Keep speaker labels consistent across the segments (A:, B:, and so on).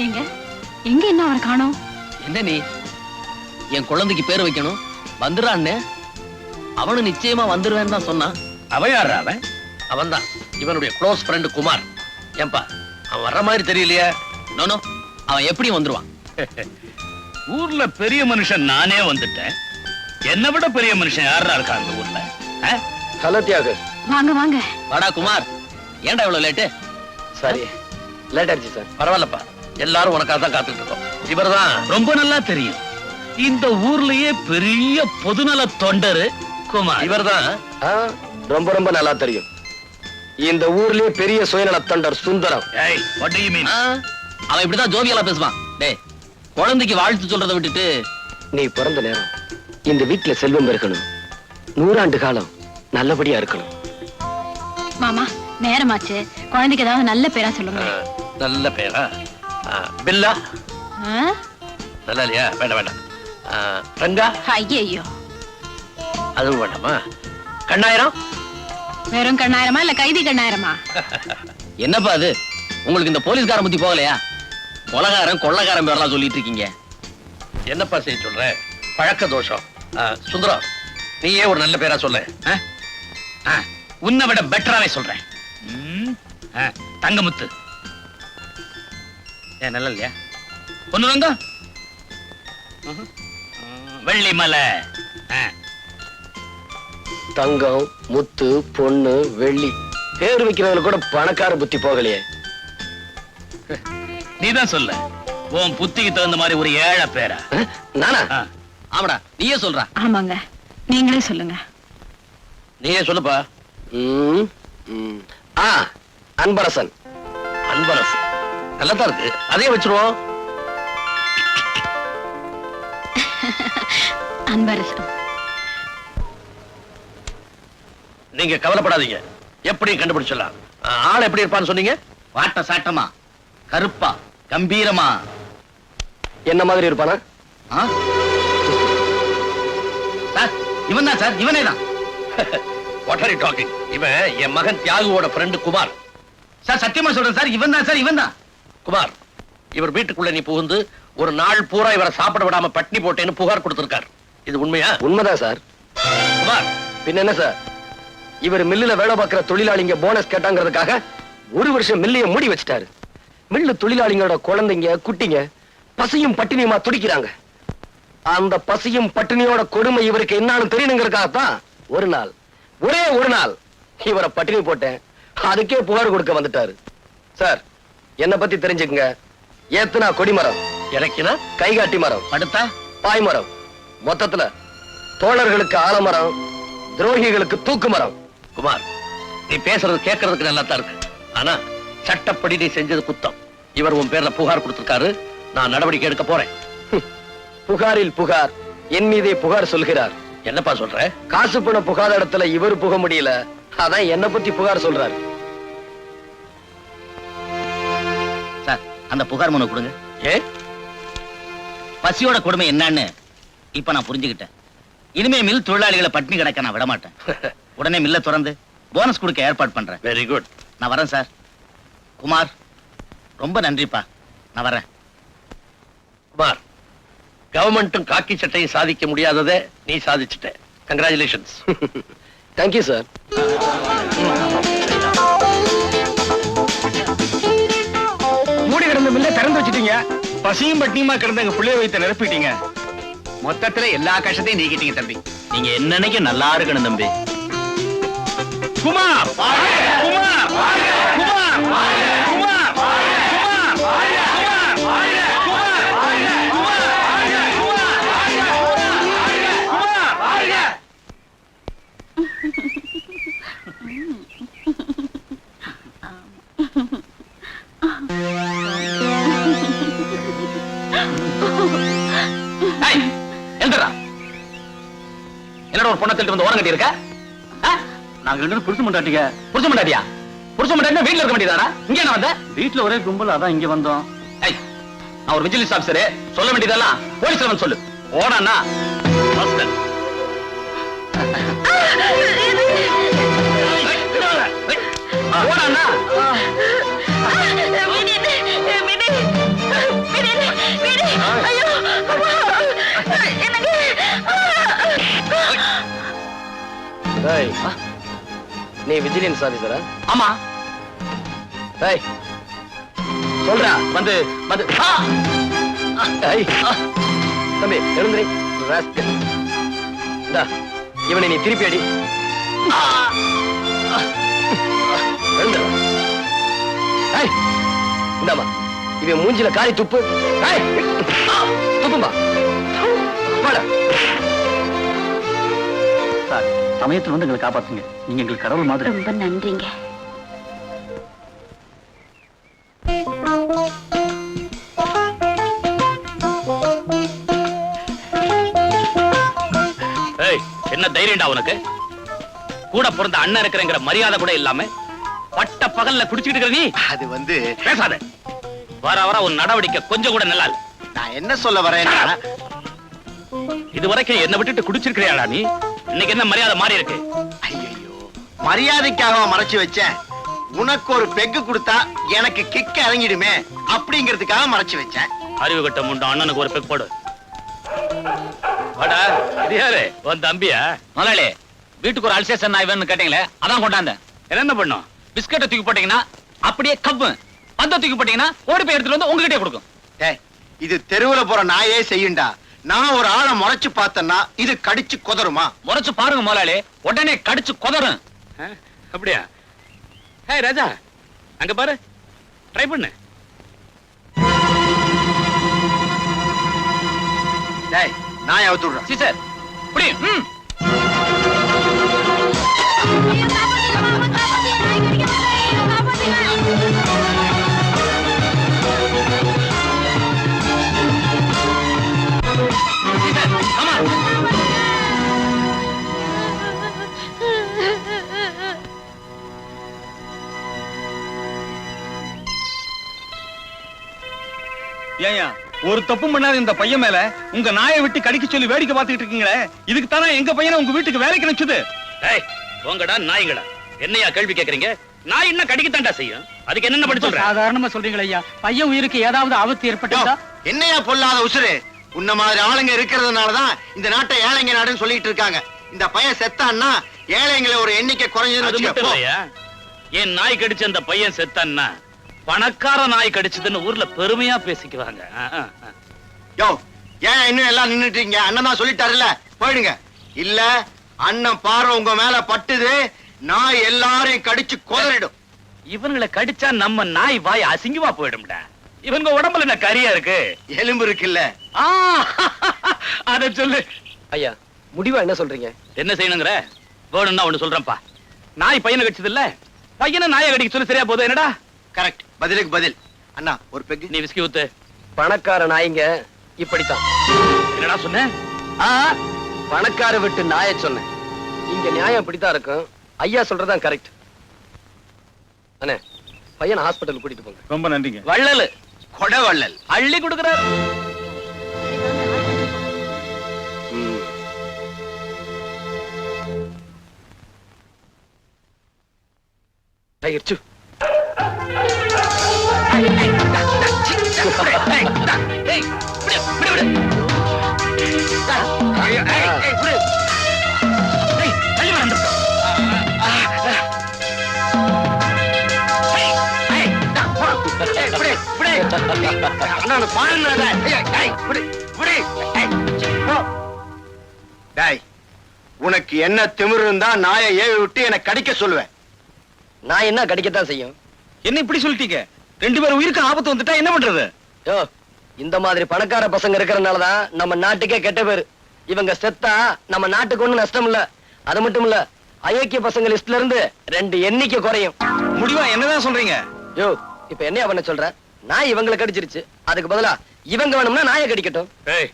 A: எங்க எங்க என்ன அவரை காணோம்?
B: என்ன நீ என் குழந்தைக்கு பேர் வைக்கணும் வந்துறான்னு அவனு நிச்சயமா வந்துருவேன்னு தான் சொன்னான்.
C: அவன் யாரு?
B: அவன் தான் இவனுடைய க்ளோஸ் ஃப்ரெண்ட் குமார். ஏன்பா அவன் வர்ற மாதிரி தெரியலையே? நோனோ அவன் எப்படி வந்துருவான்?
C: ஊர்ல பெரிய மனுஷன் நானே வந்துட்டேன். என்னை விட பெரிய மனுஷன் யாரா இருக்கா அந்த ஊர்ல?
D: ஹலோ தியாகு.
A: வாங்க வாங்க.
B: வாடா குமார். ஏன்டா இவ்வளவு லேட்டு?
D: சாரி லேட் ஆயிடுச்சு சார்.
B: பரவாயில்லப்பா, எல்லாரும் உனக்காக தான் காத்துட்டு இருக்கோம். இவர்தான்
C: ரொம்ப நல்லா தெரியும். இந்த ஊர்லயே பெரிய பொதுநல தொண்டரு குமார்.
B: இவர்தான்
D: ரொம்ப ரொம்ப நல்லா தெரியும். இந்த ஊர்லயே பெரிய சுயநல தொண்டர் Sundaram.
C: What do you mean?
B: அவன் இப்படிதான் ஜோவியலா பேசுவான். டேய், குழந்தைக்கு வாழ்த்து சொல்றதை விட்டுட்டு
D: நீ பிறந்த நேரம் இந்த வீட்டுல செல்வம் இருக்கணும், 100 ஆண்டு காலம் நல்லபடியா இருக்கணும்.
A: மாமா நேரமாச்சு, குழந்தைக்கு ஏதாவது நல்ல பேரா சொல்லுங்க.
B: நல்ல பேரா? பில்லா
A: ஆ?
B: நல்லா இல்லையா? வேண்டாம் வேண்டாம். ரங்கா?
A: ஐயையோ,
B: அதுவும் வேண்டாமா? கண்ணாயிரம்?
A: வெறும் கண்ணாயிரமா இல்ல கைதி கண்ணாயிரமா?
B: என்னப்பா அது, உங்களுக்கு இந்த போலீஸ்காரன் புத்தி போகலையா? கொலகாரன் கொள்ளக்காரன் பேரெல்லாம் சொல்லிட்டு இருக்கீங்க. என்னப்பா செய்ய சொல்ற? பழக்க தோஷம். சுந்தரம், நீயே ஒரு நல்ல பேரா சொல்ல.
C: உன்னை விட பெட்டராவே சொல்றேன். தங்கமுத்து. ஏன் நல்லா இல்லையா? பொண்ணு ரங்க, வெள்ளிமலை.
D: தங்கம், முத்து, பொண்ணு, வெள்ளி பேர் வைக்கிறவங்க கூட பணக்கார புத்தி போகலையே.
C: நீதான் சொல்ல, உன் புத்திக்கு தகுந்த மாதிரி ஒரு ஏழை பேரா?
D: நானா?
B: ஆமாடா, நீயே சொல்ற.
A: ஆமாங்க, நீங்களே சொல்லுங்க.
B: நீயே சொல்லுப்பா.
D: அன்பரசன்.
B: அன்பரசன் நல்லதா இருக்கு, அதே வச்சிருவோம்.
A: அன்பரசன்.
B: நீங்க கவலைப்படாதீங்க, எப்படி கண்டுபிடிச்சிடலாம். ஆள் எப்படி இருப்பான்னு சொன்னீங்க?
C: வாட்ட சாட்டமா, கருப்பா, கம்பீரமா?
D: என்ன மாதிரி இருப்பானா?
C: சார் இவன் தான் சார், இவனே தான்.
B: What are you talking? இவன் என் மகன் தியாகுவோட ஃப்ரெண்ட் குமார்.
C: சார் சத்தியமா சொல்றேன் சார், இவன் தான் சார், இவன் தான்.
B: குமார், இவர் வீட்டுக்குள்ள நீ புகுந்து ஒரு நாள் பூரா இவரை சாப்பிட விடாம பட்னி போட்டேன்னு புகார் கொடுத்திருக்கார். இது உண்மையா?
D: உண்மைதான் சார்.
B: குமார்,
D: பின்ன என்ன சார், இவர் மில்லுல வேலை பார்க்கிற தொழிலாளிங்க போனஸ் கேட்டாங்கிறதுக்காக 1 வருஷம் மில்லைய மூடி வச்சிட்டாரு. மில்லு தொழிலாளிங்களோட குழந்தைங்க குட்டிங்க பசியும் பட்டினியுமா துடிக்கிறாங்க. அந்த பசியும் பட்டினியோட கொடுமை இவருக்கு என்னன்னு தெரியணுங்கிறதுக்காகத்தான் ஒரு நாள், ஒரே ஒரு நாள் இவரை பட்டினி போட்டேன், அதுக்கே புகார் கொடுக்க வந்துட்டாரு. சார், என்ன பத்தி தெரிஞ்சுக்குங்க. ஏத்துனா கொடிமரம்,
B: இறக்கினா
D: கைகாட்டி மரம்,
B: படுத்தா
D: பாய்மரம், மொத்தத்துல தோழர்களுக்கு ஆலமரம், துரோகிகளுக்கு தூக்கு மரம்.
B: குமார், நீ பேசுறது கேட்கறதுக்கு நல்லா தான் இருக்கு. ஆனா சட்டப்படி நீ செஞ்சது குத்தம். இவர் உன் பேர்ல புகார் கொடுத்திருக்காரு. நான் நடவடிக்கை எடுக்க போறேன்.
D: புகாரில் புகார், என் மீதே புகார் சொல்கிறார்.
B: என்னப்பா சொல்ற?
D: காசு பணம் புகாத இடத்துல இவர் புக முடியல, அதான் என்ன பத்தி புகார் சொல்றாரு.
E: சார், அந்த புகார் மனு கொடுங்க.
B: ஏ,
E: பசியோட கொடுமை என்னன்னு இப்ப நான் புரிஞ்சுக்கிட்டேன். இனிமே மில் தொழிலாளிகளை பட்டினி கிடக்க நான் விட மாட்டேன். உடனே மில்ல திறந்து போனஸ் கொடுக்க ஏற்பாடு பண்றேன்.
B: Very good.
E: நான் வரேன் சார். குமார், ரொம்ப நன்றிப்பா. நான் வரேன்.
B: குமார், கவர்மெண்ட்டும் காக்கி சட்டையும் சாதிக்க முடியாததை நீ சாதிச்சுட்ட. கங்க்ராச்சுலேஷன்ஸ்.
D: Thank you sir.
C: மூடி கிடந்த மில்ல திறந்து வச்சிட்டீங்க. பசியும் பட்டினியுமா கிடந்த எங்க பிள்ளைய வைத்த நிரப்பிட்டீங்க. மொத்தத்துல எல்லா கஷ்டத்தையும் நீக்கிட்டீங்க தம்பி.
E: நீங்க என்னன்னைக்கு நல்லா இருக்கணும் தம்பி.
C: குமார், குமார், குமார், குமார்,
B: என்னோட ஒரு பொண்ணை தள்ளிட்டு வந்து ஓரம் கட்டி இருக்க?
E: நாங்க ரெண்டு புருஷ மாட்டாட்டிங்க.
B: புருஷ மாட்டாடியா? புருஷ மாட்டாட்டினா வீட்டுல இருக்க வேண்டியதானா? இங்க என்ன வந்த?
E: வீட்டுல ஒரே கும்பல், அதான் இங்க வந்தோம்.
B: நான் ஒரு விஜிலன்ஸ் ஆபீசர், சொல்ல வேண்டியதெல்லாம் போலீஸ்ல வந்து சொல்லு. ஓடானா ஓடானா
D: ஏய், நீ விஜிலன்ஸ் ஆபீசரா?
B: ஆமா.
D: ஏய், சொல்றா.
B: வந்து வந்து
D: ஏய், தம்பி எழுந்திரி. ராஸ்கல். இந்தா, இவனை நீ திருப்பி அடி. எழுந்துடா. ஏய், இந்தாமா, இவன் மூஞ்சில காரி துப்பு. ஏய், துப்புமா. வாடா.
E: சார், சமயத்துல வந்து எங்களை காப்பாத்துங்க. நீங்க எங்களுக்கு கடவுள் மாதிரி.
A: ரொம்ப நன்றிங்க.
C: என்ன தைரியம்டா உனக்கு? கூட பிறந்த அண்ணன் இருக்கிறங்கிற மரியாதை கூட இல்லாம பட்ட பகல்ல குடிச்சிட்டு இருக்க நீ.
F: அது வந்து
C: பேசாத. வர வர ஒரு நடவடிக்கை கொஞ்சம் கூட நல்லா இல்ல.
F: நான் என்ன சொல்ல வரேன்னா,
C: இதுவரைக்கும் என்ன விட்டுட்டு குடிச்சிருக்கிறியாடா நீ? இன்னைக்கு என்ன மரியாதை மாறி இருக்கு?
F: ஐயோ, மரியாதைக்காக மறைச்சு வச்சேன். உனக்கு ஒரு பெக்கு கொடுத்தா எனக்கு கிக் இறங்கிடுமே அப்படிங்கிறதுக்காக மறைச்சு வச்சேன்.
C: அறிவு கட்ட முண்டம் அண்ணனுக்கு ஒரு பெக் போடு. வாடா, இது யாரு? உன் தம்பியா?
E: முதலாளி, வீட்டுக்கு ஒரு அல்சேஷன் நான் இவன்னு கேட்டீங்களே, அதான் கொண்டாந்தேன்.
C: என்ன பண்ணும்?
E: பிஸ்கட்டை தூக்கி போட்டீங்கன்னா அப்படியே கப்பு, பந்த தூக்கி போட்டீங்கன்னா ஓடி போய் எடுத்துட்டு வந்து உங்ககிட்டே கொடுக்கும்.
F: டேய், இது தெருவுல போற நாயே செய்யுண்டா. நான் ஒரு ஆளை முறைச்சு பார்த்தேன்னா இது கடிச்சு குதறுமா?
E: முறைச்சு பாருங்க முதலாளி, உடனே கடிச்சு குதறும்.
C: அப்படியா? ஹே ராஜா, அங்க பாரு, ட்ரை பண்ணு.
F: டேய், நான் அவுத்து விடுறேன்.
E: சீசர், இப்படி.
C: ஏயா, ஒரு தப்பு பண்ணாத இந்த பையன் மேல உங்க நாயை விட்டு கடிக்க சொல்லி வேடிக்கை பார்த்துட்டு இருக்கீங்களே, இதுக்கு தானே எங்க பையனை உங்க வீட்டுக்கு வேலைக்கு நிச்சது. ஏய், போங்கடா நாய்களா, என்னையா கேள்வி கேக்குறீங்க? நாய் என்ன கடிக்கத்தாண்டா செய்யும். அதுக்கு என்னென்ன பண்ண சொல்ற?
G: சாதாரணமா சொல்றீங்களா ஐயா? பையன் உயிருக்கு ஏதாவது ஆபத்து ஏற்பட்டா?
F: என்னையா பொல்லாத உசுரு? உன்ன மாதிரி ஆளுங்க இருக்கிறதுனாலதான் இந்த நாட்டை ஏழைங்க நாடுன்னு சொல்லிட்டு இருக்காங்க. இந்த பையன் செத்தான்னா ஏழைங்களை ஒரு எண்ணிக்கை
C: அது மட்டும்
F: குறைஞ்சது.
C: இல்லையா, என் நாய் கடிச்ச அந்த பையன் செத்தான்னா பணக்கார நாய் கடிச்சதுன்னு ஊர்ல பெருமையா பேசிக்குவாங்க.
F: யோ, ஏன் இன்னும் எல்லாம் நின்னுட்டீங்க? அண்ணன் தான் சொல்லிட்டாருல்ல, போயிடுங்க. இல்ல அண்ணன் பார்வை உங்க மேல பட்டுது, நாய் எல்லாரையும் கடிச்சு கொதறிடும்.
C: இவங்களை கடிச்சா நம்ம நாய் வாய் அசிங்கமா போயிடும்டா. இவங்க உடம்புல என்ன கரியா இருக்கு?
F: எலும்பு இருக்குல்ல.
C: ஆ, அத சொல்லு.
D: ஐயா முடிவா என்ன சொல்றீங்க?
C: என்ன செய்யணுங்கிற? வேணும்னா ஒண்ணு சொல்றேன்ப்பா. நாய் பையனை கடிச்சது இல்ல, பையனை நாயை கடிக்க சொல்லி சரியா போதும். என்னடா?
F: கரெக்ட். பதிலுக்கு பதில். அண்ணா ஒரு பெக்கு.
C: நீ விஸ்கி ஊத்து.
D: பணக்கார நாய்ங்க இப்படித்தான்.
C: என்னடா சொன்ன?
D: பணக்கார விட்டு நாயை சொன்னேன். இங்க நியாயம் இப்படித்தான் இருக்கும். ஐயா சொல்றதான் கரெக்ட். அண்ணே பையனை ஹாஸ்பிட்டல் கூட்டிட்டு போங்க.
C: ரொம்ப நன்றிங்க.
B: வள்ளலு
F: கொடவள்ளல்.
B: அள்ளி கொடுக்கிறார்.
D: டைகர் சு.
F: உனக்கு என்ன திமிரு இருந்தா நாயை ஏவி விட்டு என்னை கடிக்க சொல்லுவேன்.
D: நான் என்ன கடிக்கத்தான் செய்யும்.
C: என்ன இப்படி சொல்லிட்டீங்க? 2 பேரும் உயிருக்கு ஆபத்து வந்துட்டா என்ன பண்றது?
D: யோ இந்த மாதிரி பணக்கார பசங்க இருக்கறனாலதான் நம்ம நாட்டுக்கே கெட்ட பேரு. இவங்க செத்தா நம்ம நாட்டுக்கு ஒண்ணும் நஷ்டம் இல்ல. அது மட்டும் இல்ல, அயோக்கிய பசங்க லிஸ்ட்ல இருந்து 2 எண்ணிக்கை குறையும்.
C: முடிவா என்னதான் சொல்றீங்க?
D: யோ இப்ப என்ன பண்ண சொல்ற? நாய் இவங்களை கடிச்சிருச்சு, அதுக்கு பதிலா இவங்க வேணும்னா நாயை கடிக்கட்டும்.
C: ஏய்,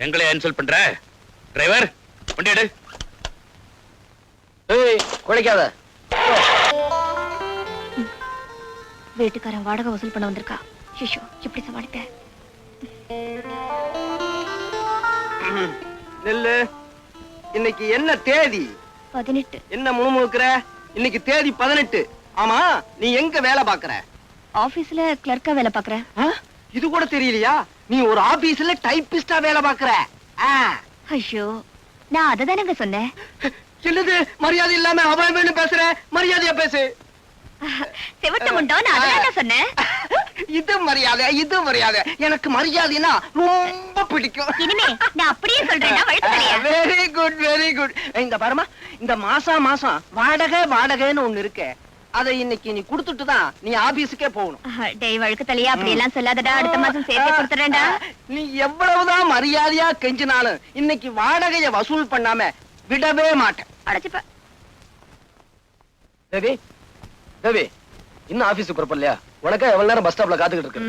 C: எங்களை இன்சல்ட் பண்ற? டிரைவர் வண்டி எடு.
D: ஏய் குழைக்காத.
A: வீட்டுக்காரன் வாடகை வசூல் பண்ண வந்திருக்கா. ஷிஷோ இப்படி சமாளிப்பேன்.
D: நெல்லு இன்னைக்கு என்ன தேதி?
A: 18.
D: என்ன முணுமுணுக்குற? இன்னைக்கு தேதி 18. ஆமா நீ எங்க வேலை பாக்குற?
A: ஆபீஸ்ல கிளர்க்கா வேலை பாக்குறேன்.
D: இது கூட தெரியலையா? நீ ஒரு ஆபீஸ்ல டைப்பிஸ்டா வேலை பாக்குற.
A: ஐயோ நான் அததானங்க சொன்னேன்.
D: என்னது மரியாதை இல்லாம அவன் வேணும் பேசுற? மரியாதையா பேசு.
A: செவட்ட முண்டோ நான் அததானே சொன்னேன்.
D: இது மரியாதை, இது மரியாதை. எனக்கு மரியாதைனா ரொம்ப பிடிக்கும்.
A: இனிமே நான் அப்படியே சொல்றேன்னா வழுக்க தெரியா.
D: Very good very good. இந்த பாருமா, இந்த மாசம் வாடகைன்னு ஒண்ணு இருக்கு. அதை இன்னைக்கு நீ குடுத்துட்டு தான் நீ ஆபீஸுக்கே போகணும்.
A: டேய் வழுக்க தலையா அப்படி எல்லாம் சொல்லாதடா. அடுத்த மாசம் சேர்த்து கொடுத்துறேன்டா.
D: நீ எவ்வளவுதான் மரியாதையா கெஞ்சினாலும் இன்னைக்கு வாடகைய வசூல் பண்ணாம விடவே மாட்டேன்.
A: அடைச்சுப்ப.
D: தேவி தேவி இன்னும் ஆபீஸுக்கு புறப்படலையா? உனக்கா எவ்வளவு நேரம் பஸ் ஸ்டாப்ல காத்துக்கிட்டு இருக்கு?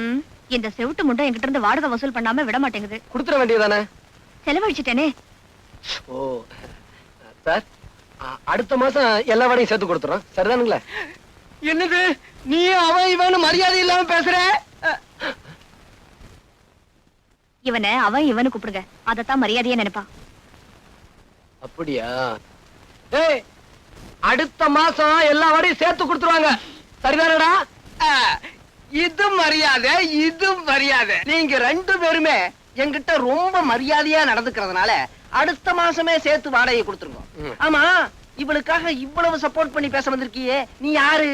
A: இந்த செவிட்டு முண்டை என்கிட்ட இருந்து வாடகை வசூல் பண்ணாம விட மாட்டேங்குது.
D: கொடுத்துற வேண்டியதானே?
A: செலவழிச்சிட்டேனே.
D: ஓ சார், அடுத்த மாசம் எல்லா வாடையும் சேர்த்து கொடுத்துறோம். சரிதானுங்களா? என்னது நீ அவன் இவனு மரியாதை இல்லாம பேசுற?
A: இவனை அவன் இவனு கூப்பிடுங்க. அதத்தான் மரியாதையா நினைப்பான்.
D: அப்படியா? ஏய் அடுத்த மாசம் எல்லா வாடையும் சேர்த்து கொடுத்துருவாங்க. சரிதானடா? இது மரியாதை, இது மரியாதை. நீங்க 2 பேருமே என்கிட்ட ரொம்ப மரியாதையா நடந்துக்கிறதுனால அடுத்த மாசமே சேர்த்து வாடகையை கொடுத்துருங்க. ஆமா இவளுக்காக இவ்வளவு சப்போர்ட் பண்ணி பேச வந்திருக்கியே, நீ யாரு?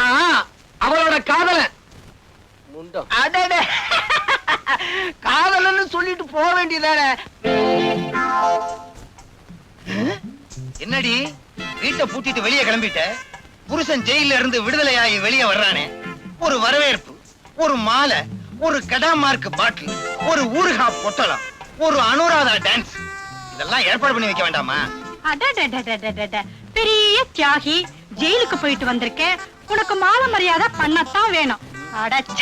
D: நான் அவளோட காதலன். முண்டம். அடடே காதலன்னு சொல்லிட்டு போக வேண்டியதானே.
F: என்னடி வீட்டை பூட்டிட்டு வெளியே கிளம்பிட்ட? புருஷன் ஜெயில இருந்து விடுதலையாகி வெளியே வர்றானே, ஒரு வரவேற்பு, ஒரு மாலை, ஒரு கடாமார்க் பாட்டில், ஒரு ஊறுகா பொட்டலம், ஒரு அனுராதா டான்ஸ், இதெல்லாம் ஏற்பாடு பண்ணி வைக்க வேண்டாமா?
G: பெரிய தியாகி, ஜெயிலுக்கு போயிட்டு வந்திருக்கேன், உனக்கு மாலை மரியாதை பண்ணத்தான் வேணும். அடச்ச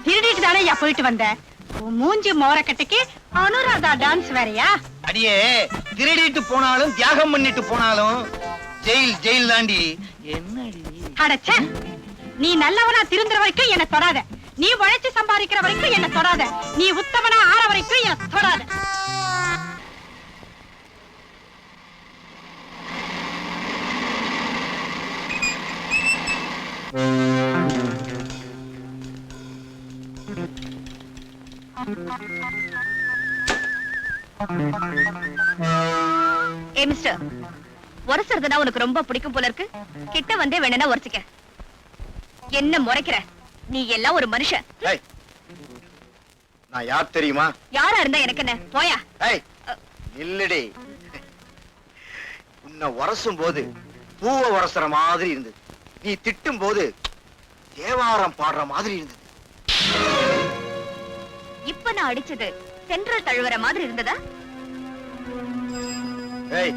G: திருடிட்டு தானே போயிட்டு வந்த? மூஞ்சி மோரக்கட்டைக்கு அனுராதா டான்ஸ் வேறையா?
F: அடியே திருடிட்டு போனாலும் தியாகம் பண்ணிட்டு போனாலும் ஜெயில் ஜெயில் தாண்டி. என்னடி
G: அடச்ச நீ நல்லவனா திருந்துற வரைக்கும் என்ன தொடாத. நீ உழைச்சு சம்பாதிக்கிற வரைக்கும் என்ன தொடாத. நீ உத்தமனா ஆற வரைக்கும் என்ன தொடாத.
A: ஏ மிஸ்டர், உரசுறதுனா உனக்கு ரொம்ப பிடிக்கும் போல இருக்கு. கிட்ட வந்தே வேணும்னா உரசிக்க. என்ன முறைக்கிற? நீ எல்லாம் ஒரு மனுஷன்.
F: நான் யார் தெரியுமா?
A: யாரா இருந்தா எனக்கு என்ன? போயா.
F: இல்லடி, உன்னை உன்னை உரசும் போது பூவை உரசுற மாதிரி இருந்தது. நீ திட்டும் போது தேவாரம் பாடுற மாதிரி இருந்தது.
A: இப்ப நான் அடிச்சது சென்ட்ரல் தழுவற மாதிரி இருந்ததா?
F: ஏய்,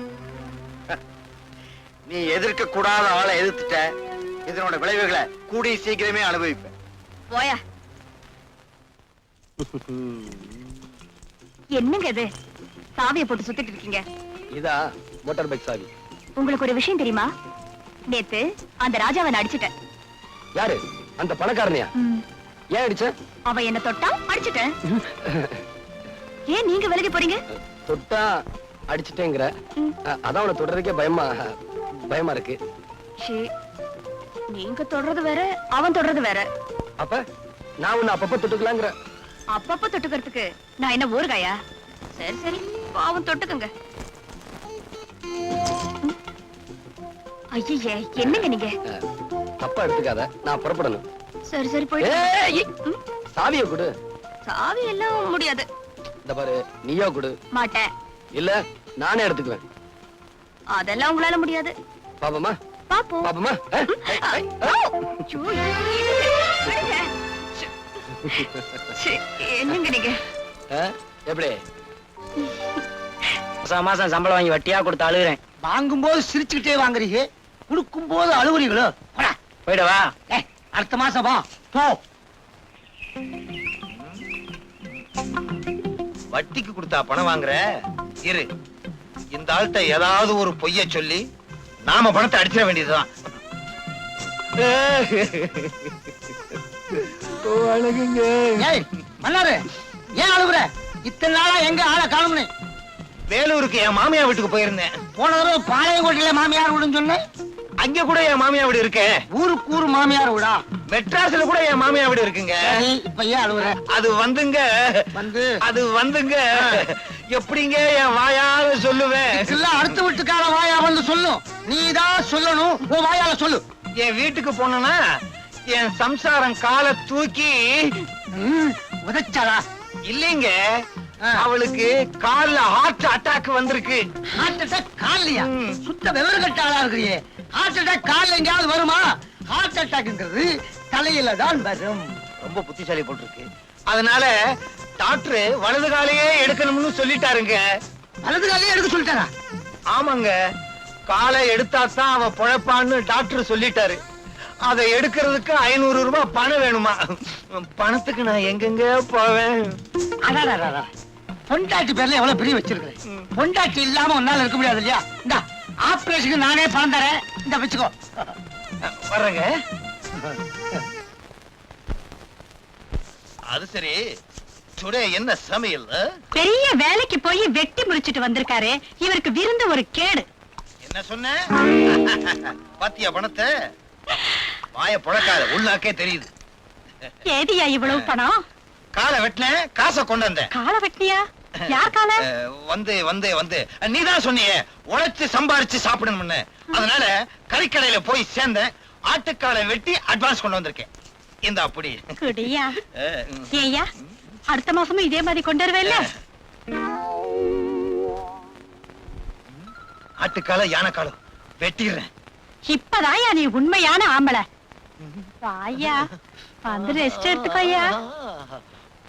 F: நீ எதிர்க்க கூடாத ஆளை எதிர்த்துட்ட. இதனோட விளைவுகளை கூடிய சீக்கிரமே அனுபவிப்ப.
A: போயா. என்னங்க இது சாவியை போட்டு சுத்திட்டு இருக்கீங்க?
D: இதா மோட்டார் பைக் சாவி.
A: உங்களுக்கு ஒரு விஷயம் தெரியுமா? நேத்து அந்த ராஜாவை நான் அடிச்சிட்டேன்.
D: யாரு? அந்த பணக்காரனையா? ஏன் அடிச்ச?
A: அவ என்ன தொட்டா அடிச்சிட்டேன். ஏன் நீங்க விலகி போறீங்க?
D: தொட்டா அடிச்சிட்டேங்கிற, அதான் அவனை தொடர்றதுக்கே பயமா இருக்கு.
A: சீ, நீங்க தொடறது வேற, அவன் தொடறது வேற.
D: அப்ப நான் உன்னை அப்பப்ப தொட்டுக்கலாங்கிற.
A: அப்பப்ப தொட்டுக்கிறதுக்கு நான் என்ன ஊறுகாயா? சரி சரி, பாவம் தொட்டுக்குங்க. ஐயே, என்னங்க நீங்க?
D: தப்பா எடுத்துக்காத, நான் புறப்படணும்.
A: சரி சரி, போயிட்டு.
D: ஏய், சாவியை கொடு.
A: சாவி எல்லாம் முடியாது.
D: இந்த பாரு, நீயா கொடு.
A: மாட்டேன்.
D: இல்ல நானே எடுத்துக்குவேன்.
A: அதெல்லாம் உங்களால முடியாது.
D: பாப்பமா
A: பாப்போம்.
D: பாப்பமா.
A: ஐயோ, என்னங்க? விடுங்க. சீ, என்னங்க நீங்க?
D: எப்படி?
E: மாசம் சம்பளம் வாங்கி வட்டியா கொடுத்து அழுகுறேன்.
F: வாங்கும்போது சிரிச்சுக்கிட்டே வாங்குறீங்க, கொடுக்கும் போது அழுகுறீங்களோ?
E: போயிடவா?
F: அடுத்த மாசம் வா போ. வட்டிக்கு கொடுத்தா பணம் வாங்குற? இரு, இந்த ஆள்கிட்ட ஏதாவது ஒரு பொய்ய சொல்லி நாம பணத்தை அடிச்சிட வேண்டியதுதான்.
E: மன்னாரு, ஏன் அழுகுற? இத்தனை நாளா எங்க ஆளை காணும்னு?
F: வேலூருக்கு என் மாமியா வீட்டுக்கு போயிருந்தேன்.
E: போன தடவை பாளையங்கோட்டையில மாமியார் வீடுன்னு சொன்னேன்.
F: அங்க கூட என் மாமியா வீடு இருக்கு.
E: ஊருக்கு ஊரு மாமியார் வீடா?
F: மெட்ராஸ்ல கூட என் மாமியா வீடு இருக்குங்க.
E: இப்ப ஏன் அழுகுற?
F: அது வந்துங்க எப்படிங்க என் வாயால சொல்லுவேன்?
E: எல்லாம் அடுத்த வீட்டுக்கார வாயா வந்து சொல்லும். நீதான் சொல்லணும், உன் வாயால சொல்லு.
F: என் வீட்டுக்கு போனா என் சம்சாரம் காலை தூக்கி
E: உதச்சாரா?
F: இல்லைங்க, அவளுக்கு கால்ல ஹார்ட் அட்டாக் வந்திருக்கு.
E: ஹார்ட் அட்டாக் கால்லையா? சுத்த விவரம் கட்ட ஆளா இருக்கிறியே. ஹார்ட் அட்டாக் கால்ல எங்கேயாவது வருமா? ஹார்ட் அட்டாக்ங்கிறது தலையில தான் வரும்.
F: ரொம்ப புத்திசாலி போட்டிருக்கு. அதனால டாக்டர் வலது காலையே எடுக்கணும்னு சொல்லிட்டாருங்க.
E: வலது காலையே எடுக்க சொல்லிட்டாரா?
F: ஆமாங்க, காலை எடுத்தாதான் அவ பொழப்பான்னு டாக்டர் சொல்லிட்டாரு. அதை எடுக்கிறதுக்கு 500 ரூபாய் பணம் வேணுமா? பணத்துக்கு நான் எங்கெங்க போவேன்?
E: பொண்டாட்டி பேர்ல எவ்வளவு பிரிய வச்சிருக்கேன். பொண்டாட்டி இல்லாம உன்னால இருக்க முடியாது இல்லையா? இந்த ஆபரேஷனுக்கு நானே பணம் தரேன், இந்த வச்சுக்கோ.
F: வர்றேங்க. அது சரி, சுடே என்ன சமையல்?
G: பெரிய வேலைக்கு போய் வெட்டி முடிச்சிட்டு வந்திருக்காரு. இவருக்கு விருந்து ஒரு கேடு.
F: என்ன சொன்ன? பாத்தியா பணத்தை? வாய புழக்காத, உள்ளாக்கே தெரியுது.
G: ஏதியா இவ்வளவு பணம்?
F: காலை வெட்டினேன், காசை கொண்டு வந்தேன்.
G: காலை வெட்டினியா? யார் காலை?
F: வந்து நீதான் சொன்னியே உழைச்சு சம்பாரிச்சு சாப்பிடணும்னு. அதனால கறிக்கடையில போய் சேர்ந்தேன். ஆட்டுக்காலை வெட்டி அட்வான்ஸ் கொண்டு வந்திருக்கேன். இந்த அப்படி
G: குடியா? ஏய்யா, அடுத்த மாசமும் இதே மாதிரி கொண்டு வருவேல்ல?
F: ஆட்டுக்கால யானைக்காலம் வெட்டிடுறேன்.
G: இப்பதாயா நீ உண்மையான ஆம்பளை. வாயா, வந்து ரெஸ்ட் எடுத்துக்கோயா.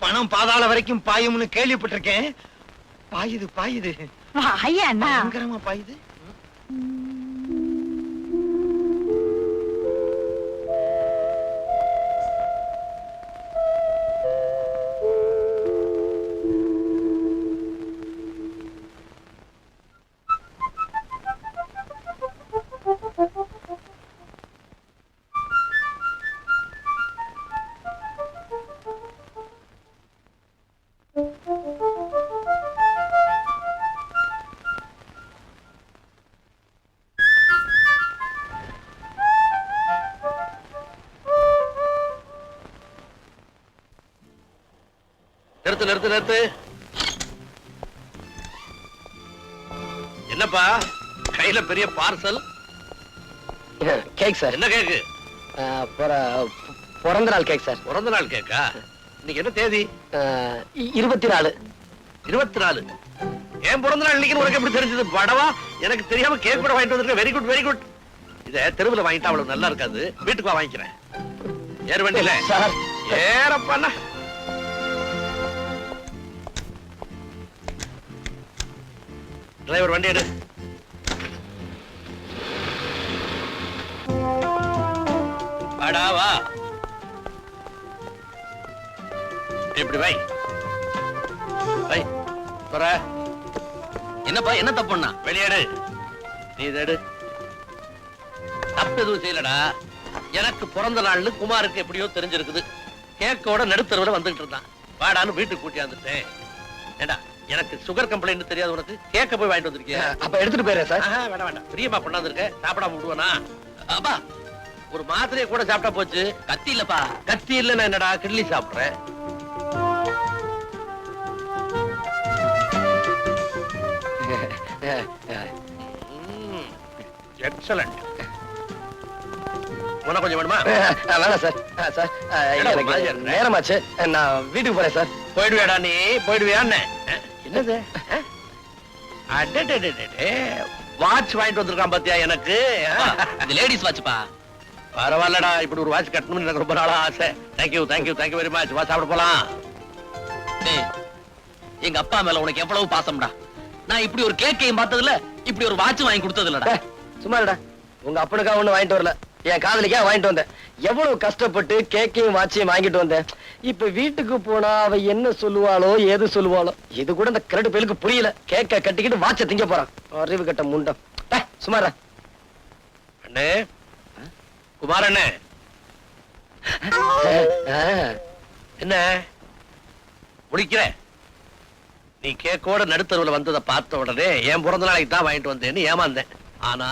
F: பணம் பாதாள வரைக்கும் பாயும்னு கேள்விப்பட்டிருக்கேன். பாயுது
G: வாயா அண்ணா.
F: பயங்கரமா பாயுது.
B: நிறுத்து. என்னப்பா கையில பெரிய பார்சல்?
D: Cake sir.
B: என்ன கேக்கு?
D: பிறந்த நாள் கேக் சார்.
B: பிறந்த நாள் கேக்கா? இன்னைக்கு என்ன தேதி?
D: 24.
B: 24. ஏன் பிறந்த நாள் இன்னைக்கு உனக்கு எப்படி தெரிஞ்சது? படவா, எனக்கு தெரியாம கேக் கூட வாங்கிட்டு வந்திருக்க. Very good, very good. இத தெருவுல வாங்கிட்டா அவ்வளவு நல்லா இருக்காது. வீட்டுக்கு வா வாங்கிக்கிறேன். ஏற வண்டியில
D: சார்
B: ஏறப்பண்ண. டிரைவர் வண்டி எடு. வாடா வா. இப்படி வை வை. துற. என்னப்பா, என்ன தப்புன்னா? வெளியேடு. நீ இதை எடு. தப்பு எதுவும் செய்யலடா. எனக்கு பிறந்த நாள்னு குமாருக்கு எப்படியோ தெரிஞ்சிருக்குது. கேக்கோட நடுத்தரவுல வந்துட்டு இருந்தான். வாடான்னு வீட்டுக்கு கூட்டியாந்துட்டேன். ஏண்டா, எனக்கு சுகர் கம்ப்ளைண்ட் தெரியாது உனக்கு? கேக்க போய் வாங்கிட்டு வந்திருக்கிய.
D: அப்ப எடுத்துட்டு போயிடுறேன் சார்.
B: வேண்டாம் வேண்டாம், பிரியமா பண்ணாந்து இருக்க. சாப்பிடாம விடுவானா? அப்பா, ஒரு மாத்திரையை கூட சாப்பிட்டா போச்சு. கத்தி இல்லப்பா. கத்தி இல்ல, நான் என்னடா கிட்லி சாப்பிடுறேன். எக்ஸலண்ட். உனக்கு கொஞ்சம் வேணுமா?
D: வேணாம் சார். சார் எனக்கு நேரமாச்சு, நான் வீட்டுக்கு போறேன் சார்.
B: போயிடுவியாடா நீ? போயிடுவியா? என்னது? வாட்ச் வாங்கிட்டு வந்திருக்கான் பாத்தியா எனக்கு?
H: இது லேடிஸ் வாட்ச்ப்பா.
B: பரவாயில்லடா, இப்படி ஒரு வாட்ச் கட்டணும்னு எனக்கு ரொம்ப நாளா ஆசை. Thank you thank you thank you very much. வா சாப்பிட போலாம்.
H: டேய், எங்க அப்பா மேல உனக்கு எவ்வளவு பாசம்டா. நான் இப்படி ஒரு கேக்கையும் பார்த்ததுல, இப்படி ஒரு வாட்ச் வாங்கி கொடுத்தது இல்லடா.
D: சும்மா இருடா. உங்க அப்பனுக்கா ஒண்ணு வாங்கிட்டு வரல, என் காதலிக்கா வாங்கிட்டு வந்தேன். எவ்வளவு கஷ்டப்பட்டு கேக்கையும் வாட்சையும் வாங்கிட்டு வந்தேன். இப்ப வீட்டுக்கு போனா அவ என்ன சொல்லுவாளோ ஏது சொல்லுவாளோ, இது கூட இந்த கிரட்டு பேருக்கு புரியல. கேக்க கட்டிக்கிட்டு வாட்ச திங்க போறான். அறிவு கட்ட முண்டம். சுமாரா
B: அண்ணே, குமார் அண்ணே. என்ன முடிக்கிற? நீ கேக்கோட நடுத்தருவுல வந்ததை பார்த்த உடனே என் பிறந்த நாளைக்கு தான் வாங்கிட்டு வந்தேன்னு ஏமாந்தேன். ஆனா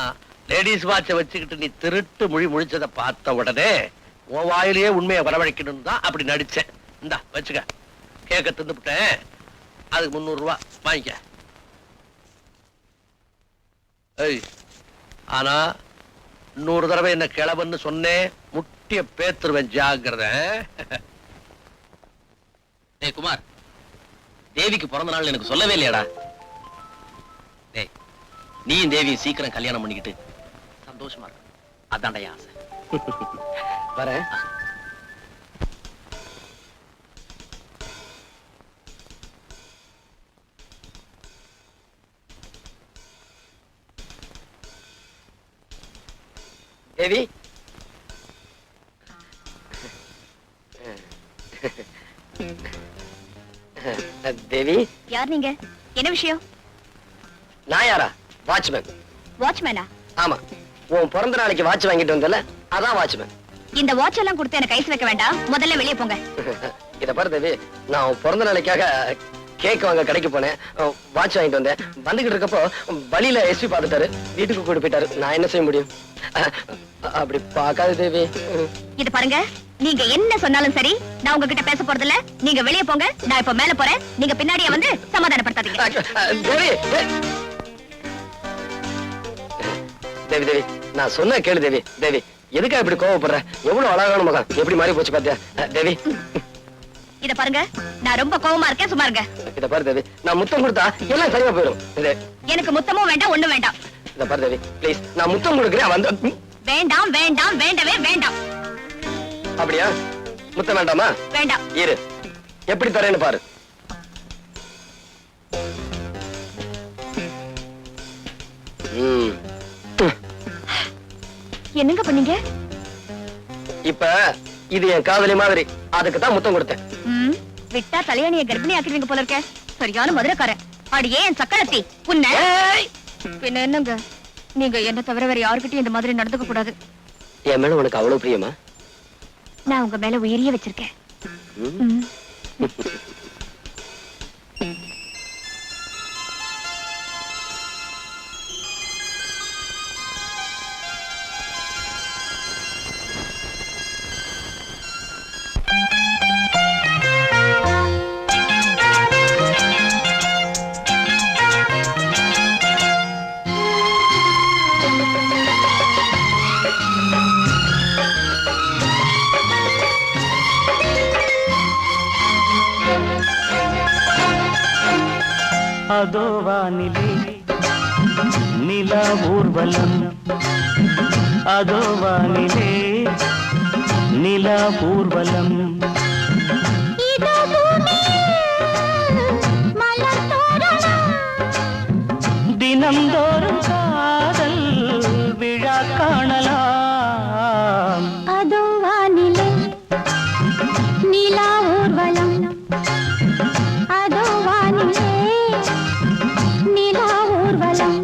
B: லேடிஸ் வாட்சை வச்சுக்கிட்டு நீ திருட்டு மொழி முழிச்சதை பார்த்த உடனே உன் வாயிலேயே உண்மையை வரவழைக்கணும் தான் அப்படி நடிச்சேன். இந்தா வச்சுக்க. கேக்க தின்னுபிட்டேன். அதுக்கு 300 ரூபாய் வாங்கிக்க. ஏய், ஆனா இன்னொரு தடவை என்ன கிளவன்னு சொன்னேன், முட்டிய பேத்துருவேன். ஜாக்கிரதை.
H: டேய் குமார், தேவிக்கு பிறந்த நாள் எனக்கு சொல்லவே இல்லையாடா. டேய், நீயும் தேவியும் சீக்கிரம் கல்யாணம் பண்ணிக்கிட்டு சந்தோஷமா இருக்கு. அதான்டா என் ஆசை.
D: வரேன். தேவி, தேவி.
A: யார் நீங்க? என்ன விஷயம்?
D: நான் யாரா? வாட்ச்மேன்.
A: வாட்ச்மேனா?
D: ஆமா, உன் பிறந்த நாளைக்கு வாட்ச் வாங்கிட்டு வந்தல, அதான் வாட்ச்மேன்.
A: இந்த வாட்ச் எல்லாம் கொடுத்து எனக்கு ஐஸ் வைக்க வேண்டாம். முதல்ல வெளியே போங்க.
D: இத பாரு தேவி, நான் உன் பிறந்த நாளைக்காக கேக் வாங்க கடைக்கு போனேன். வாட்ச் வாங்கிட்டு வந்தேன். வந்துகிட்டு இருக்கப்போ வழியில எஸ்பி பார்த்துட்டாரு. வீட்டுக்கு கூட்டு போயிட்டாரு. நான் என்ன செய்ய முடியும்? அப்படி பார்க்காத தேவி.
A: இது பாருங்க, நீங்க என்ன சொன்னாலும் சரி, நான் உங்ககிட்ட பேச போறது இல்ல. நீங்க வெளியே போங்க. நான் இப்ப மேல போறேன். நீங்க பின்னாடியே வந்து சமாதானப்படுத்தாதீங்க.
D: தேவி, தேவி தேவி, நான் சொன்ன கேளு தேவி. தேவி, எதுக்கா இப்படி கோவப்படுற? எவ்வளவு அழகான முகம், எப்படி மாறி போச்சு பாத்தியா? தேவி,
A: இத பாருங்க, நான் ரொம்ப கோவமா இருக்கேன். சும்மா இருங்க.
D: இத பாரு தேவி, நான் முத்தம் கொடுத்தா எல்லாம் சரியா போயிடும்.
A: எனக்கு முத்தமும் வேண்டாம், ஒண்ணும் வேண்டாம்.
D: இத பாரு தேவி, ப்ளீஸ், நான் முத்தம் கொடுக்கிறேன். வந்து
A: வேண்டாம் வேண்டாம், வேண்டவே வேண்டாம்.
D: அப்படியா? முத்தம் வேண்டாமா?
A: வேண்டாம்.
D: இரு, எப்படி தரேன்னு பாரு.
A: என்னங்க பண்ணீங்க?
D: இப்ப இது என் காதலி மாதிரி, அதுக்கு தான் முத்தம் கொடுத்தேன்.
A: விட்டா தலையணிய கர்ப்பிணி ஆக்கிடுவீங்க போல இருக்க. சரியான மதுரைக்காரன். அடியே என் சக்கரத்தி உன்னை. பின்ன என்னங்க, நீங்க என்ன தவிர வேற யாருக்கிட்டையும் இந்த மாதிரி நடந்துக்க கூடாது.
D: என் மேல உனக்கு அவ்வளவு பிரியமா?
A: நான் உங்க மேல உயிரிய வச்சிருக்கேன்.
I: அதோ வானிலே நிலா ஊர்வலம், அதோ வானிலே நிலா ஊர்வலம். தினந்தோறும் காதல் விழா காணலாம்.
A: அதோ வானிலே நிலா ஊர்வலம், அதோ வானிலே நிலா ஊர்வலம்.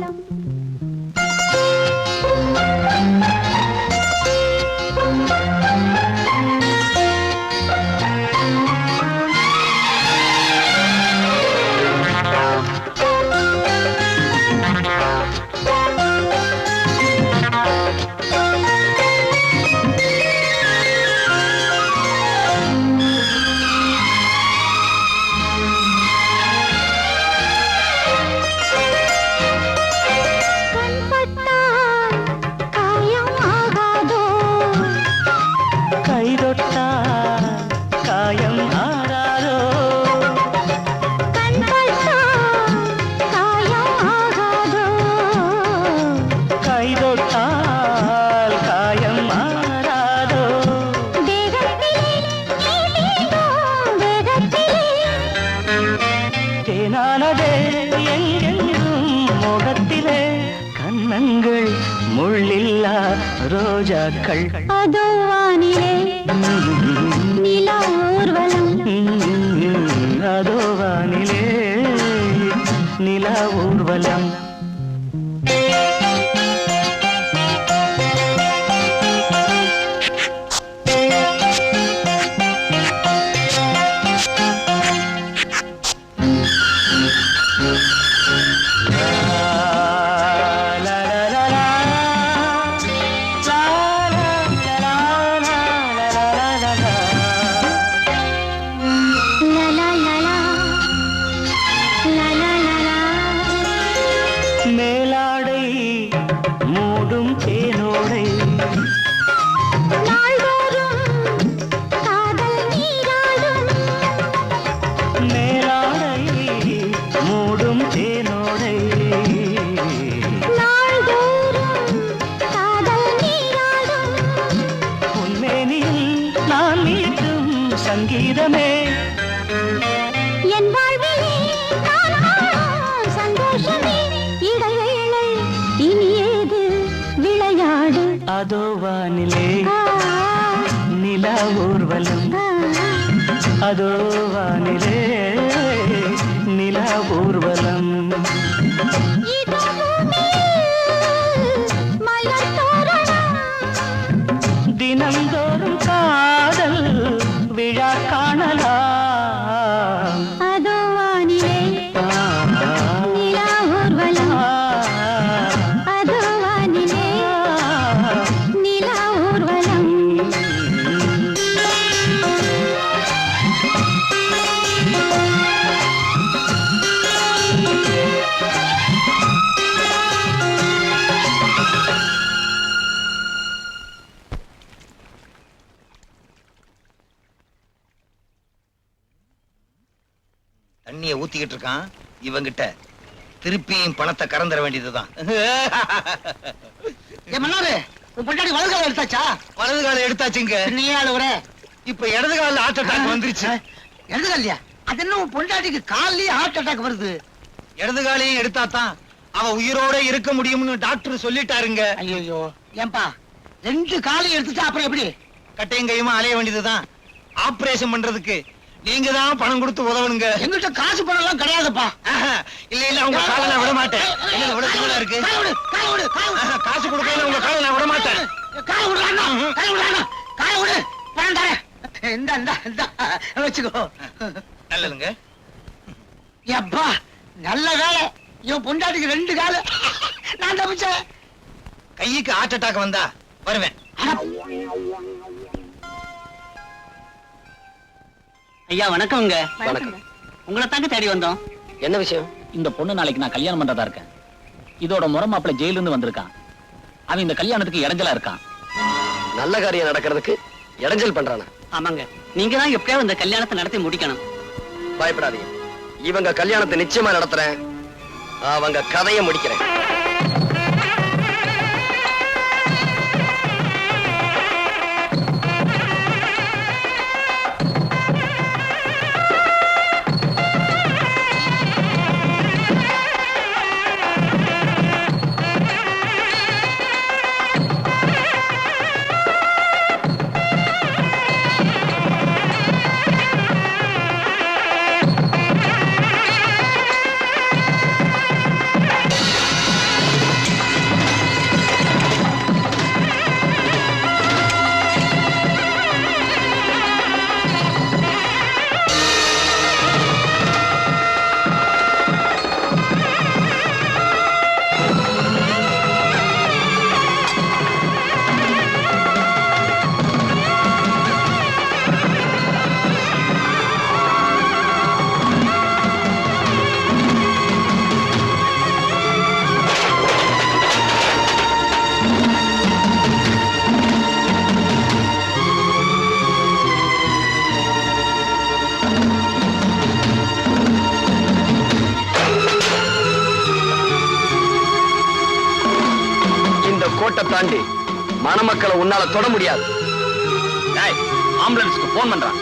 I: முள்ளில்லா ரோஜாக்கள்.
A: அதோ வானிலே நிலா ஊர்வலம்,
I: அதோ வானிலே நிலா ஊர்வலம். மேலாடை மூடும் தேனோடை, மேலாடை மூடும் தேனோடை, உன்மேனில் நான் மீட்டும் சங்கீதமே,
A: என் வாழ்விலே சந்தோஷமே, இடைவேளை இனியேது விளையாடு.
I: அதோ வானிலே நிலா ஊர்வலம், அதோ வானிலே நிலா ஊர்வலம். தினந்தோறும் காதல் விழா காணலாம்.
A: அதோ வானிலே நிலா ஊர்வலம், அதோ வானிலே நிலா ஊர்வலம்.
F: தண்ணிய ஊத்திக்கிட்டு இருக்கான் இவங்கிட்ட, திருப்பியும் பணத்தை கறந்துட வேண்டியதுதான்.
E: மன்னாரு உன் பொண்டாடி வலது காலம் எடுத்தாச்சா?
F: வலது காலம் எடுத்தாச்சுங்க.
E: நீ ஆளுவர
F: இப்ப இடது கால ஹார்ட் அட்டாக் வந்துருச்சு.
E: இடது காலியா? அது என்ன உன் பொண்டாட்டிக்கு கால்லயே ஹார்ட் அட்டாக் வருது?
F: இடது காலையும் எடுத்தாதான் அவ உயிரோட இருக்க முடியும்னு டாக்டர் சொல்லிட்டாருங்க.
E: ஐயோ ஏன்பா, ரெண்டு காலையும் எடுத்துட்டா அப்புறம் எப்படி?
F: கட்டையும் கையுமா அலைய வேண்டியதுதான். ஆபரேஷன் பண்றதுக்கு நீங்க தான் பணம் கொடுத்து உதவணுங்க.
E: எங்கிட்ட காசு பணம் எல்லாம் கிடையாதுப்பா.
F: இல்ல இல்ல உங்க காலை நான் விட மாட்டேன். என்ன இவ்வளவு சின்னதா இருக்கு? காசு கொடுக்கல உங்க காலை நான் விட மாட்டேன்.
E: காலை விடு அண்ணா, காலை விடு அண்ணா, காலை விடு, பணம் தரேன். இந்த இந்த இந்த வச்சுக்கோ.
F: நல்லதுங்க.
E: எப்பா நல்ல வேலை, இவன் பொண்டாட்டிக்கு ரெண்டு காலு, நான் தப்பிச்சேன்.
F: கைக்கு ஹார்ட் அட்டாக் வந்தா வருவேன்.
J: ஐயா வணக்கம்ங்க.
D: வணக்கம்.
J: உங்களை தாங்க தேடி வந்தோம்.
D: என்ன விஷயம்?
H: இந்த பொண்ணு நாளைக்கு நான் கல்யாணம் பண்றதா இருக்கேன். இதோட முறை மாப்பிள்ளை ஜெயில இருந்து வந்திருக்கான். அவன் இந்த கல்யாணத்துக்கு இடைஞ்சலா இருக்கான்.
D: நல்ல காரியம் நடக்கிறதுக்கு இடைஞ்சல் பண்றானா?
J: ஆமாங்க, நீங்க தான் எப்படியாவது இந்த கல்யாணத்தை நடத்தி முடிக்கணும்.
D: பயப்படாதீங்க, இவங்க கல்யாணத்தை நிச்சயமா நடத்துறேன். அவங்க கதையை முடிக்கிறேன். கோட்டை தாண்டி மணமக்களை உன்னால தொட முடியாது.
H: ஆம்புலன்ஸ்க்கு போன் பண்றான்.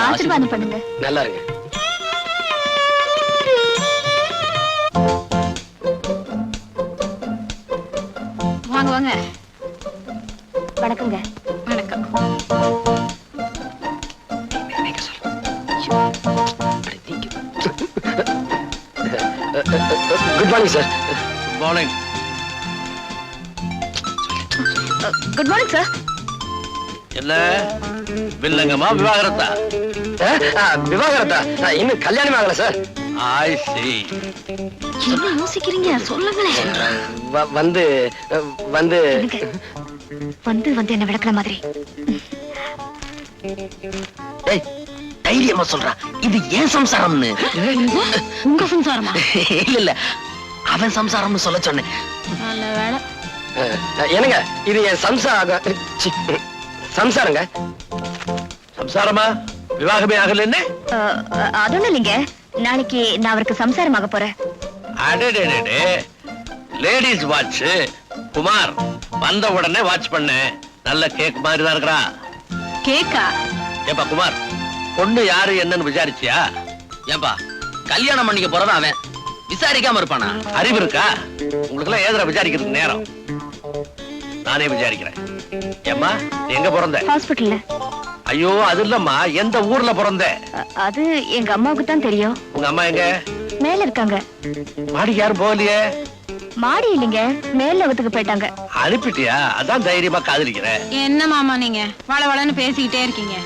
A: ஆசீர்வாதம் பண்ணுங்க.
D: நல்லா இருங்க.
A: வாங்க வாங்க. வணக்கங்க. வணக்கம்.
D: Good morning sir.
H: Good morning.
A: Good morning sir.
H: என்ன வில்லங்கமா விவாகரத்தா?
D: விவாகரத்தா? இன்னும் கல்யாணம் ஆகல சார்.
H: ஐ see.
A: என்ன யோசிக்கிறீங்க? சொல்லுங்களேன்.
D: வந்து வந்து
A: வந்து வந்து என்ன விளக்குற மாதிரி.
H: ஏய் தைரியமா சொல்றா, இது ஏன் சம்சாரம்னு.
A: உங்க சம்சாரமா?
H: இல்ல இல்ல, அவன் சம்சாரம்னு சொல்ல சொன்னேன்.
A: நல்ல வேலை.
D: என்னங்க இது என் சம்சாரங்க.
B: சம்சாரமா? விவாகமே ஆகல என்ன?
A: அது ஒண்ணும் இல்லைங்க, நாளைக்கு நான் அவருக்கு சம்சாரமாக போறேன்.
B: அடடே, லேடிஸ் வாட்ச். குமார் வந்த உடனே வாட்ச் பண்ண. நல்ல கேக் மாதிரி தான் இருக்கிறா.
G: கேக்கா?
B: ஏப்பா குமார், பொண்ணு யாரு என்னன்னு விசாரிச்சியா?
H: ஏன்பா கல்யாணம் பண்ணிக்க போறதா அவன், விசாரிக்காம இருப்பானா?
B: அறிவு இருக்கா உங்களுக்கு எல்லாம்? ஏதா விசாரிக்கிறதுக்கு நேரம்? நானே விசாரிக்கிறேன். ஏம்மா நீ எங்க பிறந்த?
A: ஹாஸ்பிடல்ல.
B: ஐயோ அது இல்லம்மா, எந்த ஊர்ல பிறந்த?
A: அது எங்க அம்மாவுக்கு தான் தெரியும்.
B: உங்க அம்மா எங்க?
A: மேல இருக்காங்க.
B: மாடிக்கு யாரும் போகலையே?
A: மாடி இல்லைங்க, மேல வகுத்துக்கு போயிட்டாங்க.
B: அனுப்பிட்டியா? அதான் தைரியமா காதலிக்கிறேன்.
G: என்ன மாமா நீங்க வளவளன்னு பேசிக்கிட்டே இருக்கீங்க?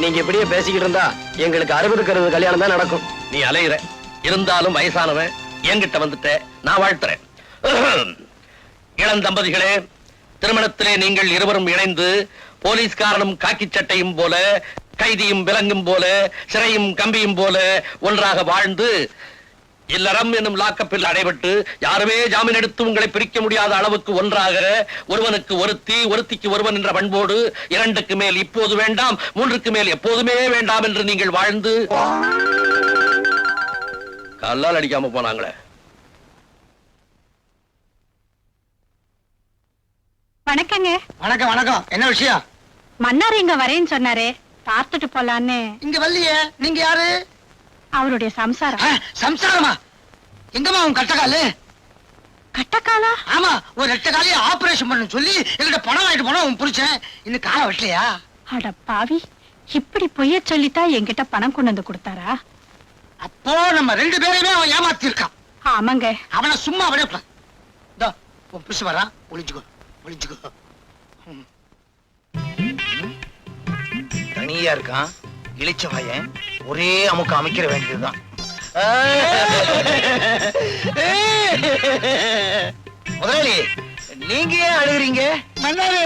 D: நீங்க இப்படியே பேசிக்கிட்டு இருந்தா எங்களுக்கு 60 கல்யாணம் தான் நடக்கும்.
B: நீ அலையிற, இருந்தாலும் வயசானவன் என்கிட்ட வந்துட்ட, நான் வாழ்த்துறேன். இளம் தம்பதிகளே, திருமணத்திலே நீங்கள் இருவரும் இணைந்து போலீஸ்காரனும் காக்கி சட்டையும் போல, கைதியும் விலங்கும் போல, சிறையும் கம்பியும் போல ஒன்றாக வாழ்ந்து இல்லறம் என்னும் லாக்கப்பில் அடைபட்டு யாருமே ஜாமீன் எடுத்து உங்களை பிரிக்க முடியாத அளவுக்கு ஒன்றாக, ஒருவனுக்கு ஒருத்தி, ஒருத்திக்கு ஒருவன் என்ற பண்போடு 2க்கு மேல் இப்போது வேண்டாம், 3க்கு மேல் எப்போதுமே வேண்டாம் என்று நீங்கள் வாழ்ந்து கல்லால் அடிக்காம போனாங்களே.
G: வணக்கங்க.
E: வணக்கம் வணக்கம். என்ன விஷயம்?
G: மன்னார் இங்க வரேன்னு சொன்னாரு, பார்த்துட்டு போலான்னு.
E: இங்க வரலையே. நீங்க யாரு?
G: அவருடைய சம்சாரம்.
E: சம்சாரமா? எங்கம்மா உன் கட்டக்காலு?
G: கட்டக்காலா?
E: ஆமா, ஒரு 8 காலையை ஆபரேஷன் பண்ண சொல்லி எங்கிட்ட பணம் வாங்கிட்டு போனா உன் புருஷன் இன்னும் காலை வெட்டலையா?
G: அட பாவி, இப்படி பொய்ய சொல்லித்தான் என்கிட்ட பணம் கொண்டு வந்து கொடுத்தாரா?
E: அப்போ நம்ம 2 பேரையுமே அவன் ஏமாத்தி இருக்கான்.
G: ஆமாங்க.
E: அவனை சும்மா விடக்கூடாது. இதோ உன் புருஷன் வரான், ஒளிஞ்சுக்கோ ஒளிஞ்சுக்கோ.
F: தனியா இருக்கான், இழிச்ச பையன், ஒரே அமுக்கு அமைக்கிற வேண்டியதுதான். முதலாளி, நீங்க ஏன் அழுகுறீங்க?
E: மன்னாரு,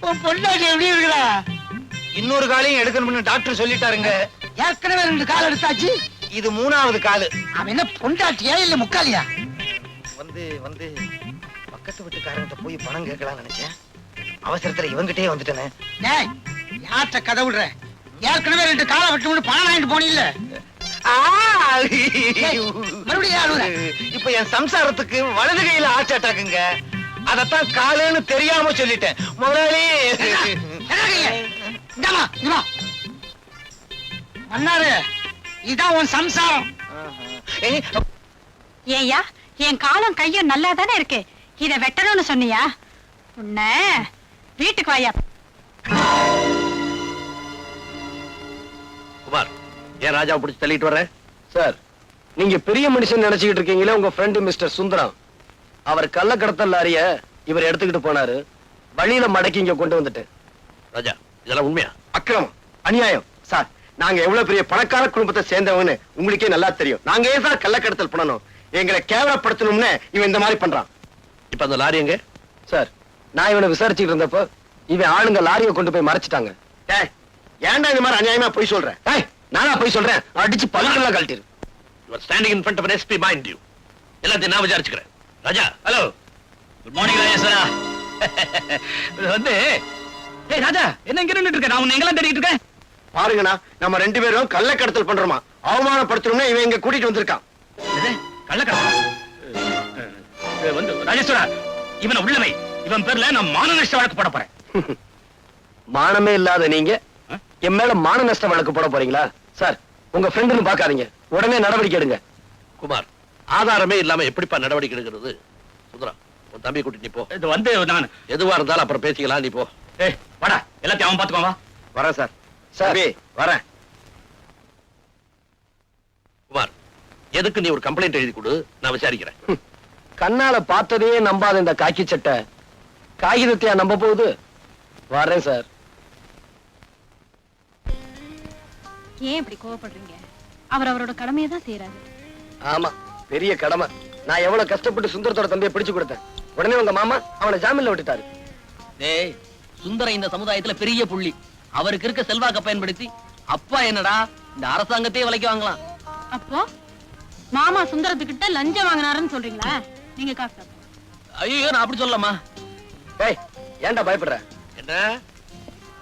E: உன் பொண்டாட்டி எப்படி இருக்கிறா?
F: இன்னொரு காலையும் எடுக்கணும்னு டாக்டர் சொல்லிட்டாருங்க.
E: ஏற்கனவே 2 கால் எடுத்தாச்சு.
F: இது 3வது காலு.
E: அவன் என்ன பொண்டாட்டியா இல்ல முக்காலியா?
F: வந்து பக்கத்து வீட்டுக்காரங்கிட்ட போய் பணம் கேட்கலாம்னு நினைச்சேன். அவசரத்துல இவங்கிட்டே வந்துட்டேனே.
E: டேய், யார்கிட்ட கதை விடுற? ஏற்கனவே 2 காலை வெட்டணும்னு பணம் வாங்கிட்டு போனீல்ல? மறுபடியும் அழுகுற?
F: இப்ப என் சம்சாரத்துக்கு வலது கையில ஹார்ட் அட்டாக்குங்க. அதத்தான் காலுன்னு தெரியாம சொல்லிட்டேன். முதலாளி,
E: மன்னாரு, இதான் உன் சம்சாரம்.
G: ஏய்யா, என் காலம் கையும் நல்லா தானே இருக்கு, இத வெட்டணும்னு சொன்னியா? உன்ன வீட்டுக்கு வாயா.
B: குமார், ஏன் ராஜா பிடிச்சி தள்ளிட்டு வர்ற?
D: சார், நீங்க பெரிய மனுஷன் நினைச்சுக்கிட்டு இருக்கீங்களே, உங்க ஃப்ரெண்டு மிஸ்டர் சுந்தரம். அவர் கள்ளக்கடத்தல் லாரிய இவர் எடுத்துக்கிட்டு போனாரு. வழியில மடக்கி இங்க கொண்டு வந்துட்டேன்.
B: ராஜா, இதெல்லாம் உண்மையா?
D: அக்கிரமம், அநியாயம். சார், நாங்க எவ்வளவு பெரிய பணக்கார குடும்பத்தை சேர்ந்தவன்னு உங்களுக்கே நல்லா தெரியும். நாங்க ஏன் சார் கள்ளக்கடத்தல் பண்ணணும்? எங்களை கேவலப்படுத்தணும்னு இவன் இந்த மாதிரி பண்றான்.
B: இப்ப அந்த லாரி எங்க?
D: சார், நான் இவனை விசாரிச்சுட்டு இருந்தப்போ இவன் ஆளுங்க லாரியை கொண்டு போய் மறைச்சிட்டாங்க. ஏன்டா இந்த மாதிரி அநியாயமா போய் சொல்றேன்? நானா போய் சொல்றேன்? அடிச்சு பல்லுலாம் கழட்டிரு.
B: You are standing in front of an SP, mind you. எல்லாத்தையும் நான் விசாரிச்சுக்கிறேன். ராஜா, ஹலோ.
C: குட் மார்னிங் ராஜேஸ்வரா. வந்து ஏய் ராஜா, என்ன இங்க நின்னுட்டு இருக்க? நான் உன்னை எங்கெல்லாம் தேடிட்டு இருக்கேன்.
D: பாருங்கண்ணா, நம்ம 2 பேரும் கள்ளக்கடத்தல் பண்றோமா? அவமானப்படுத்தணும்னு இவன் இங்க கூட்டிட்டு வந்திருக்கான்.
C: கள்ளக்கடத்தல் வந்து ராஜேஸ்வரா, இவனை உள்ளவை. இவன் பேர்ல நான் மான நஷ்ட வழக்கு போட போறேன்.
D: மானமே இல்லாத நீங்க என் மேல மான நஷ்ட வழக்கு போட போறீங்களா? சார், உங்க ஃப்ரெண்டுன்னு பாக்காதீங்க, உடனே நடவடிக்கை எடுங்க.
B: குமார், ஆதாரமே இல்லாம எப்படிப்பா நடவடிக்கை எடுக்கிறது? சுந்தரா, உன் தம்பி கூட்டிட்டு நீ போ.
C: இது வந்து நான்
B: எதுவா இருந்தாலும் அப்புறம் பேசிக்கலாம், நீ போ.
C: ஏய் வாடா, எல்லாத்தையும் அவன் பாத்துக்கோ. வா.
D: வரேன் சார். சார், வரேன்.
B: குமார், எதுக்கு நீ ஒரு கம்ப்ளைண்ட் எழுதி கொடு, நான் விசாரிக்கிறேன்.
D: கண்ணால பார்த்ததே நம்பாத இந்த காக்கி சட்டை காகிதத்தையா நம்ப போகுது? வரேன் சார்.
G: ஏன் இப்படி கோவப்படுறீங்க? அவர் அவரோட கடமையை தான் செய்யறாரு.
D: ஆமா, பெரிய கடமை. நான் எவ்வளவு கஷ்டப்பட்டு சுந்தரத்தோட தம்பியை பிடிச்சு கொடுத்தேன். உடனே உங்க மாமா அவனை ஜாமீன்ல விட்டுட்டாரு.
H: டேய், சுந்தரம் இந்த சமுதாயத்துல பெரிய புள்ளி. அவருக்கு இருக்க செல்வாக்க பயன்படுத்தி அப்பா என்னடா இந்த அரசாங்கத்தையே விலைக்கு வாங்கலாம்.
G: அப்போ மாமா சுந்தரத்துக்கிட்ட லஞ்சம் வாங்கினாருன்னு சொல்றீங்களா? நீங்க காசு சாப்பிடுங்க.
H: ஐயோ நான் அப்படி சொல்லலாமா?
D: ஏய் ஏன்டா பயப்படுற?
B: என்ன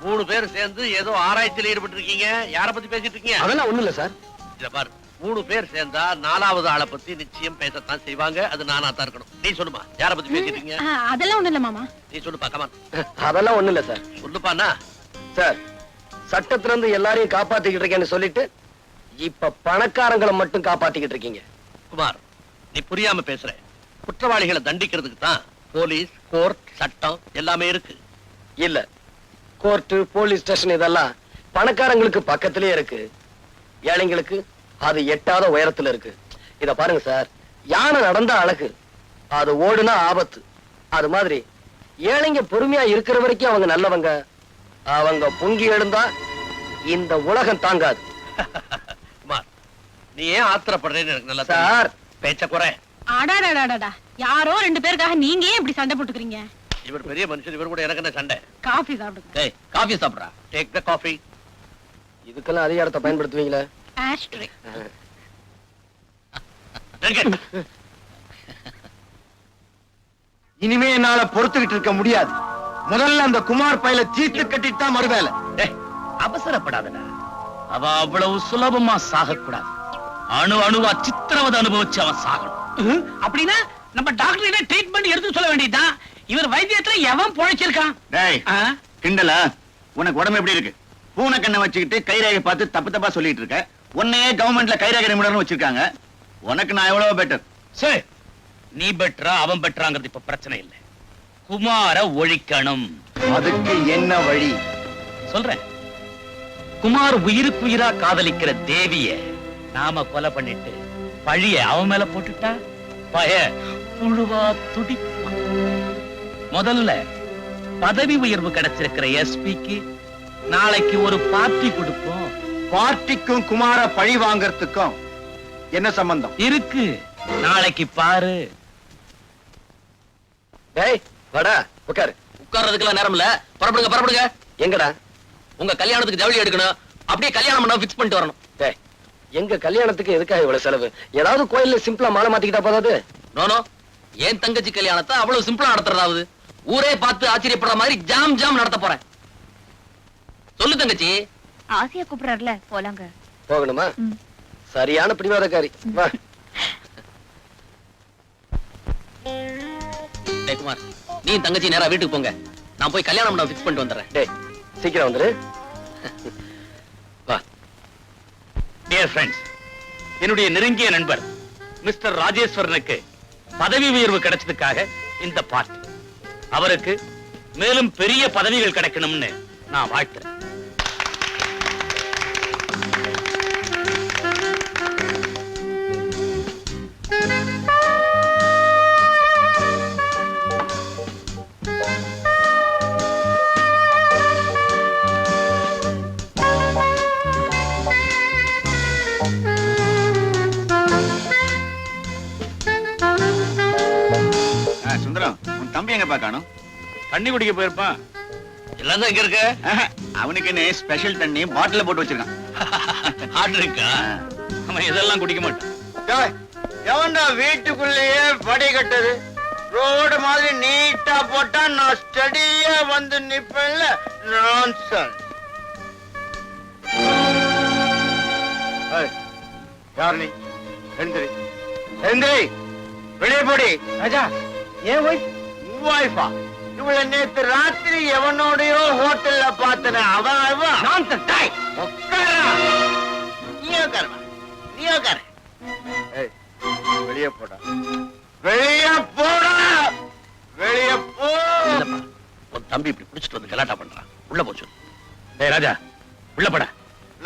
B: 3 பேர் சேர்ந்து ஏதோ ஆராய்ச்சியில் ஈடுபட்டு இருக்கீங்க? யார பத்தி பேசிட்டு இருக்கீங்க?
D: அதெல்லாம் ஒண்ணும் இல்ல சார்.
B: இத பாரு, 3 பேர் சேர்ந்தா 4வது ஆளை பத்தி நிச்சயம் பேசத்தான் செய்வாங்க. அது நானா தான் இருக்கணும். நீ சொல்லுமா, யார பத்தி பேசிட்டு இருக்கீங்க?
G: அதெல்லாம் ஒண்ணு இல்ல மாமா.
B: நீ சொல்லுப்பா, கமான்.
D: அதெல்லாம் ஒண்ணும் இல்ல சார்.
B: சொல்லுப்பாண்ணா.
D: சார், சட்டத்துல இருந்து எல்லாரையும் காப்பாத்திக்கிட்டு இருக்கேன்னு சொல்லிட்டு இப்ப பணக்காரங்களை மட்டும் காப்பாத்திக்கிட்டு இருக்கீங்க.
B: குமார், நீ புரியாம பேசுற. குற்றவாளிகளை தண்டிக்கிறதுக்கு தான் போலீஸ், கோர்ட், சட்டம் எல்லாமே இருக்கு.
D: இல்ல, கோர்ட், போலீஸ் ஸ்டேஷன் இதெல்லாம் பணக்காரங்களுக்கு பக்கத்திலே இருக்கு. ஏழைங்களுக்கு அது எட்டாத உயரத்துல இருக்கு. இத பாருங்க சார், யானை நடந்தா அழகு, அது ஓடுனா ஆபத்து. அது மாதிரி ஏழைங்க பொறுமையா இருக்கிற வரைக்கும் அவங்க நல்லவங்க. அவங்க பொங்கி எழுந்தா இந்த உலகம் தாங்காது.
B: குமார், நீ ஏன் ஆத்திரப்படுறேன்னு எனக்கு நல்லா
D: சார்,
B: பேச்ச குறை.
G: அடாடாடாடா, யாரோ 2 பேருக்காக நீங்க ஏன் இப்படி சண்டை போட்டுக்கிறீங்க?
B: இவர் பெரிய மனுஷன், இவர் கூட எனக்கு என்ன சண்டை?
G: காஃபி சாப்பிடுங்க.
H: டேய் காஃபி சாப்பிடுறா.
B: Take the coffee.
D: இதுக்கெல்லாம் அதிகாரத்தை பயன்படுத்துவீங்களா?
G: ஆஷ்ட்ரே.
F: இனிமே என்னால பொறுத்துக்கிட்டு இருக்க முடியாது. முதல்ல அந்த குமார் பையில தீர்த்து கட்டிட்டு தான் மறுவேலை.
H: டேய் அவசரப்படாதடா. அவ அவ்வளவு சுலபமா சாகக்கூடாது. அணு அணுவா சித்திரவதை அனுபவிச்சு அவன் சாகணும்.
J: அப்படின்னா நம்ம டாக்டர் ட்ரீட்மெண்ட் எடுத்து சொல்ல வேண்டியதுதான். இவர் வைத்தியத்துல எவன் பொழைச்சிருக்கான்?
C: டேய் கிண்டலா? உனக்கு உடம்பு எப்படி இருக்கு? பூனை கண்ணை வச்சுக்கிட்டு கைரேகை பார்த்து தப்பு தப்பா சொல்லிட்டு இருக்க. உன்னையே கவர்மெண்ட்ல கைரேகை நிபுணர்னு வச்சிருக்காங்க. உனக்கு நான் எவ்வளவு பெட்டர்.
H: சரி, நீ பெட்டரா அவன் பெட்டராங்கிறது இப்ப பிரச்சனை இல்லை. குமார ஒழிக்கணும்.
F: அதுக்கு என்ன வழி?
H: சொல்றேன். குமார் உயிருக்கு உயிரா காதலிக்கிற தேவிய நாம கொலை பண்ணிட்டு பழிய அவன் மேல போட்டுட்டா பய புழுவா துடிப்பான். முதல்ல பதவி உயர்வு கிடைச்சிருக்கிற எஸ்பிக்கு நாளைக்கு ஒரு பார்ட்டி கொடுப்போம்.
F: பார்ட்டிக்கும் குமார பழி வாங்கறதுக்கும் என்ன சம்பந்தம்
H: இருக்கு? நாளைக்கு பாரு.
D: டேய் வாடா, உட்காரு.
H: உட்கார்றதுக்கெல்லாம் நேரம் இல்ல. புறப்படுங்க புறப்படுங்க.
D: எங்கடா?
H: உங்க கல்யாணத்துக்கு ஜவுளி எடுக்கணும். அப்படியே கல்யாணம் பண்ண பிக்ஸ் பண்ணிட்டு வரணும்.
D: டேய், எங்க கல்யாணத்துக்கு எதுக்காக இவ்வளவு செலவு? ஏதாவது கோயில்ல சிம்பிளா மாலை மாத்திக்கிட்டா போதாது?
H: நோனோ, என் தங்கச்சி கல்யாணத்தை அவ்வளவு சிம்பிளா நடத்துறதாவது ஊரே பார்த்து ஆச்சரியப்படுற மாதிரி ஜாம் ஜாம் நடத்த போறேன். சொல்லு தங்கச்சி.
A: ஆசையா கூப்பிடுறாருல, போலாங்க.
D: போகணுமா? சரியான பிடிவாதக்காரி. வா.
H: டேய் குமார், நீ தங்கச்சி நேரா வீட்டுக்கு போங்க. நான் போய் கல்யாணம் பண்ண பிக்ஸ் பண்ணிட்டு வந்துடுறேன்.
D: டேய் சீக்கிரம் வந்துரு. வா.
H: டியர் ஃப்ரெண்ட்ஸ், என்னுடைய நெருங்கிய நண்பர் மிஸ்டர் ராஜேஸ்வரனுக்கு பதவி உயர்வு கிடைச்சதுக்காக இந்த பார்ட்டி. அவருக்கு மேலும் பெரிய பதவிகள் கிடைக்கணும்னு நான் வாழ்த்துறேன்.
C: சுந்தரம், உன் தம்பி எங்க பாக்கணும்? தண்ணி குடிக்க போயிருப்பான்.
B: எல்லாம் தான் இங்க இருக்கு.
C: அவனுக்கு என்ன ஸ்பெஷல் தண்ணி பாட்டில போட்டு வச்சிருக்கான்.
B: ஆர்டர் இருக்கா?
H: அவன் இதெல்லாம் குடிக்க மாட்டான்.
F: எவன்டா வீட்டுக்குள்ளேயே படி கட்டது? ரோடு மாதிரி நீட்டா போட்டா நான் ஸ்டடியா வந்து நிப்பேன்ல. நான்சென்ஸ். யார் நீ? எந்திரி எந்திரி, வெளியே போடி. ராஜா, ஏன் ஒய்ஃப்? ஒய்ஃபா? இவள நேத்து ராத்திரி எவனோடயோ ஹோட்டல்ல பார்த்தன. அவன் வெளியே போடா, வெளியே போடா, வெளியே போ.
B: இல்லப்பா, உன் தம்பி இப்படி பிடிச்சிட்டு வந்து கலாட்டா பண்றான். உள்ள போச்சு.
H: டேய் ராஜா, உள்ள போடா.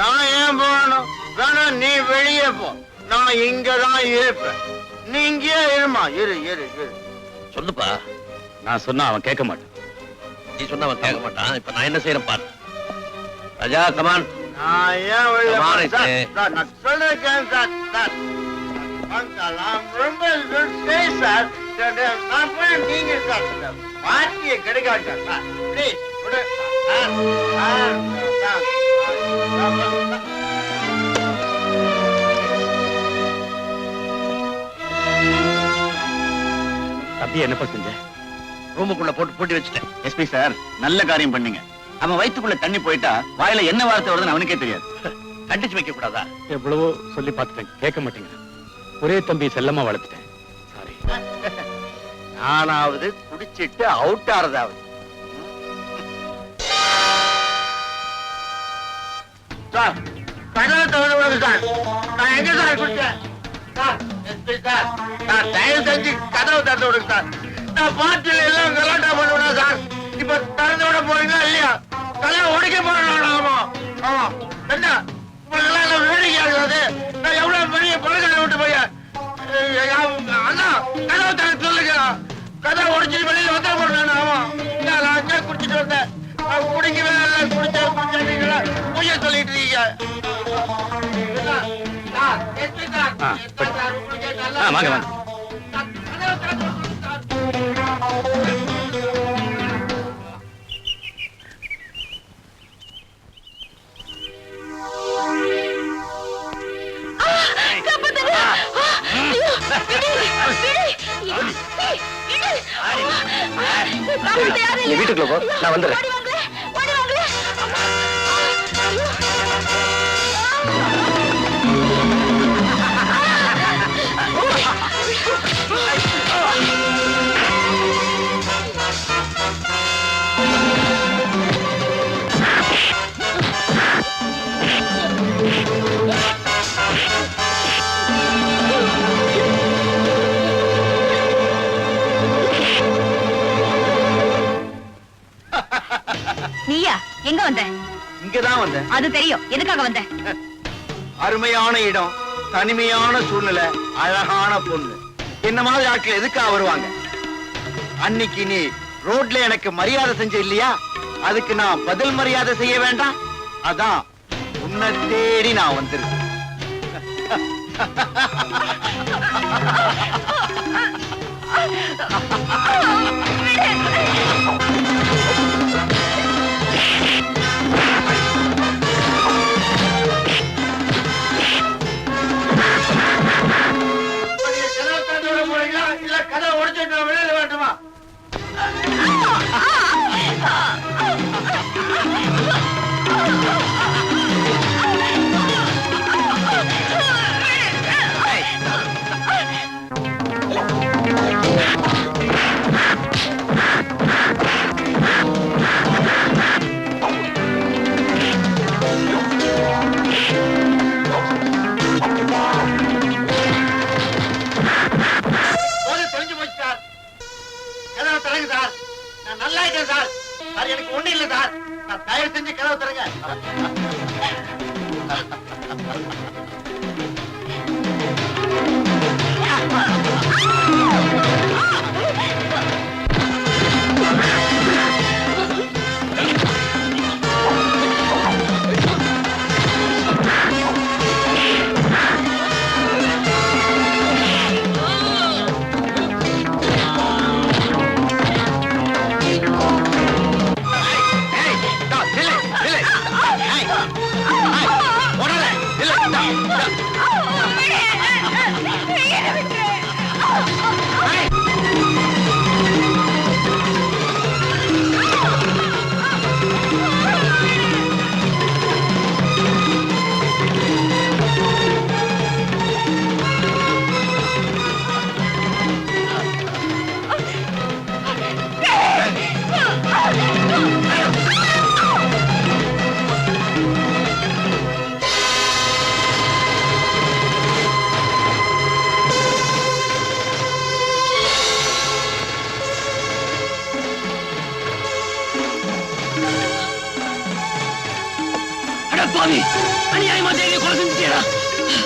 F: நான் ஏன் போகணும்? வேணாம், நீ வெளியே போ. நான் இங்கதான் இருப்பேன். நீ இங்கேயே இருமா. இரு இரு இரு.
B: சொல்லுப்பா.
H: நான் சொன்னா அவன் கேட்க மாட்டான்.
B: நீ சொன்னா அவன் கேட்க மாட்டான். இப்ப நான் என்ன செய்யறேன் பாரு. ராஜா, கமான்.
F: நான் ஏன் வெளியே
B: Come on,
F: போறேன்? Sir,
B: Ike.
F: சார், நான் சொல்றேன் சார். சார், அங்கிள், I'm ரொம்ப good say, சார். நான் போய் நீங்க சார் பார்ட்டியை கிடைக்காது சார். ப்ளீஸ் விடு சார். Sir, sir, sir.
C: அப்படியே என்னப்பா செஞ்ச?
B: ரூமுக்குள்ள போட்டு பூட்டி வச்சுட்டேன்.
C: எஸ்பி சார், நல்ல காரியம் பண்ணீங்க. அவன் வயித்துக்குள்ள தண்ணி போயிட்டா வாயில என்ன வார்த்தை வருதுன்னு அவனுக்கே தெரியாது.
B: கண்டிச்சு வைக்க கூடாதா?
C: எவ்வளவோ சொல்லி பார்த்துட்டேன், கேட்க மாட்டேங்க. ஒரே தம்பி செல்லமா வளர்த்துட்டேன். சாரி.
B: நானாவது குடிச்சிட்டு அவுட் ஆறதாவது. சார், கதவை திறந்து விடுங்க சார். நான் எங்க சார் குடிச்சேன்? சார், எஸ்பி சார், நான் தயவு செஞ்சு கதவை திறந்து விடுங்க சார். நான் பாட்டில் எல்லாம் கலாட்டா பண்ணுவேன் சார். இப்ப திறந்து விட போறீங்களா இல்லையா? கதவை உடைக்க போறேன். ஆமா ஆமா. என்ன உங்களுக்கெல்லாம் என்ன வேடிக்கை ஆகுது? நான் எவ்வளவு பெரிய பழக்கத்தை விட்டு போய் அண்ணா கதவை திறந்து சொல்லுங்க. கதவை உடைச்சிட்டு வெளியில வந்த போறேன். ஆமா, நான் அங்கே குடிச்சிட்டு வந்தேன். குடிக்கவே இல்லை, குடிச்சீங்களா பொய்ய சொல்லிட்டு இருக்கீங்க.
C: வாங்க வாங்க.
D: நீ வீட்டுக்குள்ள போ, நான் வந்துடுறேன்.
A: நீயா எங்க வந்த?
F: இங்கதான் வந்தேன்.
A: அது தெரியும், எதுக்காக வந்த?
F: அருமையான இடம், தனிமையான சூழ்நிலை, அழகான பொண்ணு. என்ன மாதிரி ஆட்கள் எதுக்காக வருவாங்க? அன்னைக்கு நீ ரோட்ல எனக்கு மரியாதை செஞ்ச இல்லையா? அதுக்கு நான் பதில் மரியாதை செய்ய வேண்டாம்? அதான் உன்னை தேடி நான் வந்திருக்கேன். இல்ல கதை உடைச்சிட்டு வெளியில வேண்டுமா? நல்லா இருக்கேன் சார். சார், எனக்கு ஒண்ணு இல்ல சார். நான் தயவு செஞ்சு கதவை தரங்க.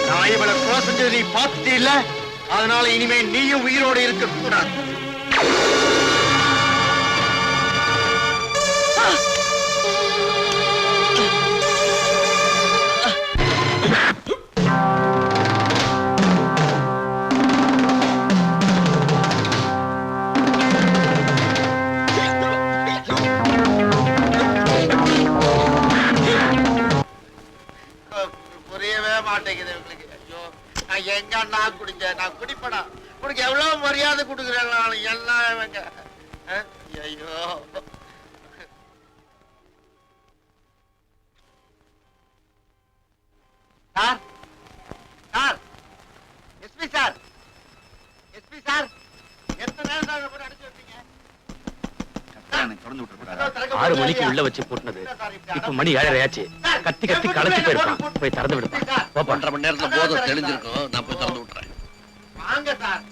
F: நான் இவளை கொலை செஞ்சது நீ பார்த்துட்டே இல்ல, அதனால இனிமே நீயும் உயிரோடு இருக்க கூடாது. புரியவே மாட்டேங்குது உங்களுக்கு. ஐயோ, நான் எங்க நான் குடிச்சேன்? நான் குடிப்படா. உனக்கு எவ்வளவு மரியாதை கொடுக்குறேன் எல்லாம் இவங்க. ஐயோ sir, sir, SP sir, SP sir, எத்தனை நேரம் சார் போட்டு அடிச்சு வைப்பீங்க?
C: திறந்து விட்டுருக்கூடாது.
D: 6 மணிக்கு உள்ள வச்சு பூட்டினது இப்ப மணி 7:30 ஆச்சு. கத்தி கத்தி களைச்சு போயிருப்பான். போய் திறந்து விடுப்பா.
B: 1.5 மணி நேரத்துல போதும் தெளிஞ்சிருக்கும். நான் போய் திறந்து விட்டுறேன்.
F: வாங்க சார்.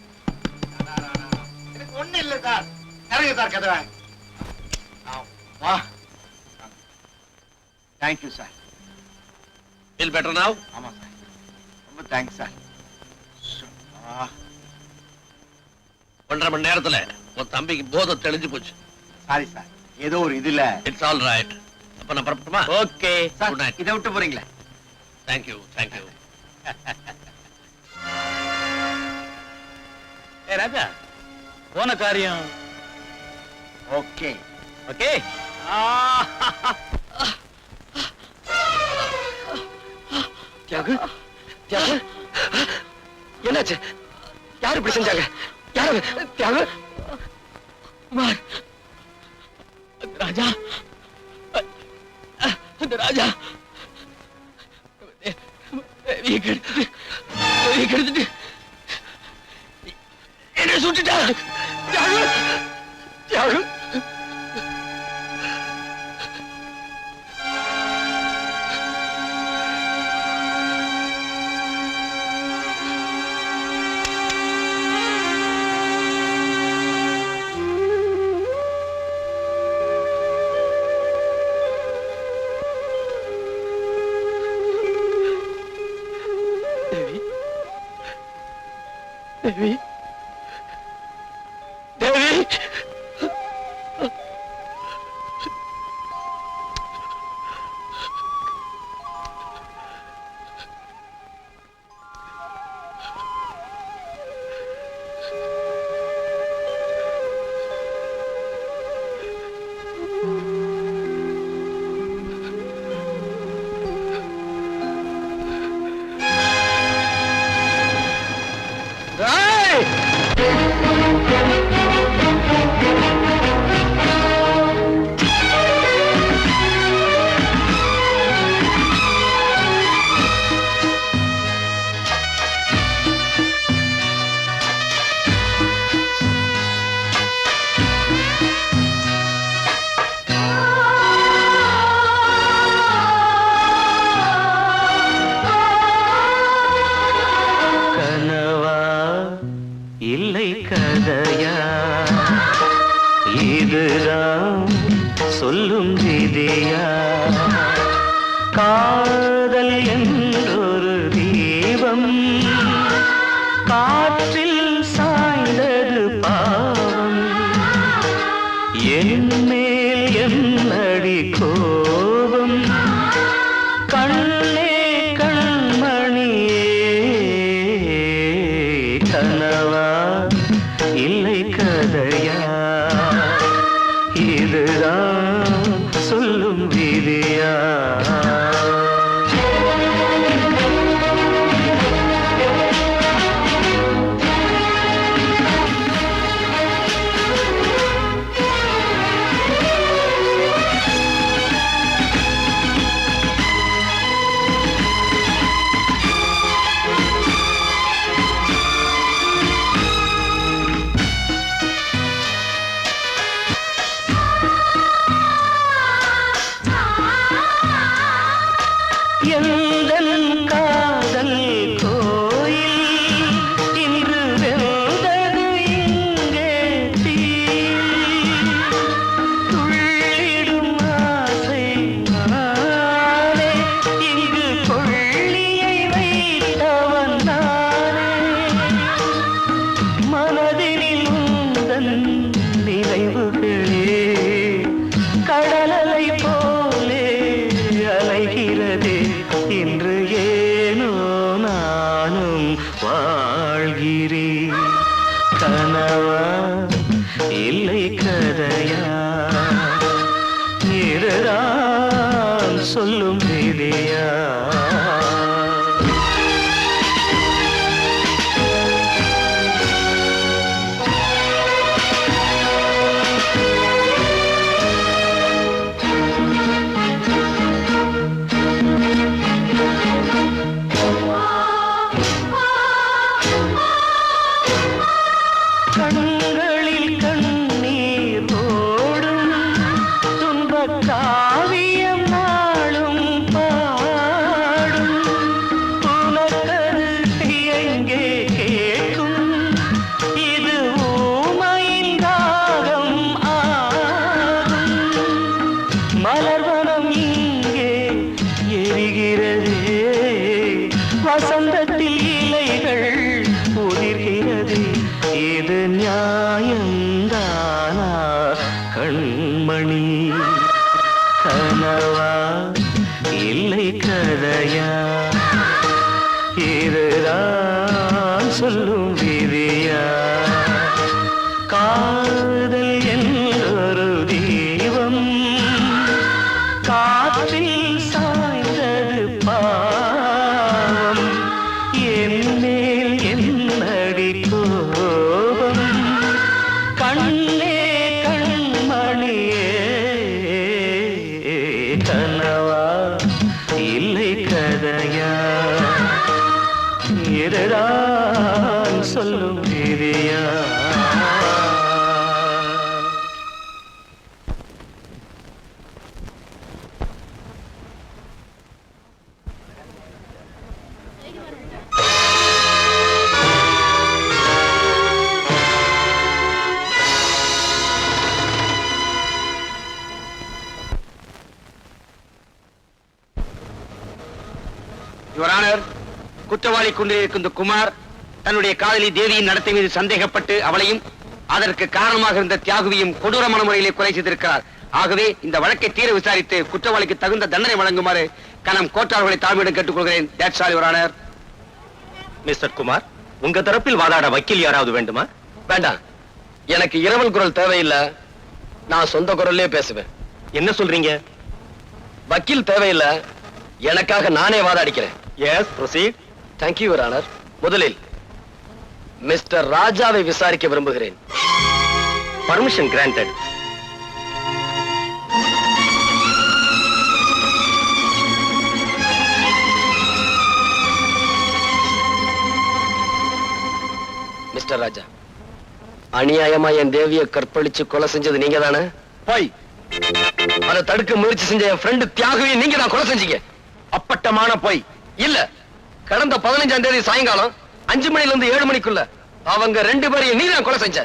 F: எனக்கு ஒண்ணு இல்ல சார். இறங்க சார் கதவை. வா. Thank you sir.
B: Feel better now?
F: ஆமா சார். ரொம்ப தேங்க்ஸ் சார்.
B: 1.5 மணி நேரத்துல உன் தம்பிக்கு போதை தெளிஞ்சு போச்சு.
F: Sorry sir. ஏதோ ஒரு இதுல.
B: It's all right. அப்ப நான் புறப்பட்டுமா?
D: ஓகே.
B: Good night.
F: இதை விட்டு போறீங்களா?
B: Thank you, thank you.
C: ராஜா போன காரியம்
F: ஓகே.
C: ஓகே.
D: தியாகு, தியாகு, என்னாச்சு? யாரு இப்படி செஞ்சாங்க? யாரு? தியாகு, குமார், ராஜா, அந்த ராஜா கெடுத்துட்டு என்ன சுட்டுட்டா. தியாகு, தியாகு, தேவி, தேவி,
I: இல்லை கதையா இதுதான் சொல்லும் விதியா காதல் என்றொரு தீபம் காற்றில் சாய்ந்தது பாவம் என் மேல் என்னடி கோபம் கண்ணே கண்மணியே கனவா இல்லை கதையா இதுதான் சொல்லும் விதியா எந்தன் காதல் கோயில் இன்று வெந்தது இங்கே தீ துள்ளிடும் ஆசை நானே இங்கு கொள்ளியை வைத்தவன் நானே மனதினில் உந்தன் நினைவுகளே கடலலை போலே அலைகிறதே இன்று ஏனோ நானும் வாழ்கிறேன் கனவா இல்லை கதையா இதுதான் சொல்லும் விதியா காவியம் நாளும் பாடும் உனக்கது எங்கே கேட்கும் இது ஊமையின் ராகம் ஆகும் மலர்வனம் இங்கே எரிகிறதே வசந்தத்தில் இலைகள் உதிர்கிறது இது நியாயந்தானா கண்மணி கனவா இல்லை கதையா இதுதான் சொல்லும் விதியா காதல் என்றொரு தீபம் காற்றில் சாய்ந்தது பாவம் என் மேல் என்னடி கோபம் கண்ணே கண்மணியே கனவா இல்லை கதையா இதுதான் சொல்லும் விதியா
D: யுவர் ஆனர், குற்றவாளி கொண்டிருக்கும் இந்த குமார் தன்னுடைய காதலி தேவியின் நடத்தை மீது சந்தேகப்பட்டு அவளையும் அதற்கு காரணமாக இருந்த தியாகுவையும் கொடூரமான முறையிலே கொலை செய்திருக்கிறார். ஆகவே இந்த வழக்கை தீர விசாரித்து குற்றவாளிக்கு தகுந்த தண்டனை வழங்குமாறு கனம் கோட்டார்களை தாழ்மையிடம் கேட்டுக்கொள்கிறேன். That's all your honour. Mister Kumar, உங்க தரப்பில் வாதாட வக்கீல் யாராவது வேண்டுமா? வேண்டாம், எனக்கு இரவல் குரல் தேவையில்லை. நான் சொந்த குரல்லே பேசுவேன். என்ன சொல்றீங்க? வக்கீல் தேவையில்லை, எனக்காக நானே வாதாடிக்கிறேன். Yes, proceed. Thank you your honour. முதலில் மிஸ்டர் ராஜாவை விசாரிக்க விரும்புகிறேன். Permission granted. மிஸ்டர் ராஜா, அநியாயமா என் தேவியை கற்பழிச்சு கொலை செஞ்சது நீங்க தானே? போய் அதை தடுக்க முயற்சி செஞ்ச என் ஃப்ரெண்டு தியாகுவை நீங்க தான் கொலை செஞ்சீங்க. அப்பட்டமான போய். இல்ல, கடந்த 15ஆம் தேதி சாயங்காலம் 5 மணில இருந்து 7 மணிக்குள்ள அவங்க 2 பேரையும் நீ தான் கொலை செஞ்ச.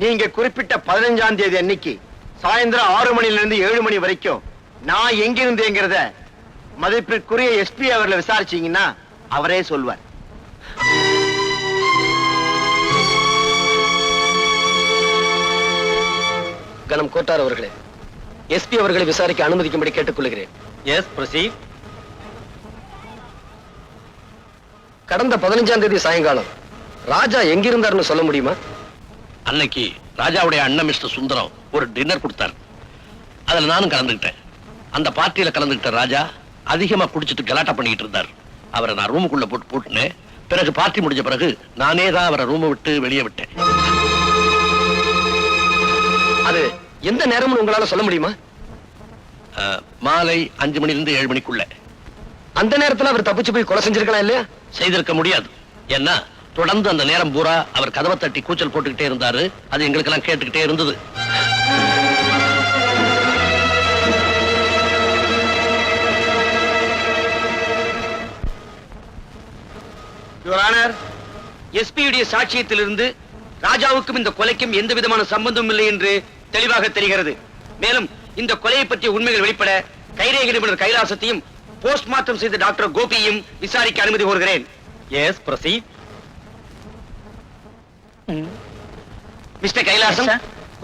D: நீங்க குறிப்பிட்ட 15ஆம் தேதி அன்னைக்கு சாயந்தரம் 6 மணில இருந்து 7 மணி வரைக்கும் நான் எங்க இருந்தேங்கிறத மதிப்பிற்குரிய எஸ்பி அவர்களை விசாரிச்சீங்கன்னா அவரே சொல்வார். கனம் கோட்டார் அவர்களே, எஸ்பி அவர்களை விசாரிக்க அனுமதிக்கும்படி கேட்டுக்கொள்கிறேன். Yes, proceed. கடந்த 15ஆம் தேதி சாயங்காலம் ராஜா எங்கிருந்தார்னு சொல்ல முடியுமா?
B: அன்னைக்கு ராஜாவுடைய அண்ணன் மிஸ்டர் சுந்தரம் ஒரு டின்னர் கொடுத்தார். அதுல நானும் கலந்துக்கிட்டேன். அந்த பார்ட்டியில கலந்துக்கிட்ட ராஜா அதிகமா குடிச்சிட்டு கலாட்டா பண்ணிட்டு இருந்தார். அவரை நான் ரூமுக்குள்ள போட்டு பூட்டினேன். பிறகு பார்ட்டி முடிஞ்ச பிறகு நானே தான் அவரை ரூமை விட்டு வெளியே விட்டேன்.
D: அது எந்த நேரம்னு உங்களால சொல்ல முடியுமா?
B: மாலை 5 மணிலிருந்து 7 மணிக்குள்ள.
D: அந்த நேரத்துல அவர் தப்பிச்சு போய் கொலை செஞ்சிருக்கலாம் இல்லையா?
B: செய்திருக்க முடியாது. ஏன்னா தொடர்ந்து அந்த நேரம் பூரா அவர் கதவை தட்டி கூச்சல் போட்டுக்கிட்டே இருந்தாரு. அது எங்களுக்கெல்லாம் கேட்டுக்கிட்டே இருந்தது.
D: யுவர் ஆனர், எஸ்பியுடைய சாட்சியத்திலிருந்து ராஜாவுக்கும் இந்த கொலைக்கும் எந்த விதமான சம்பந்தமும் இல்லை என்று தெளிவாக தெரிகிறது. மேலும் இந்த கொலையை பற்றிய உண்மைகள் வெளிப்பட கைரேகை நிபுணர் கைலாசத்தையும் போஸ்ட்மார்ட்டம் செய்த டாக்டர் கோபியையும் விசாரிக்க அனுமதி கோருகிறேன். S, proceed. மிஸ்டர் கைலாசம்,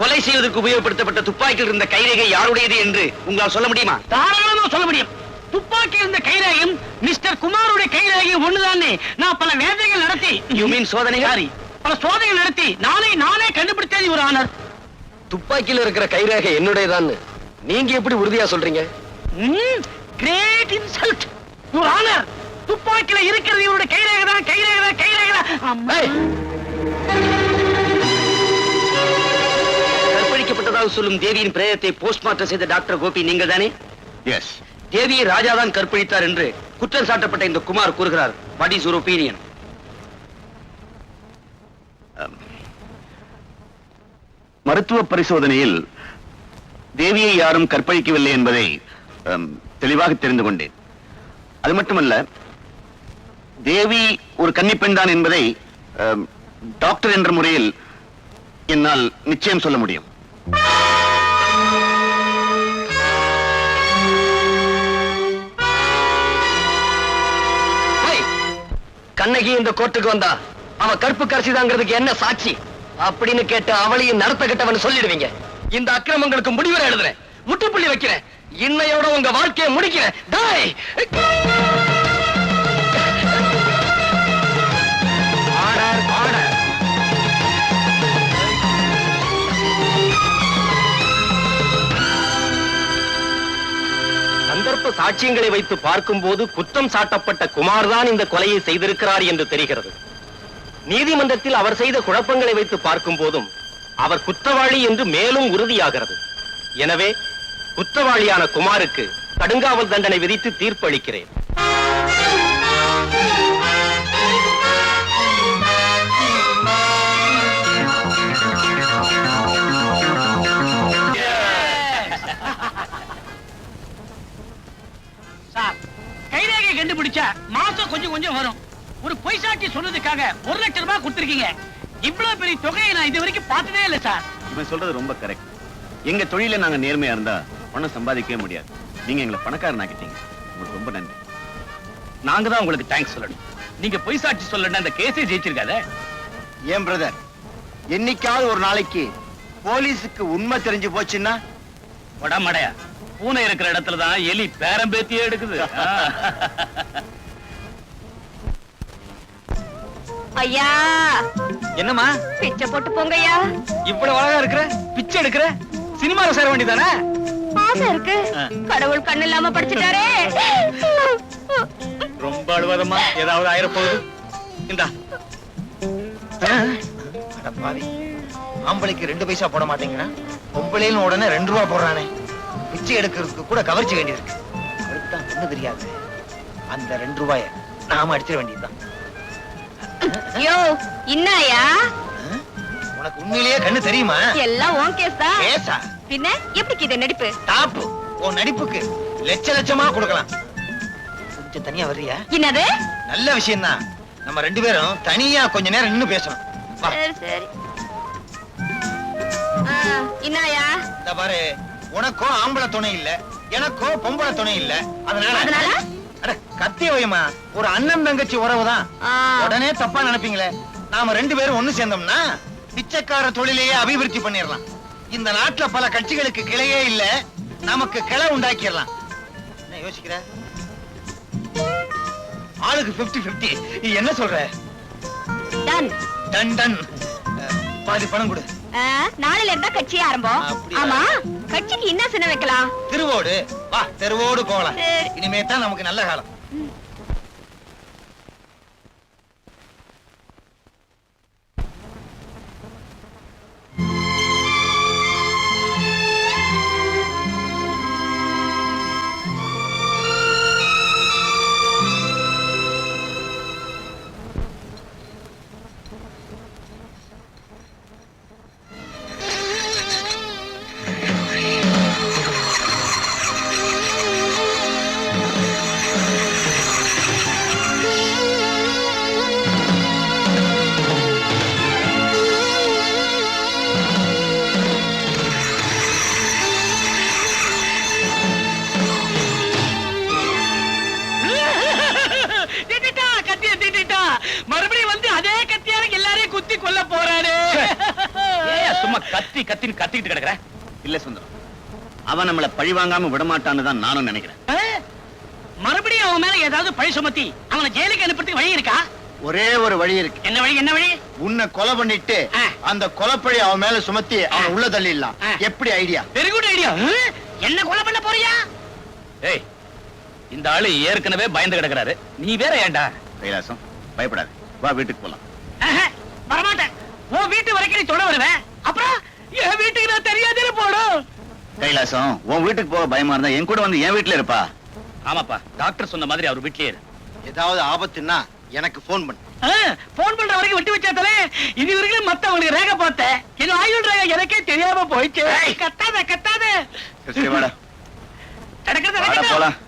D: கொலை செய்வதற்கு உபயோகப்படுத்தப்பட்ட துப்பாக்கியில் இருந்த கைரேகை யாருடையது என்று உங்களால் சொல்ல முடியுமா?
J: தாராளமா சொல்ல முடியும். துப்பாக்கி இருந்த கைரேகையும் மிஸ்டர் குமாருடைய கைரேகையும் ஒண்ணுதானே. நான் பல வேதைகள் நடத்தி,
D: யூ மீன் சோதனைகள்?
J: பல சோதனைகள் நடத்தி நானே கண்டுபிடித்தது ஒரு ஆனர்.
D: துப்பாக்கியில் இருக்கிற கைரேகை என்னுடையதான் நீங்க எப்படி உறுதியா சொல்றீங்க?
J: Great insult your honour. துப்பாக்கில இருக்கிறது இவருடைய கைரேகை தான்.
D: கற்பழிக்கப்பட்டதாக சொல்லும் தேவியின் பிரேதத்தை போஸ்ட்மார்ட்டம் செய்த டாக்டர் கோபி நீங்க தானே? எஸ். தேவியை ராஜாதான் கற்பழித்தார் என்று குற்றம் சாட்டப்பட்ட இந்த குமார் கூறுகிறார். What is your opinion?
C: மருத்துவ பரிசோதனையில் தேவியை யாரும் கற்பழிக்கவில்லை என்பதை தெளிவாக தெரிந்து கொண்டேன். அது மட்டுமல்ல, தேவி ஒரு கன்னிப்பெண் தான் என்பதை டாக்டர் என்ற முறையில் என்னால் நிச்சயம் சொல்ல முடியும்.
D: கண்ணகி இந்த கோர்ட்டுக்கு வந்தா அவ கற்பு கரசிதாங்கிறதுக்கு என்ன சாட்சி அப்படின்னு கேட்டு அவளையும் நடத்த கட்டவன் சொல்லிடுவீங்க. இந்த அக்கிரமங்களுக்கு முடிவுரை எழுதுறேன், முற்றுப்புள்ளி வைக்கிறேன், இன்னையோட உங்க வாழ்க்கையை முடிக்கிறேன். டேய்! Order, order. சந்தர்ப்ப சாட்சியங்களை வைத்து பார்க்கும்போது குற்றம் சாட்டப்பட்ட குமார் தான் இந்த கொலையை செய்திருக்கிறார் என்று தெரிகிறது. நீதிமன்றத்தில் அவர் செய்த குழப்பங்களை வைத்து பார்க்கும் போதும் அவர் குற்றவாளி என்று மேலும் உறுதியாகிறது. எனவே குற்றவாளியான குமாருக்கு கடுங்காவல் தண்டனை விதித்து தீர்ப்பு அளிக்கிறேன்.
J: சார், கைரேகை கண்டுபிடிச்சா மாசம் கொஞ்சம் கொஞ்சம் வரும். ஒரு பொய் சாட்சி சொன்னதுக்காக 1 லட்சம் ரூபாய் கொடுத்திருக்கீங்க. இவ்வளவு பெரிய தொகையை நான் இது வரைக்கும் பார்த்ததே இல்ல சார்.
C: இவன் சொல்றது ரொம்ப கரெக்ட். எங்க தொழில நாங்க நேர்மையா இருந்தா பணம் சம்பாதிக்கவே முடியாது. நீங்க எங்களை பணக்காரன் ஆக்கிட்டீங்க. உங்களுக்கு ரொம்ப நன்றி.
B: நாங்க தான் உங்களுக்கு தேங்க்ஸ் சொல்லணும். நீங்க பொய் சாட்சி சொல்லணும், அந்த கேஸே ஜெயிச்சிருக்காத.
F: ஏன் பிரதர், என்னைக்காவது ஒரு நாளைக்கு போலீஸுக்கு உண்மை தெரிஞ்சு போச்சுன்னா
B: உடம்படையா பூனை இருக்கிற இடத்துல தான் எலி பேரம்பேத்தியே எடுக்குது.
A: ஐயா,
C: என்னம்மா
A: பிச்சை போட்டு போங்கய்யா.
C: இவ்வளவு அழகா இருக்கிற, பிச்சை எடுக்கிற, சினிமால சேர வேண்டியதானே?
A: ஆசை இருக்கு, கடவுள் கண்ணு இல்லாம படிச்சுட்டாரே.
C: ரொம்ப அழுவாதம்மா, ஏதாவது ஆயிரப்போகுது. இந்தா.
F: அடப்பாவி, ஆம்பளைக்கு 2 பைசா போட மாட்டேங்கிறா, பொம்பளைன்னு உடனே 2 ரூபா போடுறானே. பிச்சை எடுக்கிறதுக்கு கூட கவர்ச்சி வேண்டியிருக்கு. அவருக்கு தான் கண்ணு தெரியாது. அந்த 2 ரூபாய நாம அடிச்சிட வேண்டியதுதான்.
A: யோ, இன்னாயா?
F: உனக்கு உண்மையிலேயே கண்ணு தெரியுமா?
A: எல்லாம் உன் கேஸ் தான்.
F: கேஸா?
A: பின்ன எப்படி இது நடிப்பு?
F: டாப்பு. உன் நடிப்புக்கு லட்சமா கொடுக்கலாம். கொஞ்சம் தனியா வர்றியா?
A: என்னது?
F: நல்ல விஷயம் தான். நம்ம 2 பேரும் தனியா கொஞ்ச நேரம் நின்னு பேசணும். வா.
A: சரி சரி. இன்னாயா?
F: இந்த பாரு, உனக்கும் ஆம்பளை துணை இல்ல, எனக்கும் பொம்பளை துணை இல்ல. அதனால அட கத்திய வைமா, ஒரு அண்ணன் தங்கச்சி உறவுதான். உடனே தப்பா நினைப்பீங்களே. நாம 2 பேரும் ஒண்ணு சேர்ந்தோம்னா பிச்சைக்கார தொழிலையே அபிவிருத்தி பண்ணிடலாம். இந்த நாட்டுல பல கட்சிகளுக்கு கிளையே இல்ல, நமக்கு கிளை உண்டாக்கிடலாம். என்ன யோசிக்கிற? ஆளுக்கு 50-50. என்ன சொல்ற?
A: Done
F: done done. பாதி பணம் கொடு.
A: நாளையில இருந்தா கட்சி ஆரம்பம்.
F: அப்படியா?
A: ஆமா, கட்சிக்கு என்ன சின்ன வைக்கலாம்?
F: திருவோடு. வா, தெருவோடு போகலாம்.
A: சரி.
F: இனிமே தான் நமக்கு நல்ல காலம்.
J: மறுபடியும் வந்து அதே கத்தியால எல்லாரையும் குத்தி கொல்ல போறாரு.
B: சும்மா கத்தி கத்தின்னு கத்திக்கிட்டு கிடக்குற.
C: இல்ல சுந்தரம், அவன் நம்மள பழி வாங்காம விடமாட்டான்னு தான் நானும் நினைக்கிறேன்.
J: மறுபடியும் அவன் மேல ஏதாவது பழி சுமத்தி அவனை ஜெயிலுக்கு அனுப்புறதுக்கு வழி இருக்கா?
F: ஒரே ஒரு வழி இருக்கு.
J: என்ன வழி? என்ன வழி?
F: உன்னை கொலை பண்ணிட்டு அந்த கொலைப்பழி அவன் மேல சுமத்தி அவன் உள்ள தள்ளிடலாம். எப்படி ஐடியா?
J: Very good idea. என்ன கொலை பண்ண போறியா?
B: ஏய், இந்த ஆளு ஏற்கனவே பயந்து கிடக்குறாரு, நீ வேற ஏன்டா?
C: கைலாசம், பயப்படாது, வா வீட்டுக்கு போலாம்.
J: வரமாட்டேன். உன் வீட்டு வரைக்கும் நீ தொட வருவேன், அப்புறம் என் வீட்டுக்கு நான் தெரியாதே போடும்.
C: கைலாசம், உன் வீட்டுக்கு போக பயமா இருந்தா என் கூட வந்து என் வீட்டுல இருப்பா.
B: ஆமாப்பா, டாக்டர் சொன்ன மாதிரி அவர் வீட்லயே இரு.
F: ஏதாவது ஆபத்துன்னா எனக்கு போன் பண்ணு.
J: போன் பண்ற வரைக்கும் விட்டு வச்சாத்தலே இது வரைக்கும் மத்தவங்களுக்கு ரேகை பார்த்தேன் இது ஆயுள் ரேகை எனக்கே தெரியாம போயிடுச்சு கத்தாத கத்தாத
C: சரி வாடா வாடா போலாம்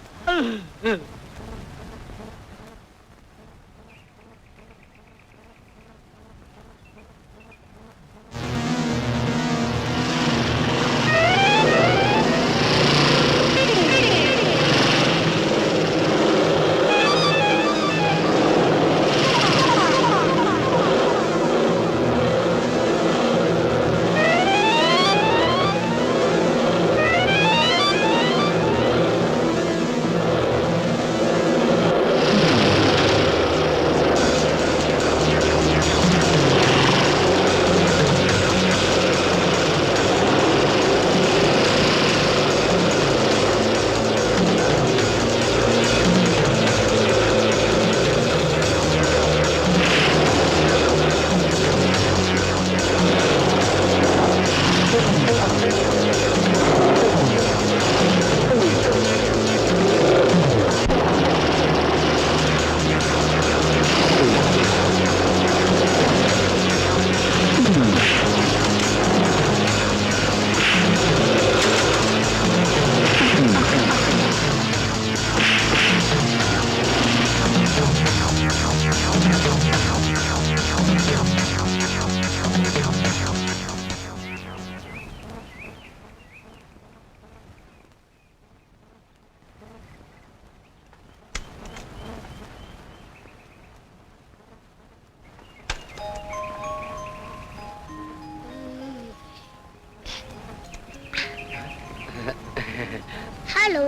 K: ஹலோ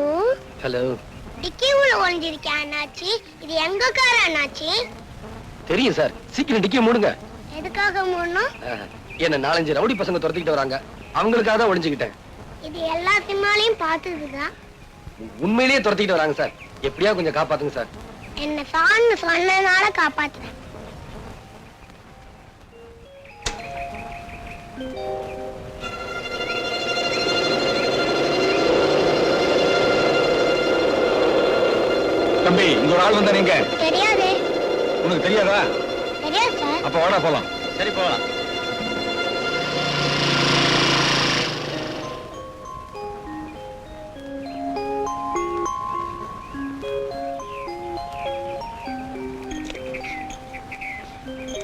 D: ஹலோ.
K: டிக்கி உள்ள ஒளிஞ்சிருக்கேன் அண்ணாச்சி. இது எங்க கார் அண்ணாச்சி?
D: தெரியும் சார். சீக்கிரம் டிக்கிய மூடுங்க.
K: எதுக்காக மூடணும்?
D: என்ன 4-5 ரவுடி பசங்க துரத்திக்கிட்டு வராங்க. அவங்களுக்காக தான் ஒளிஞ்சுக்கிட்டேன்.
K: இது எல்லா சினிமாலையும் பார்த்ததுதான்.
D: உண்மையிலேயே துரத்திக்கிட்டு வராங்க சார். எப்படியா கொஞ்சம் காப்பாத்துங்க சார்.
K: என்ன சான்னு சொன்னனால காப்பாத்துறேன்.
C: தம்பி இங்க ஒரு ஆள் வந்தா நீங்க
K: தெரியாதே.
C: உனக்கு தெரியாதா?
K: தெரியாது சார்.
C: அப்ப வாடா போலாம்.
H: சரி போகலாம்.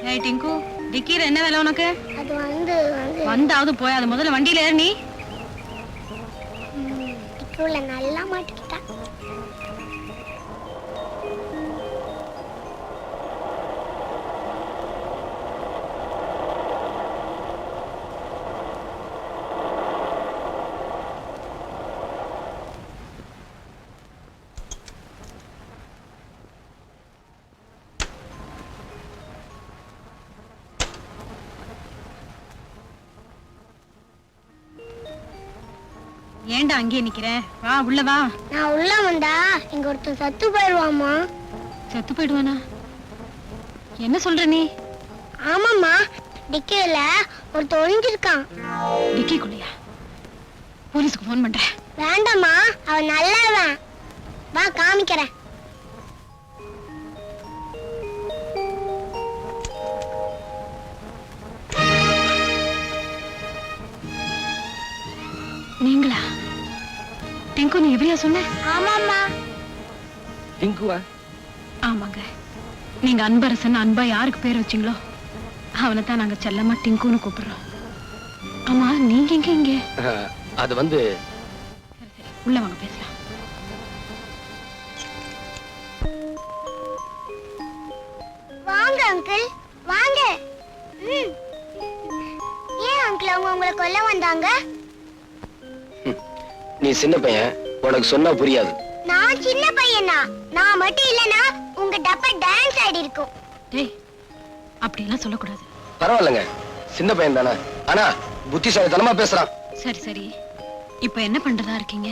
G: ஏய் டிங்கு, டிக்கில என்ன வேலை உனக்கு?
K: அது வந்து
G: வந்தாவது போய் அது முதல்ல வண்டியில ஏறு நீ.
K: டிக்கில நல்லா மாட்டிக்கிட்டா.
G: ஏன்டா அங்கேயே நிக்கிற? வா உள்ள வா.
K: நான் உள்ள வந்தா இங்க ஒருத்தன் சத்து போயிடுவாமா.
G: செத்து போயிடுவானா? என்ன சொல்ற நீ?
K: ஆமாம்மா, டிக்கில ஒருத்தன் ஒளிஞ்சிருக்கான்.
G: டிக்கிக்குள்ளையா? போலீஸ்க்கு போன் பண்றேன்.
K: வேண்டாம்மா, அவன் நல்லவன். வா காமிக்கிறேன்.
G: நீங்களா? டிங்கு நீ எப்படியா சொன்ன?
K: ஆமாம்மா.
D: டிங்குவா?
G: ஆமாங்க. நீங்க அன்பரசன் அன்பா யாருக்கு பேர் வச்சீங்களோ அவனை தான் நாங்க செல்லமா டிங்குன்னு கூப்பிடுறோம். ஆமா நீங்க எங்க இங்க?
D: அது வந்து
G: உள்ள வாங்க பேசலாம்.
K: வாங்க அங்கிள், வாங்க. ஏன் அங்கிள் அவங்க உங்களை கொல்ல வந்தாங்க?
D: நீ சின்ன பையன், உனக்கு சொன்னா புரியாது.
K: நான் சின்ன பையனா? நான் மட்டும் இல்லனா உங்க டப்பா டான்ஸ் ஆடி இருக்கும்.
G: டேய் அப்படி எல்லாம் சொல்லக்கூடாது.
D: பரவாயில்லைங்க, சின்ன பையன் தானே. ஆனா புத்திசாலித்தனமா பேசுறான்.
G: சரி சரி, இப்ப என்ன பண்றதா இருக்கீங்க?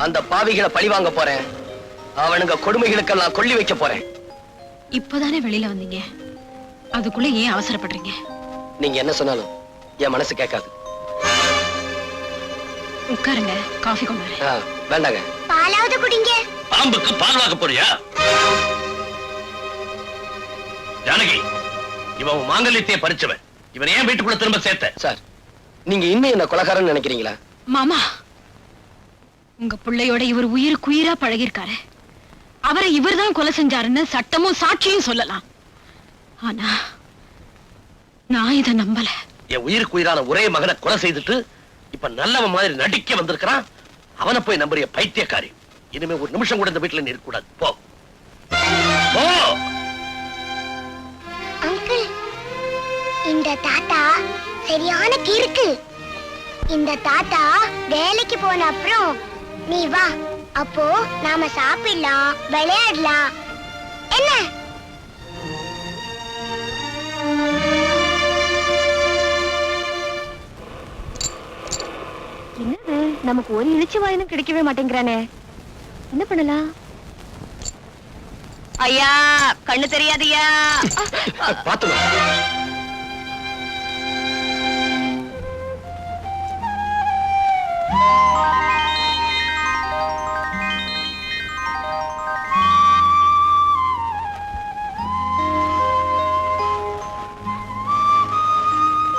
D: அந்த பாவிகளை பழி வாங்க போறேன். அவனுங்க கொடுமைகளுக்கெல்லாம் கொல்லி வைக்க போறேன்.
G: இப்பதானே வெளியில வந்தீங்க, அதுக்குள்ள ஏன் அவசரப்படுறீங்க?
D: நீங்க என்ன சொன்னாலும் என் மனசு கேட்காது.
G: உட்காருங்க, காஃபி கொண்டு வரேன்.
D: வேண்டாங்க.
K: பாலாவது குடிங்க.
B: பாம்புக்கு பால் வாக்க போறியா? ஜானகி, இவன் மாங்கல்யத்தையே பறிச்சவன். இவன் ஏன் வீட்டுக்குள்ள திரும்ப சேர்த்த?
D: சார், நீங்க இன்னும் என்ன கொலைகாரன்னு நினைக்கிறீங்களா?
A: மாமா, உங்க பிள்ளையோட இவர் உயிருக்கு உயிரா பழகிருக்காரு. அவரை இவர்தான் கொலை செஞ்சாருன்னு சட்டமும் சாட்சியும் சொல்லலாம். ஆனா நான் இத நம்பல.
B: என் உயிருக்கு உயிரான ஒரே மகனை கொலை செய்துட்டு இப்ப நல்லவன் மாதிரி நடிக்க வந்திருக்கிறான். அவனை போய் நம்புறிய பைத்தியக்காரி. இனிமே ஒரு நிமிஷம் கூட இந்த வீட்டுல நீ இருக்க கூடாது. போ போ.
K: அங்கிள், இந்த தாத்தா சரியான கிறுக்கு. இந்த தாத்தா வேலைக்கு போன அப்புறம் நீ வா, அப்போ நாம சாப்பிடலாம், விளையாடலாம். என்ன?
A: என்னது, நமக்கு ஒரு இழிச்சு வாயினும் கிடைக்கவே மாட்டேங்கிறானே. என்ன பண்ணலாம்? ஐயா, கண்ணு தெரியாதியா?
D: பாத்துமா.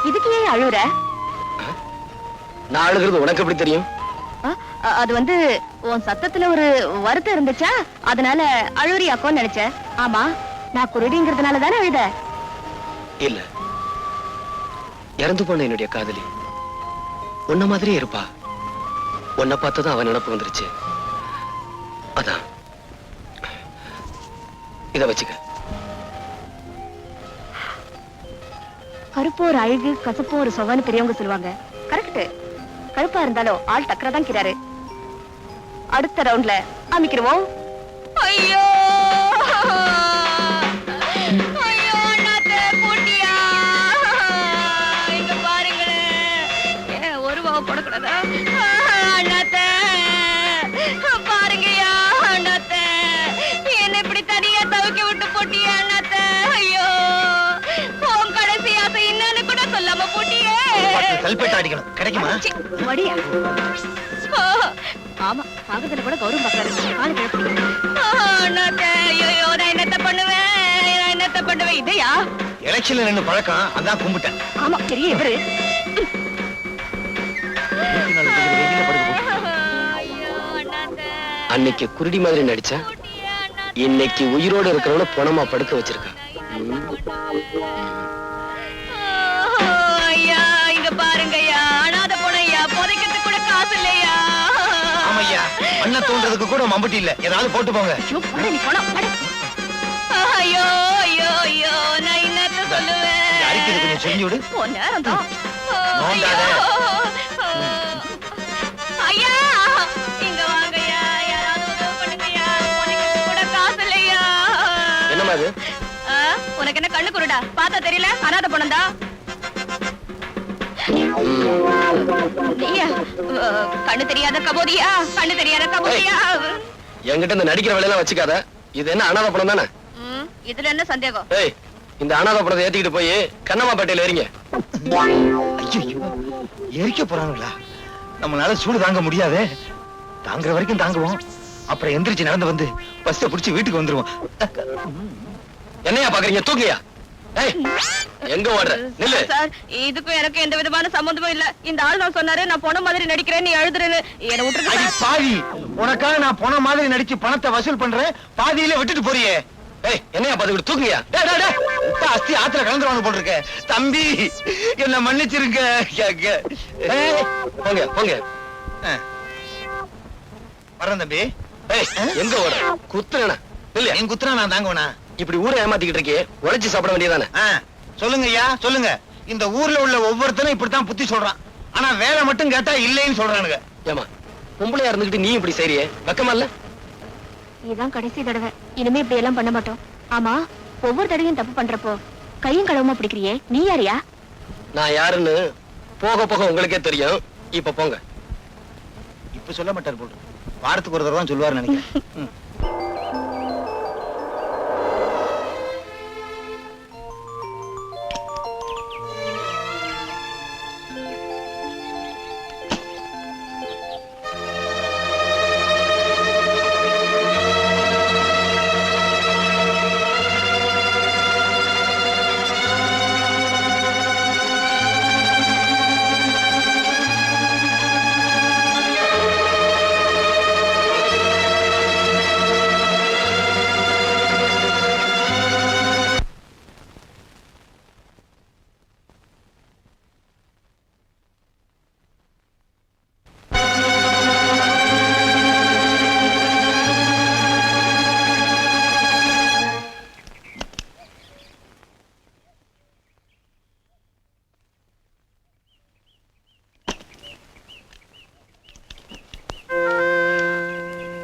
A: இதுக்கு ஏன் அழுற?
D: நான் அழுகிறது உனக்கு எப்படி தெரியும்?
A: அது வந்து உன் சத்தத்துல ஒரு வருத்தம் இருந்துச்சா, அதனால அழுறியாக்கோன்னு நினைச்சேன். ஆமா, நான் குருடிங்கிறதுனால தானே அழுத?
D: இல்ல, இறந்து போன என்னுடைய காதலி உன்ன மாதிரியே இருப்பா. உன்னை பார்த்ததும் அவன் நினப்பு வந்துருச்சு. அதான். இத வச்சுக்க.
A: கருப்பு ஒரு அழகு, கசப்பு ஒரு சொவன்னு பெரியவங்க சொல்லுவாங்க. கரெக்ட். கருப்பா இருந்தாலும் ஆள் டக்கரா தான் கிறாரு. அடுத்த ரவுண்ட்ல அமைக்கிறோம். ஐயோ ஐயோ, அண்ணாத்தே பூட்டியா, இங்க பாருங்களேன். ஒரு பாவ போடக்கூடாதா? அண்ணாத்தே பாருங்கயா, அண்ணாத்தே என்ன இப்படி தனியா தவிக்க விட்டு போட்டியா அண்ணாத்தே? ஐயோ, உன் கடைசி ஆசை என்னன்னு கூட சொல்லாம போட்டியே.
F: கல்பேட்டை அடிக்கணும், கிடைக்குமா?
A: வடியா. ஆமா, பாகத்துல கூட கௌரவம் பாக்குறாரு. ஆளு கிளப்பிங்க. ஐயோ, நான் என்னத்த பண்ணுவேன், நான் என்னத்த பண்ணுவேன்? இதையா
F: எலெக்ஷன்ல நின்னு பழக்கம், அதான் கும்பிட்டேன்.
A: ஆமா, பெரிய இவரு.
D: அன்னைக்கு குருடி மாதிரி நடிச்சா, இன்னைக்கு உயிரோடு இருக்கிறவன பணமா படுக்க வச்சிருக்கா.
A: ஐயா, இங்க பாருங்கய்யா, அனாதை போனையா, புதைக்கிறதுக்கு கூட காசு இல்லையா?
F: ஆமையா, அண்ணன் தோன்றதுக்கு கூட மம்பட்டி இல்ல, ஏதாவது போட்டு போங்க.
A: ஐயோ ஐயோ ஐயோ, நான் என்னத்த சொல்லுவேன்?
F: அரிக்கிறது கொஞ்சம் செஞ்சு விடு.
A: ஐயா, இங்க வாங்கய்யா, யாராவது உதவி பண்ணுங்கய்யா, புதைக்கிறதுக்கு கூட காசு இல்லையா?
D: என்னமா இது?
A: உனக்கு என்ன கண்ணு குருடா? பார்த்தா தெரியல? அனாதை போனதா? கண்ணு தெரியாத கபோதியா, கண்ணு தெரியாத கபோதியா.
D: என்கிட்ட இந்த நடிக்கிற வேலையெல்லாம் வச்சுக்காத. இது என்ன அனாதை படம் தானே?
A: இதுல என்ன சந்தேகம்?
D: ஏய், இந்த அனாதை படத்தை ஏத்திக்கிட்டு போய் கண்ணம்மாப்பேட்டையில ஏறிங்க.
F: ஐயோ, எரிக்க போறாங்களா? நம்மளால சூடு தாங்க முடியாதே. தாங்குற வரைக்கும் தாங்குவோம், அப்புறம் எந்திரிச்சு நடந்து வந்து பஸ்ஸை பிடிச்சு வீட்டுக்கு வந்துருவோம்.
D: என்னையா பாக்குறீங்க? தூக்கியா? ஏய், எங்க ஓடுற? நில்லு.
A: சார், இதுக்கும் எனக்கு எந்த விதமான சம்பந்தமும் இல்ல. இந்த ஆள் நான் சொன்னாரு, நான் போன மாதிரி நடிக்கிறேன், நீ எழுதுறேன்னு. என்ன விட்டுருக்க
F: பாதி. உனக்காக நான் போன மாதிரி நடிச்சு பணத்தை வசூல் பண்றேன், பாதியில விட்டுட்டு போறியே.
D: ஏய், என்னையா பாத்து தூக்கியா?
F: அஸ்தி ஆத்துல கலந்துருவாங்க போட்டிருக்க. தம்பி, என்ன மன்னிச்சிருக்க.
D: போங்க போங்க.
F: வரேன் தம்பி.
D: ஏய், எங்க ஓட? குத்துறேனா? இல்ல,
F: நீ குத்துறா நான் தாங்குவனா?
D: இப்படி ஊரை ஏமாத்திக்கிட்டு இருக்கே, உழைச்சு சாப்பிட வேண்டியதானே?
F: சொல்லுங்க ஐயா, சொல்லுங்க. இந்த ஊர்ல உள்ள ஒவ்வொருத்தனும் இப்படித்தான் புத்தி சொல்றான். ஆனா வேலை மட்டும் கேட்டா இல்லைன்னு சொல்றானுங்க.
D: ஏமா, பொம்பளையா இருந்துகிட்டு நீ இப்படி செய்றியே, வெக்கமா இல்ல?
A: இதான் கடைசி தடவை, இனிமே இப்படி எல்லாம் பண்ண மாட்டோம். ஆமா, ஒவ்வொரு தடவையும் தப்பு பண்றப்போ கையும் கடவுமா பிடிக்கிறியே, நீ யாரியா?
D: நான் யாருன்னு போக போக உங்களுக்கே தெரியும். இப்ப போங்க.
F: இப்ப சொல்ல மாட்டார் போட்டு, வாரத்துக்கு ஒரு தடவை தான் சொல்லுவார் நினைக்கிறேன்.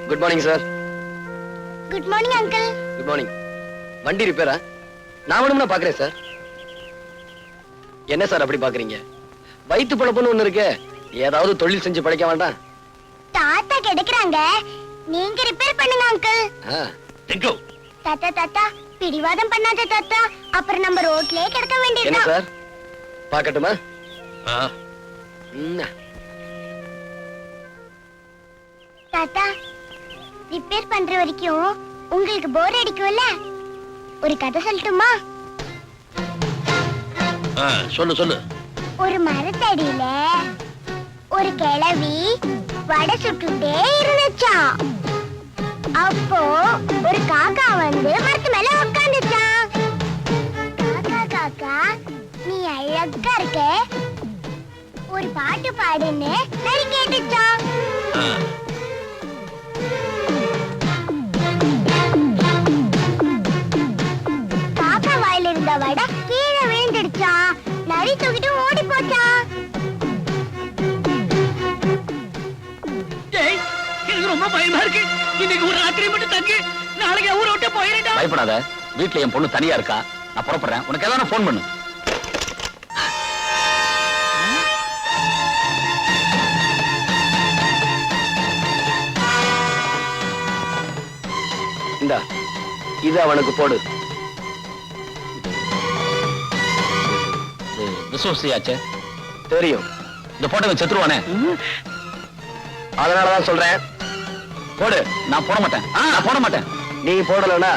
D: Good morning sir.
K: Good morning uncle.
D: Good morning. வண்டி ரிப்பேரா? நான் வேணும்னா பாக்குறேன் சார். என்ன சார் அப்படி பாக்குறீங்க? வயிற்று பழப்புன்னு ஒண்ணு இருக்கு. ஏதாவது தொழில் செஞ்சு பழைக்க வேண்டாம்?
K: தாத்தா கிடக்குறாங்க, நீங்க ரிப்பேர் பண்ணுங்க அங்கிள்.
B: டிங்கு
K: தாத்தா தாத்தா பிடிவாதம் பண்ணாத தாத்தா, அப்புறம் நம்ம ரோட்லயே கிடக்க
D: என்ன
K: வேண்டியதுதான்.
D: சார் பாக்கட்டுமா?
K: தாத்தா ரிப்பேர் பண்ற வரைக்கும் உங்களுக்கு போர் அடிக்கும்ல, ஒரு கதை சொல்லட்டுமா?
B: சொல்லு சொல்லு.
K: ஒரு மரத்தடியில ஒரு கிழவி வடை சுட்டுட்டே இருந்துச்சாம். அப்போ ஒரு காக்கா வந்து மரத்து மேல உட்கார்ந்துச்சான். காக்கா காக்கா நீ அழகா இருக்க, ஒரு பாட்டு பாடுன்னு நரி கேட்டுச்சான். காக்கா வாயில இருந்த வடை கீழே விழுந்துடுச்சான். நரி தூக்கிட்டு ஓடி போச்சான்.
J: டேய், எனக்கு ரொம்ப பயமா இருக்கு. இன்னைக்கு ஒரு ராத்திரி மட்டும் தங்கி நாளைக்கு ஊரை விட்டு போயிடா.
H: பயப்படாத, வீட்டுல என் பொண்ணு தனியா இருக்கா. நான் புறப்படுறேன். உனக்கு ஏதாவது போன் பண்ணு.
D: இந்தா இது அவனுக்கு போடு.
H: விசுவசியாச்சே
D: தெரியும்.
H: இந்த போட்டோ செத்துருவானே.
D: அதனாலதான் சொல்றேன் போடு.
H: நான் போட மாட்டேன். நான் போட மாட்டேன்.
D: நீ போடலனா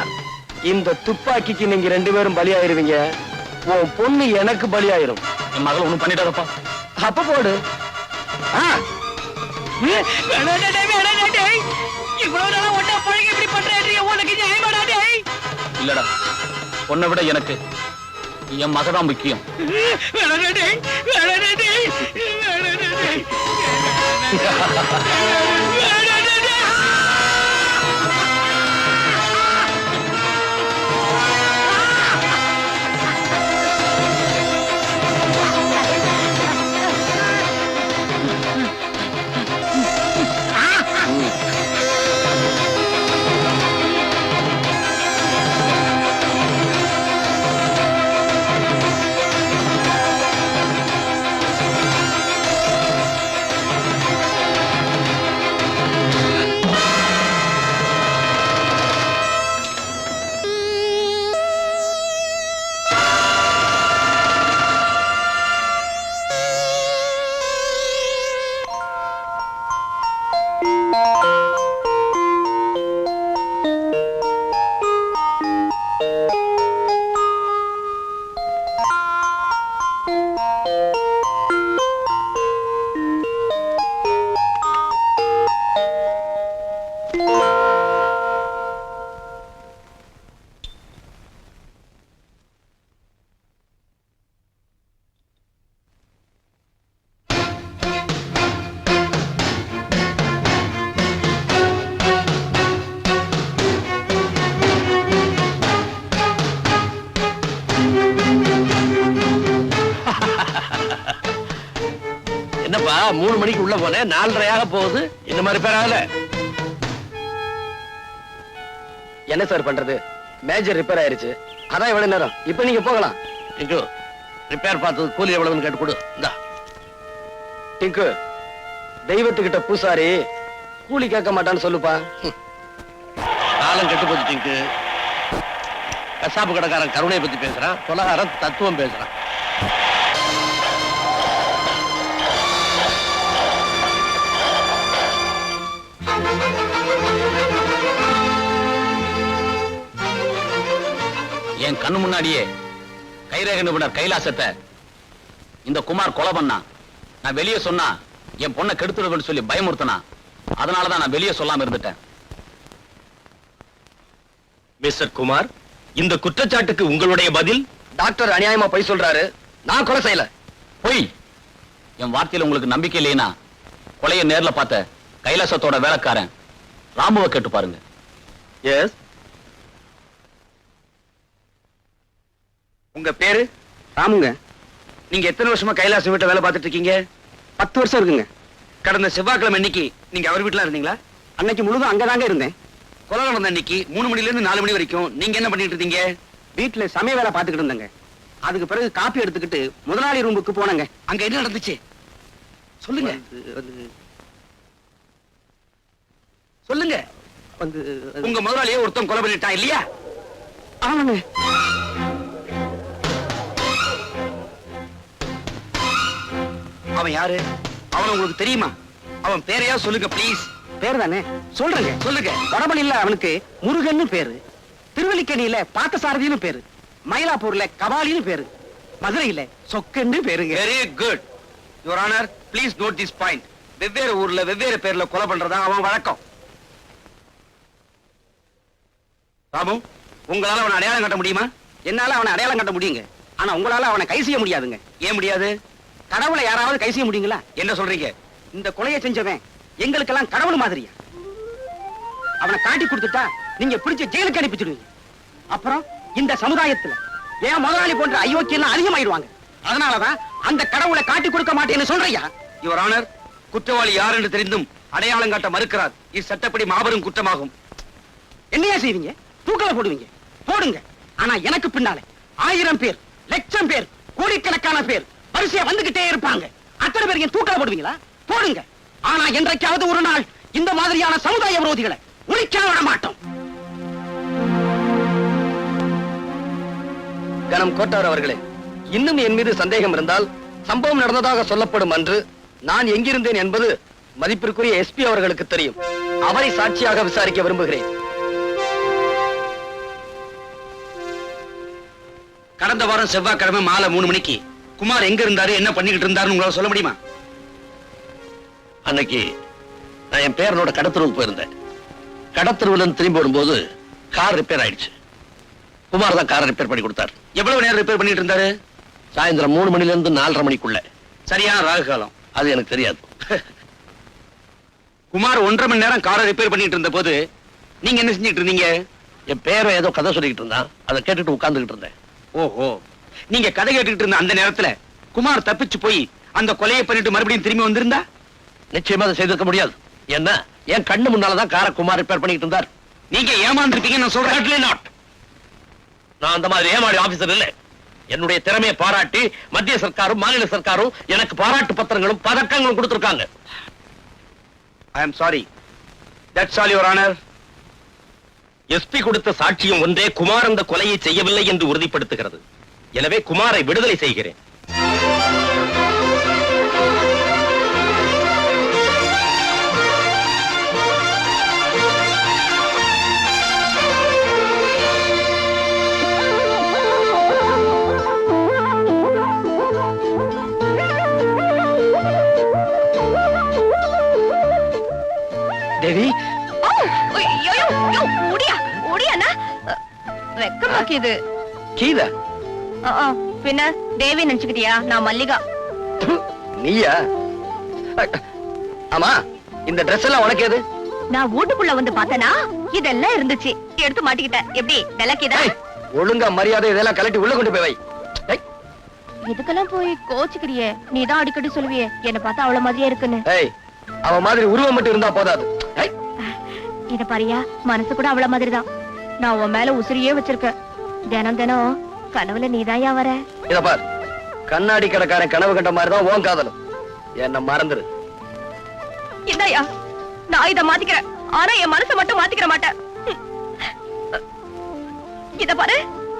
D: இந்த துப்பாக்கிக்கு நீங்க 2 பேரும் பலியாயிருவீங்க. உன் பொண்ணு எனக்கு பலியாயிரும்.
H: என் மகள் ஒண்ணும் பண்ணிட்டாரப்பா.
D: அப்ப போடு.
J: இவ்வளவு நாளா ஒண்ணா பழகி இப்படி பண்றேன், உனக்கு நியாயமாடா? டேய்
H: இல்லடா, உன்னை விட எனக்கு என் மகதான் முக்கியம்.
B: என்னப்பா 3 மணிக்கு உள்ள போனேன், 4:30 போகுது. இந்த மாதிரி பேர் ஆகல.
D: என்ன சார் பண்றது? மேஜர் ரிப்பேர் ஆயிருச்சு. அதான் எவ்வளவு நேரம். இப்ப நீங்க போகலாம்.
B: டிங்கு ரிப்பேர் பார்த்தது கூலி எவ்வளவுன்னு கேட்டு கொடு. இந்தா
D: டிங்கு, தெய்வத்துக்கிட்ட பூசாரி கூலி கேட்க மாட்டான்னு சொல்லுப்பா.
B: காலம் கெட்டு போச்சு டிங்கு. கசாப்பு கடைக்காரன் கருணையை பத்தி பேசுறான், கொலகாரன் தத்துவம் பேசுறான்.
H: என் கண்ணு முன்னாடியே கைரேக நிபுணர் கைலாசத்தை இந்த குமார் கொலை பண்ணா. நான் வெளியே சொன்னா என் பொண்ணை கெடுத்துடுவேன்னு சொல்லி பயமுறுத்தனா. அதனாலதான் நான் வெளியே சொல்லாம இருந்துட்டேன்.
C: மிஸ்டர் குமார், இந்த குற்றச்சாட்டுக்கு உங்களுடைய பதில்?
D: டாக்டர் அநியாயமா பொய் சொல்றாரு. நான் கொலை செய்யல.
H: பொய். என் வார்த்தையில உங்களுக்கு நம்பிக்கை இல்லைன்னா கொலையை நேர்ல பார்த்த கைலாசத்தோட வேலைக்காரன் ராமுவை கேட்டு பாருங்க.
D: எஸ். உங்க பேரு? ராமுங்க. நீங்க எத்தனை வருஷமா கைலாசம் வீட்டை வேலை பார்த்துட்டு இருக்கீங்க? 10 வருஷம் இருக்குங்க. கடந்த செவ்வாய்க்கிழமை இன்னைக்கு நீங்க அவர் வீட்டுல இருந்தீங்களா? அன்னைக்கு முழுதும் அங்கதாங்க இருந்தேன்.
C: கொலை நடந்த அன்னைக்கு 3 மணில இருந்து 4 மணி வரைக்கும் நீங்க என்ன பண்ணிட்டு இருந்தீங்க?
D: வீட்டுல சமய வேலை பார்த்துக்கிட்டு இருந்தேங்க. அதுக்கு பிறகு காப்பி எடுத்துக்கிட்டு முதலாளி ரூமுக்கு போனேங்க.
C: அங்க என்ன நடந்துச்சு சொல்லுங்க. சொல்லுங்க.
D: வந்து
C: உங்க முதலாளியே ஒருத்தன் கொலை பண்ணிட்டான் இல்லையா?
D: ஆமாங்க.
C: அவன் யாரு? அவன் உங்களுக்கு தெரியுமா? அவன் பேரையா சொல்லுங்க ப்ளீஸ்.
D: பேரு தானே சொல்றேங்க.
C: சொல்லுங்க.
D: வடபள்ளியில அவனுக்கு முருகன்னு பேரு, திருவல்லிக்கேணியில பார்த்தசாரதின்னு பேரு, மயிலாப்பூர்ல கபாலின்னு பேரு, மதுரையில சொக்கன்னு பேருங்க.
C: Very good your honour. Please note this point. வெவ்வேறு ஊர்ல வெவ்வேறு பேர்ல கொலை பண்றதா அவன் வழக்கம். ராமு, உங்களால அவனை அடையாளம் காட்ட முடியுமா?
D: என்னால அவனை அடையாளம் கட்ட முடியுங்க. ஆனா உங்களால அவனை கை செய்ய முடியாதுங்க.
C: ஏன் முடியாது?
D: கடவுளை யாராவது கை செய்ய முடியுங்களா?
C: என்ன சொல்றீங்க?
D: இந்த கொலையை செஞ்சவன் எங்களுக்கெல்லாம் கடவுள் மாதிரியா. அவனை காட்டி கொடுத்துட்டா நீங்க பிடிச்ச ஜெயிலுக்கு அனுப்பிச்சிடுவீங்க. அப்புறம் இந்த சமுதாயத்துல ஏன் முதலாளி போன்ற அயோக்கியம் அதிகமாயிடுவாங்க. அதனாலதான் அந்த கடவுளை காட்டி கொடுக்க மாட்டேன்னு சொல்றியா?
C: யுவர் ஆனர், குற்றவாளி யார் என்று தெரிந்தும் அடையாளம் காட்ட மறுக்கிறார். இது சட்டப்படி மாபெரும் குற்றமாகும்.
D: என்னையா செய்வீங்க? தூக்கல போடுவீங்க. போடுங்க. ஆனா எனக்கு பின்னால 1000 பேர், லட்சம் பேர், கோடிக்கணக்கான பேர் வரிசையா வந்துகிட்டே இருப்பாங்க. அத்தனை பேர் என் தூக்கல போடுவீங்களா? போடுங்க. ஆனா என்றைக்காவது ஒரு நாள் இந்த மாதிரியான சமுதாய விரோதிகளை ஒழிக்க விட மாட்டோம்.
L: கணம் கோட்டார் அவர்களே, இன்னும் என் மீது சந்தேகம் இருந்தால் சம்பவம் நடந்ததாக சொல்லப்படும் அன்று நான் எங்கிருந்தேன் என்பது மதிப்பிற்குரிய எஸ்பி அவர்களுக்கு தெரியும். அவரை சாட்சியாக விசாரிக்க விரும்புகிறேன்.
C: கடந்த வாரம் செவ்வாய்க்கிழமை மாலை 3 மணிக்கு குமார் எங்க இருந்தாரு, என்ன பண்ணிக்கிட்டு இருந்தாருன்னு உங்களால சொல்ல முடியுமா?
B: அன்னைக்கு நான் என் பேரனோட கடத்தருவுக்கு போயிருந்தேன். கடத்தருவுல இருந்து திரும்பி வரும்போது கார் ரிப்பேர் ஆயிடுச்சு. குமார் தான் காரை ரிப்பேர் பண்ணி கொடுத்தார்.
C: எவ்வளவு நேரம் ரிப்பேர் பண்ணிட்டு இருந்தாரு?
B: சாயந்தரம் 3 மணில இருந்து 4:30 மணிக்குள்ள.
C: சரியான ராகு காலம்.
B: அது எனக்கு தெரியாது.
C: குமார் 1.5 மணி நேரம் காரை ரிப்பேர் பண்ணிட்டு இருந்த போது நீங்க என்ன செஞ்சிட்டு இருந்தீங்க?
B: என் பேரன் ஏதோ கதை சொல்லிக்கிட்டு இருந்தான். அதை கேட்டுட்டு உட்கார்ந்துகிட்டு இருந்தேன்.
C: ஓஹோ, நீங்க கதை கேட்டுக்கிட்டு இருந்த அந்த நேரத்துல குமார் தப்பிச்சு போய் அந்த கொலையை பண்ணிட்டு மறுபடியும் திரும்பி வந்திருந்தா?
B: நிச்சயமா அதை செய்திருக்க முடியாது. என்ன, என் கண்ணு முன்னாலதான் காரை குமார் ரிப்பேர் பண்ணிட்டு இருந்தார்.
C: நீங்க ஏமாந்துருப்பீங்க நான் சொல்றேன்.
B: நான் அந்த மாதிரி ஏமாடி ஆபீசர் இல்ல. என்னுடைய திறமையை பாராட்டி மத்திய சர்க்காரும் மாநில சர்க்காரும் எனக்கு பாராட்டு பத்திரங்களும் பதக்கங்களும் கொடுத்திருக்காங்க.
C: I am sorry. That's all your honour.
B: SP கொடுத்த சாட்சியம் ஒன்றே குமார் அந்த கொலையை செய்யவில்லை என்று உறுதிப்படுத்துகிறது. எனவே குமாரை விடுதலை செய்கிறேன்.
L: தேவி,
A: வெக்கமாக்கிது.
L: கீதா
A: பின்ன தேவி நினைச்சுக்கிட்டியா? நான் மல்லிகா.
L: நீயா? ஆமா, இந்த Dress எல்லாம் உனக்கு எது?
A: நான் வீட்டுக்குள்ள வந்து பார்த்தனா இதெல்லாம் இருந்துச்சு, எடுத்து மாட்டிக்கிட்டேன். எப்படி விளக்கிதா?
L: ஒழுங்கா மரியாதை இதெல்லாம் கலட்டி உள்ள கொண்டு போய் வை.
A: இதுக்கெல்லாம் போய் கோச்சுக்கிறியே. நீதான் அடிக்கடி சொல்லுவியே என்ன பார்த்தா அவ்வளவு மாதிரியே இருக்குன்னு.
L: அவ மாதிரி உருவம் மட்டும் இருந்தா போதாது.
A: இத பாரியா, மனசு கூட அவ்வளவு மாதிரிதான். நான் உன் மேல உசிரியே வச்சிருக்கேன். தினம் தினம் கனவுல நீதாயா வர.
L: இத பார், கண்ணாடி கடைக்காரன் கனவு கண்ட மாதிரிதான் உன் காதலும். என்ன மறந்துரு.
A: இந்தாயா, நான் இத மாத்திக்கிறேன். ஆனா என் மனசை மட்டும் மாத்திக்கிற மாட்டேன். இத பாரு,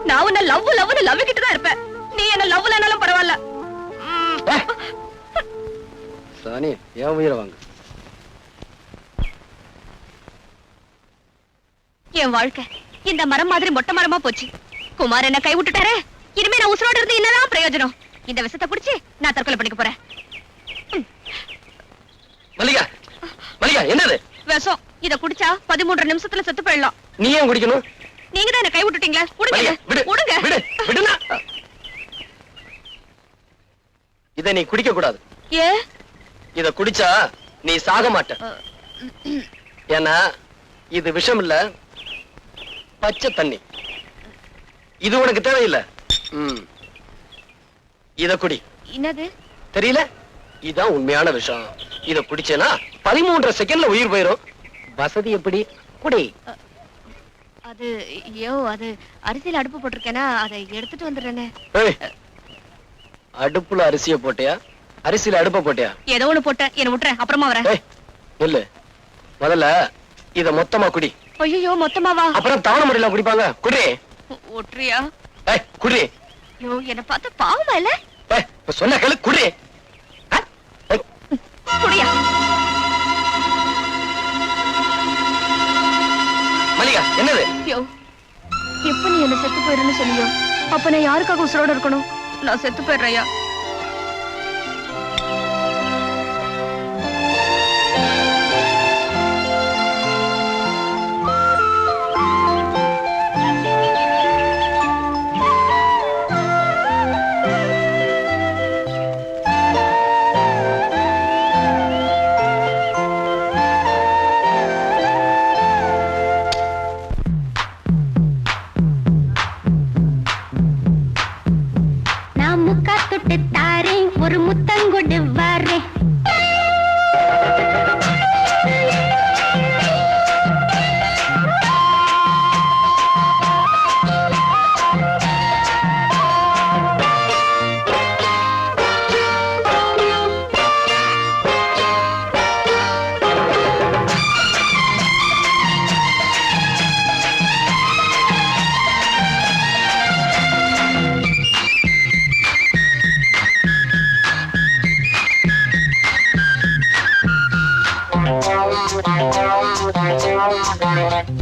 A: நான் உன்னை லவ் கிட்டு தான் இருப்பேன். நீ என்ன லவ்லனாலும் பரவாயில்ல.
L: சாணி, என் உயிரை வாங்க.
A: என் வாழ்க்கை இந்த மரம் மாதிரி மொட்டை மரமா போச்சு. குமார் என்ன கை விட்டுட்டாரு. இனிமே நான் உசுரோட இருந்து என்னதான் பிரயோஜனம்? இந்த விஷத்தை குடிச்சு நான் தற்கொலை பண்ணிக்க போறேன்.
L: மல்லிகா, மல்லிகா, என்னது
A: விஷம்? இத குடிச்சா 13 நிமிஷத்துல செத்து போயிடலாம்.
L: நீ ஏன் குடிக்கணும்?
A: நீங்க தான் என்ன கை விட்டுட்டீங்களா? குடுங்க.
L: இத நீ குடிக்க கூடாது.
A: ஏ?
L: இத குடிச்சா நீ சாக மாட்ட. ஏன்னா இது விஷம் இல்ல, பச்சை தண்ணி. இது உனக்கு தேவையில்லை. இத குடி.
A: என்னது
L: தெரியல? இதான் உண்மையான விஷம். இத குடிச்சேனா 13 செகண்ட்ல உயிர் போயிரும்.
D: வசதி எப்படி குடி.
A: அது அது அரிசியில அடுப்பு போட்டிருக்கேனா, அதை எடுத்துட்டு வந்துடுறேனே.
D: அடுப்புல அரிசிய போட்டியா, அரிசியில அடுப்ப போட்டியா?
A: ஏதோ ஒண்ணு போட்டேன், என்ன விட்டுறேன், அப்புறமா வரேன்.
D: இல்ல, முதல்ல இத மொத்தமா குடி.
A: ஐயோ, மொத்தமாவா?
D: அப்புறம் தவணை முறையில குடிப்பாங்க. குடி.
A: ஒற்றியா?
D: குடி.
A: ஐயோ, என்ன பார்த்து பாவமா இல்ல?
D: சொன்ன கேளு, குடி.
A: குடியா?
D: மல்லிகா, என்னது?
A: ஐயோ, எப்ப நீ என்ன செத்து போயிடுன்னு சொன்னியோ, அப்ப நான் யாருக்காக உசுரோட இருக்கணும்? நான் செத்து போயிடுறையா?
K: ஒரு முத்தங்கொடு வாரே.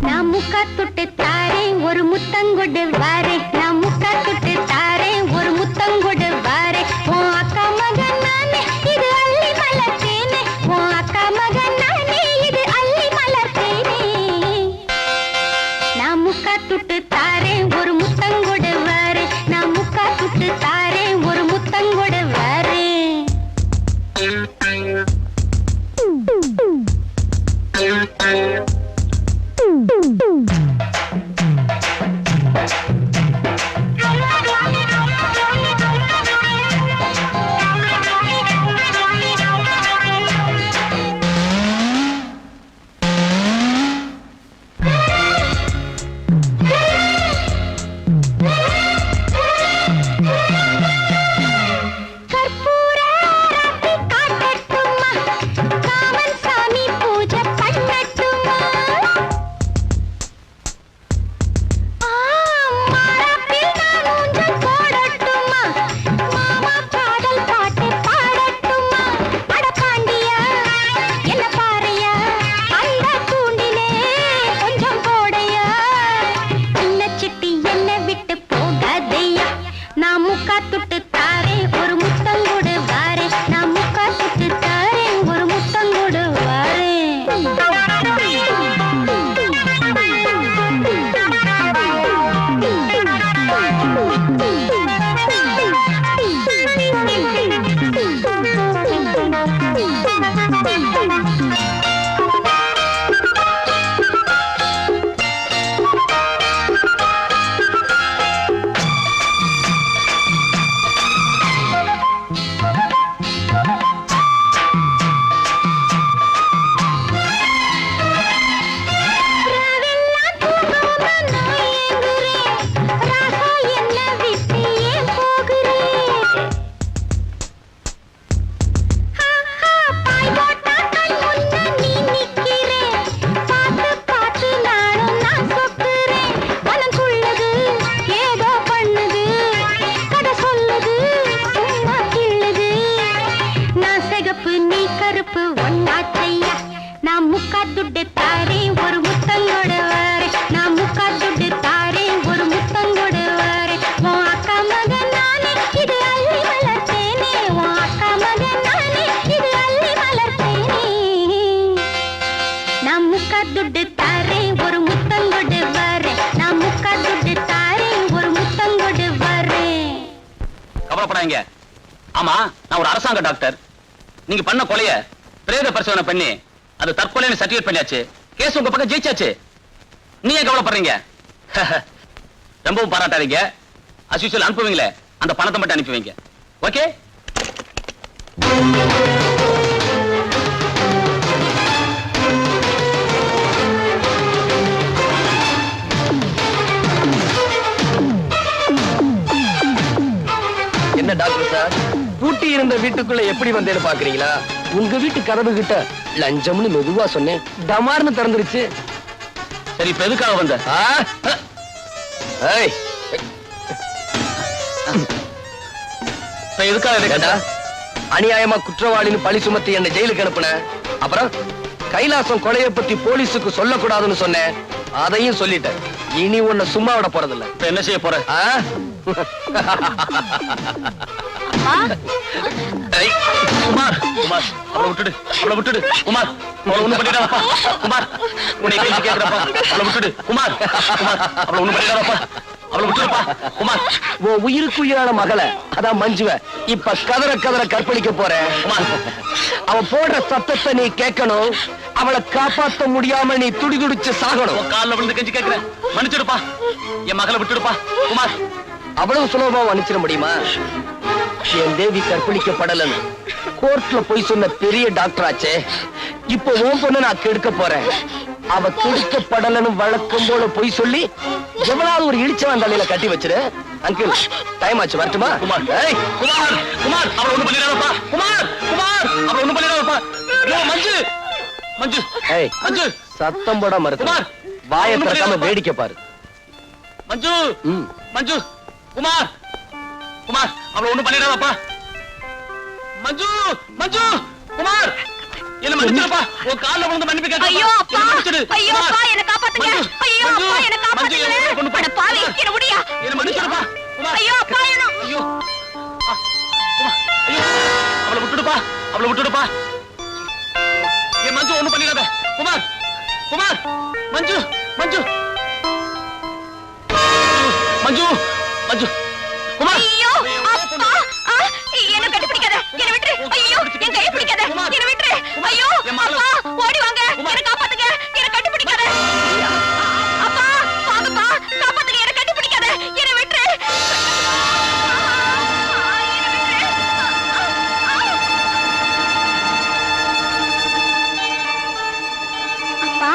K: நான் முக்கா தொட்டு தாரேன் ஒரு முத்தங்கொடு வாரே. நான் முக்கா தொட்டு தாரேன் ஒரு முத்தங்கொடு வாரே. உன் அக்கா மகன் நானே, இது அள்ளி மலர்த்தேனே. உன் அக்கா மகன் நானே, இது அள்ளி மலர்த்தேனே. நான் முக்கா தொட்டு தாரேன் ஒரு முத்தங்கொடு வாரே. நான் முக்கா தொட்டு தாரேன் ஒரு முத்தங்கொடு வாரே.
H: ஆமா, நான் ஒரு அரசாங்க டாக்டர். நீங்க பண்ண கொலைய பிரேத பரிசோதனை பண்ணி அது தற்கொலைன்னு சர்டிஃபிகேட் பண்ணியாச்சு. கேஸ் உங்க பக்கம் ஜெயிச்சாச்சு. நீங்க கவலைப்படுறீங்க? ரொம்பவும் பாராட்டாதீங்க. as usual அனுப்புவீங்களே, அந்த பணத்தை மட்டும் அனுப்பி வைங்க. ஓகே?
L: சார் பூட்டி இருந்த வீட்டுக்குள்ள எப்படி வந்தேன்னு பாக்குறீங்களா? உங்க வீட்டு கதவு கிட்ட லஞ்சம்னு மெதுவா சொன்னேன், டமார்னு திறந்துருச்சு.
H: சரி இப்ப எதுக்காக வந்த?
L: ஏய்,
H: இப்ப எதுக்காக
L: கேட்டா அநியாயமா குற்றவாளின்னு பழி சுமத்தி என்ன ஜெயிலுக்கு அனுப்புன. அப்புறம் கைலாசம் கொலையை பத்தி போலீஸுக்கு சொல்லக்கூடாதுன்னு சொன்னேன், அதையும் சொல்லிட்டேன். இனி உன்னை சும்மா விட போறதில்ல.
H: இப்ப என்ன செய்ய போற? குமார் குமார் அவளை விட்டுடு, அவளை விட்டுடு குமார். அவளை ஒண்ணு பண்ணிடாதப்பா குமார். உன்னை கேள்வி கேட்கிறப்பா, அவளை விட்டுடு குமார். குமார் அவளை ஒண்ணு பண்ணிடாதப்பா, அவளை விட்டுடுப்பா குமார்.
L: உன் உயிருக்கு உயிரான மகளை, அதான் மஞ்சுவ இப்ப கதற கதற கற்பழிக்க போறேன். அவ போடுற சத்தத்தை நீ கேட்கணும். அவளை காப்பாத்த முடியாம நீ துடி துடிச்சு சாகணும்.
H: காலில் விழுந்து கெஞ்சி கேட்கிறேன், மன்னிச்சிடுப்பா. என் மகளை விட்டுடுப்பா குமார்.
L: அவ்வளவு சுலபமா மன்னிச்சிட முடியுமா? என் தேவி கற்பழிக்கப்படலன்னு கோர்ட்ல போய் சொன்ன பெரிய டாக்டர் ஆச்சே. இப்போ உன் பொண்ணு நான் கெடுக்க போறேன். அவ கெடுக்கப்படலன்னு வழக்கம் போல போய் சொல்லி எவ்வளவு ஒரு இடிச்சவன் தலையில கட்டி வச்சிரு. அங்கிள் டைம் ஆச்சு, வரட்டுமா?
H: குமார் குமார் குமார் அவளை ஒண்ணு பண்ணிடாதப்பா குமார். குமார் அவளை ஒண்ணு பண்ணிடாதப்பா. மஞ்சு மஞ்சு
L: ஏய்,
H: மஞ்சு
L: சத்தம் போட மறுத்து
H: குமார்,
L: வாயை திறக்காம வேடிக்கை பாரு.
H: மஞ்சு மஞ்சு குமார் குமார் அவளை ஒண்ணு பண்ணிடாதப்பா. மஞ்சு மஞ்சு குமார் என்ன மன்னிச்சிடுப்பா. உன் கால்ல விழுந்து மன்னிப்பு கேட்க.
A: ஐயோ அப்பா, ஐயோ அப்பா, என்ன காப்பாத்துங்க. ஐயோ அப்பா, என்ன காப்பாத்துங்க. அட பாவி, என்ன முடியா?
H: என்ன மன்னிச்சிடுப்பா குமார்.
A: ஐயோ அப்பா, என்ன?
H: ஐயோ குமார், ஐயோ அவளை விட்டுடுப்பா, அவளை விட்டுடுப்பா. என் மஞ்சு ஒண்ணு பண்ணிடாத குமார். குமார் மஞ்சு மஞ்சு மஞ்சு மஞ்சு குமார்.
A: ஐயோ அப்பா, என்ன கட்டி பிடிக்காத, என்ன விட்டுரு. ஐயோ என் கையை பிடிக்காத, என்ன விட்டுரு. ஐயோ அப்பா, ஓடி வாங்க, என்ன காப்பாத்துங்க, என்ன கட்டி பிடிக்காத. அப்பா வாங்கப்பா, காப்பாத்துங்க, என்ன கட்டி பிடிக்காத, என்ன விட்டுரு. அப்பா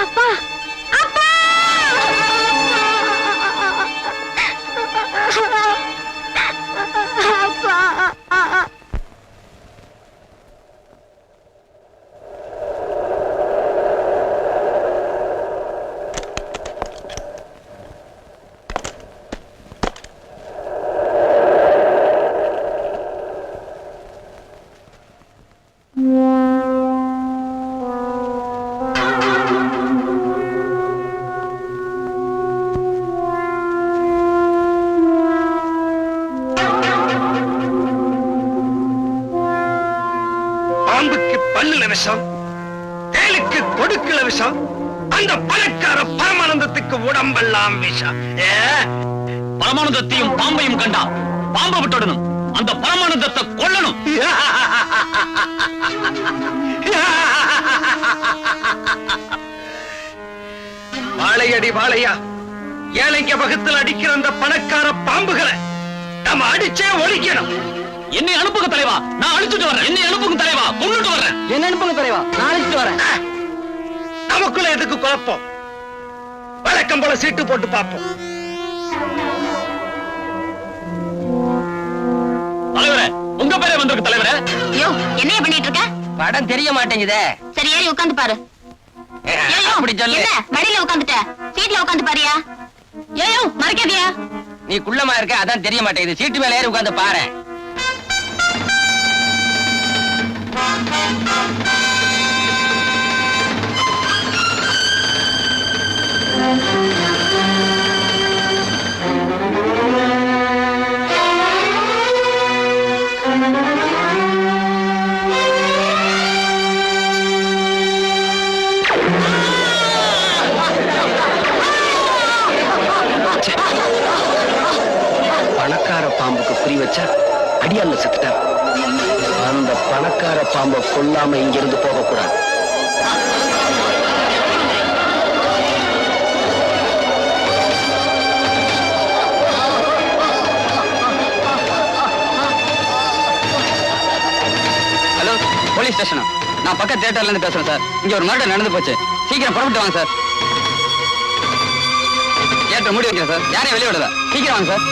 A: அப்பா அப்பா.
D: பாம்புக்கு பல்லுல விஷம், தேலுக்கு கொடுக்கல விஷம், அந்த பணக்கார பரமானந்தத்துக்கு உடம்பெல்லாம் விஷம்.
H: பரமானந்தத்தையும் பாம்பையும் கண்டா பாம்பை விட்டுடணும், அந்த பரமானந்தத்தை கொல்லணும்.
D: வாழையடி வாழையா ஏழைங்க வகுத்தில் அடிக்கிற அந்த பணக்கார பாம்புகளை நம்ம அடிச்சே ஒழிக்கணும்.
H: என்னை அனுப்புங்க தலைவா, நான் அழிச்சுட்டு வரேன். என்னை அனுப்புங்க தலைவா, கொண்டுட்டு வரேன்.
L: என்ன அனுப்புங்க தலைவா, நான் அழைச்சிட்டு வரேன்.
D: நமக்குள்ள எதுக்கு குழப்பம்? வழக்கம் போல சீட்டு போட்டு பார்ப்போம்.
H: தலைவரே, உங்க பேரே வந்திருக்கு தலைவரே.
A: ஐயோ என்னைய பண்ணிட்டு இருக்க?
L: படம் தெரிய மாட்டேங்குதே.
A: சரி ஏறி உட்கார்ந்து பாரு.
L: அப்படி சொல்லு.
A: என்ன மடியில உட்கார்ந்துட்ட, சீட்ல உட்கார்ந்து பாரியா. ஏயோ மறக்காதியா.
L: நீ குள்ளமா இருக்க, அதான் தெரிய மாட்டேங்குது. சீட்டு மேல ஏறி உட்கார்ந்து பாரு. பணக்கார பாம்புக்கு குறி வச்சா அடியால செத்துட்டான். அந்த பணக்கார பாம்பை கொல்லாம இங்கிருந்து போக கூடாது.
H: ஹலோ, போலீஸ் ஸ்டேஷனா? நான் பக்க தியேட்டர்ல இருந்து பேசுறேன் சார். இங்க ஒரு மர்டர் நடந்து போச்சு. சீக்கிரம் புறப்பட்டு வாங்க சார். தியேட்டர் மூடி வைக்கிறேன் சார். யாரையும் வெளியே விடல. சீக்கிரம் வாங்க சார்.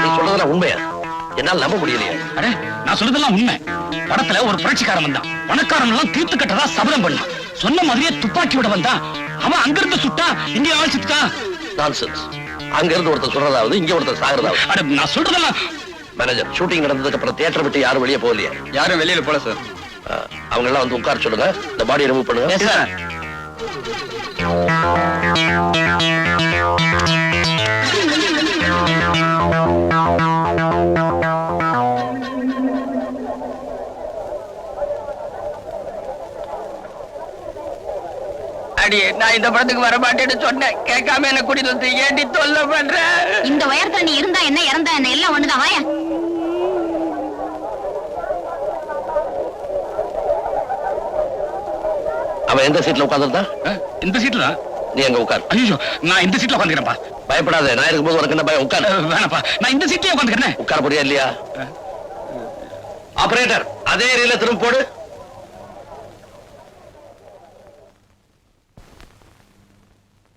B: நீ சொல்றதெல்லாம் உண்மையா? என்னால் நம்ப முடியலையே.
H: அடே, நான் சொல்றதெல்லாம் உண்மை. படத்துல ஒரு புரட்சிக்காரன் வந்தான். பணக்காரன் எல்லாம் தீர்த்து கட்டதா சபதம் பண்ணான். சொன்ன மாதிரியே துப்பாக்கி விட வந்தான். அவன் அங்கிருந்து சுட்டா, இங்க ஆள் சுட்டான்.
B: நான்சென்ஸ். அங்க இருந்து ஒருத்தர் சொல்றதாவது, இங்க ஒருத்தர் சாகிறதாவது.
H: அட, நான் சொல்றதெல்லாம்
B: மேனேஜர், ஷூட்டிங் நடந்ததுக்கு அப்புறம் தியேட்டர் விட்டு யாரும் வெளியே போகலையா?
C: யாரும் வெளியில போல சார்.
B: அவங்க எல்லாம் வந்து உட்கார சொல்லுங்க. இந்த பாடியை ரிமூவ் பண்ணுங்க.
L: அடியே, நான் இந்த படத்துக்கு வர மாட்டேன்னு சொன்னேன். கேட்காம என்ன கூட்டிட்டு வந்து ஏண்டி தொல்லை பண்ற?
A: இந்த உயரத்துல நீ இருந்தா என்ன, இறந்தா என்ன, எல்லாம் ஒண்ணுதான். வாயா.
B: அவன் எந்த சீட்ல உட்கார்ந்துருந்தா?
H: இந்த சீட்ல.
B: நீ அங்க உட்கார்.
H: ஐயோ, நான் இந்த சீட்ல உட்காந்துக்கிறேன்ப்பா.
B: பயப்படாத, நான் இருக்கும்போது உனக்கு என்ன பயம்? உட்கார்.
H: வேணாப்பா, நான் இந்த சீட்லயே உட்காந்துக்கிறேன்.
B: உட்கார போறியா இல்லையா? ஆபரேட்டர், அதே ரீல திரும்ப போடு.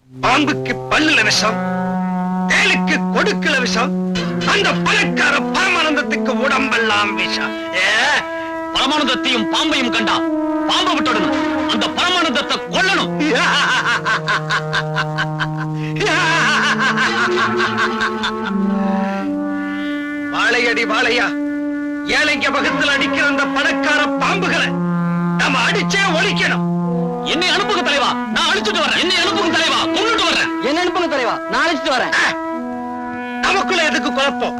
D: பாம்புக்கு பல்லுல விஷம், தேலுக்கு கொடுக்கல விஷம், அந்த பணக்கார பரமானந்தத்துக்கு உடம்பெல்லாம் விஷம்.
H: பரமானந்தத்தையும் பாம்பையும் கண்டா பாம்பை விட்டுடணும். அந்த பரமானந்தத்தை கொல்லணும்.
D: வாழையடி வாழையா, ஏழைங்க பக்கத்தில் அடிக்கிற அந்த பணக்கார பாம்புகளை நம்ம அடிச்சே ஒழிக்கணும்.
H: என்னை அனுப்புங்க தலைவா, நான் அழிச்சுட்டு வரேன். என்னை அனுப்புங்க தலைவா, கொண்டுட்டு வரேன்.
L: என்ன அனுப்புங்க தலைவா, நான் அழைச்சிட்டு வரேன்.
D: நமக்குள்ள எதுக்கு குழப்பம்?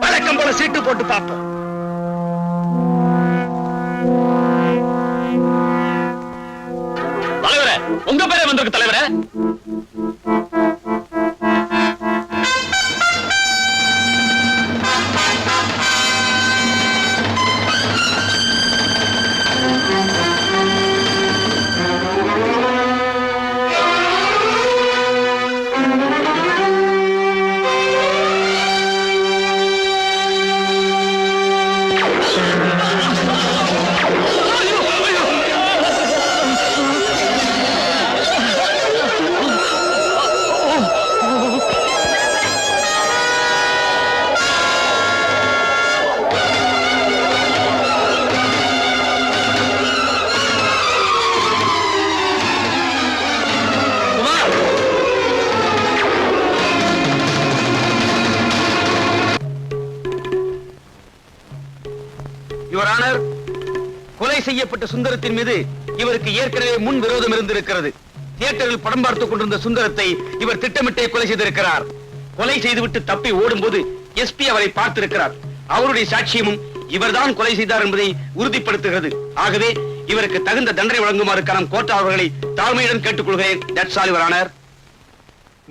D: வழக்கம் போல சீட்டு போட்டு பார்ப்போம்.
H: தலைவரே, உங்க பேரே வந்திருக்கு தலைவரே.
C: யுவர் ஆனர், கொலை செய்யப்பட்ட சுந்தரத்தின் மீது இவருக்கு ஏற்கனவே முன் விரோதம் இருந்திருக்கிறது. தியேட்டரில் படம் பார்த்துக் கொண்டிருந்த சுந்தரத்தை இவர் திட்டமிட்டே கொலை செய்திருக்கிறார். கொலை செய்துவிட்டு தப்பி ஓடும்போது எஸ்பி அவரை பார்த்திருக்கிறார். அவருடைய சாட்சியமும் இவர்தான் கொலை செய்தார் என்பதை உறுதிப்படுத்துகிறது. ஆகவே இவருக்கு தகுந்த தண்டனை வழங்குமாறு கரம் கோர்ட் அவர்களை தாழ்மையுடன் கேட்டுக்கொள்கிறேன். That's all your honour.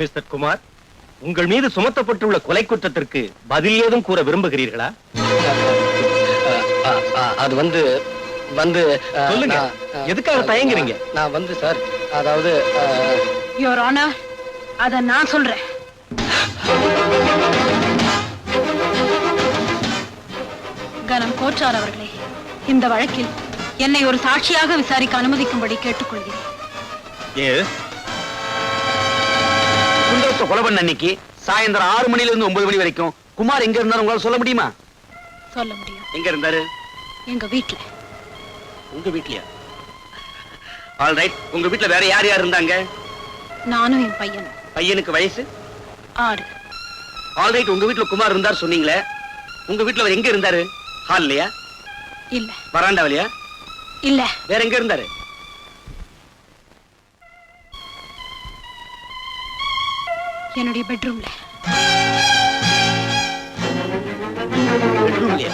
D: Mister Kumar, உங்கள் மீது சுமத்தப்பட்டுள்ள கொலை குற்றத்திற்கு பதில் ஏதும் கூற விரும்புகிறீர்களா?
L: அது வந்து
D: சொல்லுங்க, எதுக்காக தயங்குறீங்க?
L: நான் வந்து சார், அதாவது
A: யுவர் ஆனர், அத நான் சொல்றேன். கனம் கோச்சார் அவர்களே, இந்த வழக்கில் என்னை ஒரு சாட்சியாக விசாரிக்க அனுமதிக்கும்படி கேட்டுக்கொள்கிறேன்.
C: சுந்தரத்தை கொலை பண்ண அன்னைக்கு சாயந்தரம் 6 மணில இருந்து 9 மணி வரைக்கும் குமார் எங்க இருந்தாரு உங்களால சொல்ல முடியுமா?
A: சொல்ல முடியும்.
C: எங்க இருந்தாரு?
A: எங்க வீட்டுல.
C: உங்க வீட்லயா? All right. உங்க வீட்ல வேற யார் யார் இருந்தாங்க?
A: நானும் என் பையனும்.
C: பையனுக்கு வயசு
A: 6.
C: All right. உங்க வீட்ல குமார் இருந்தார் சொன்னீங்களே, உங்க வீட்ல அவர் எங்க இருந்தாரு? ஹால்லயா?
A: இல்ல.
C: வராண்டாவிலயா?
A: இல்ல.
C: வேற எங்க இருந்தாரு?
A: என்னுடைய பெட்ரூம்ல.
C: பெட்ரூம்லயா?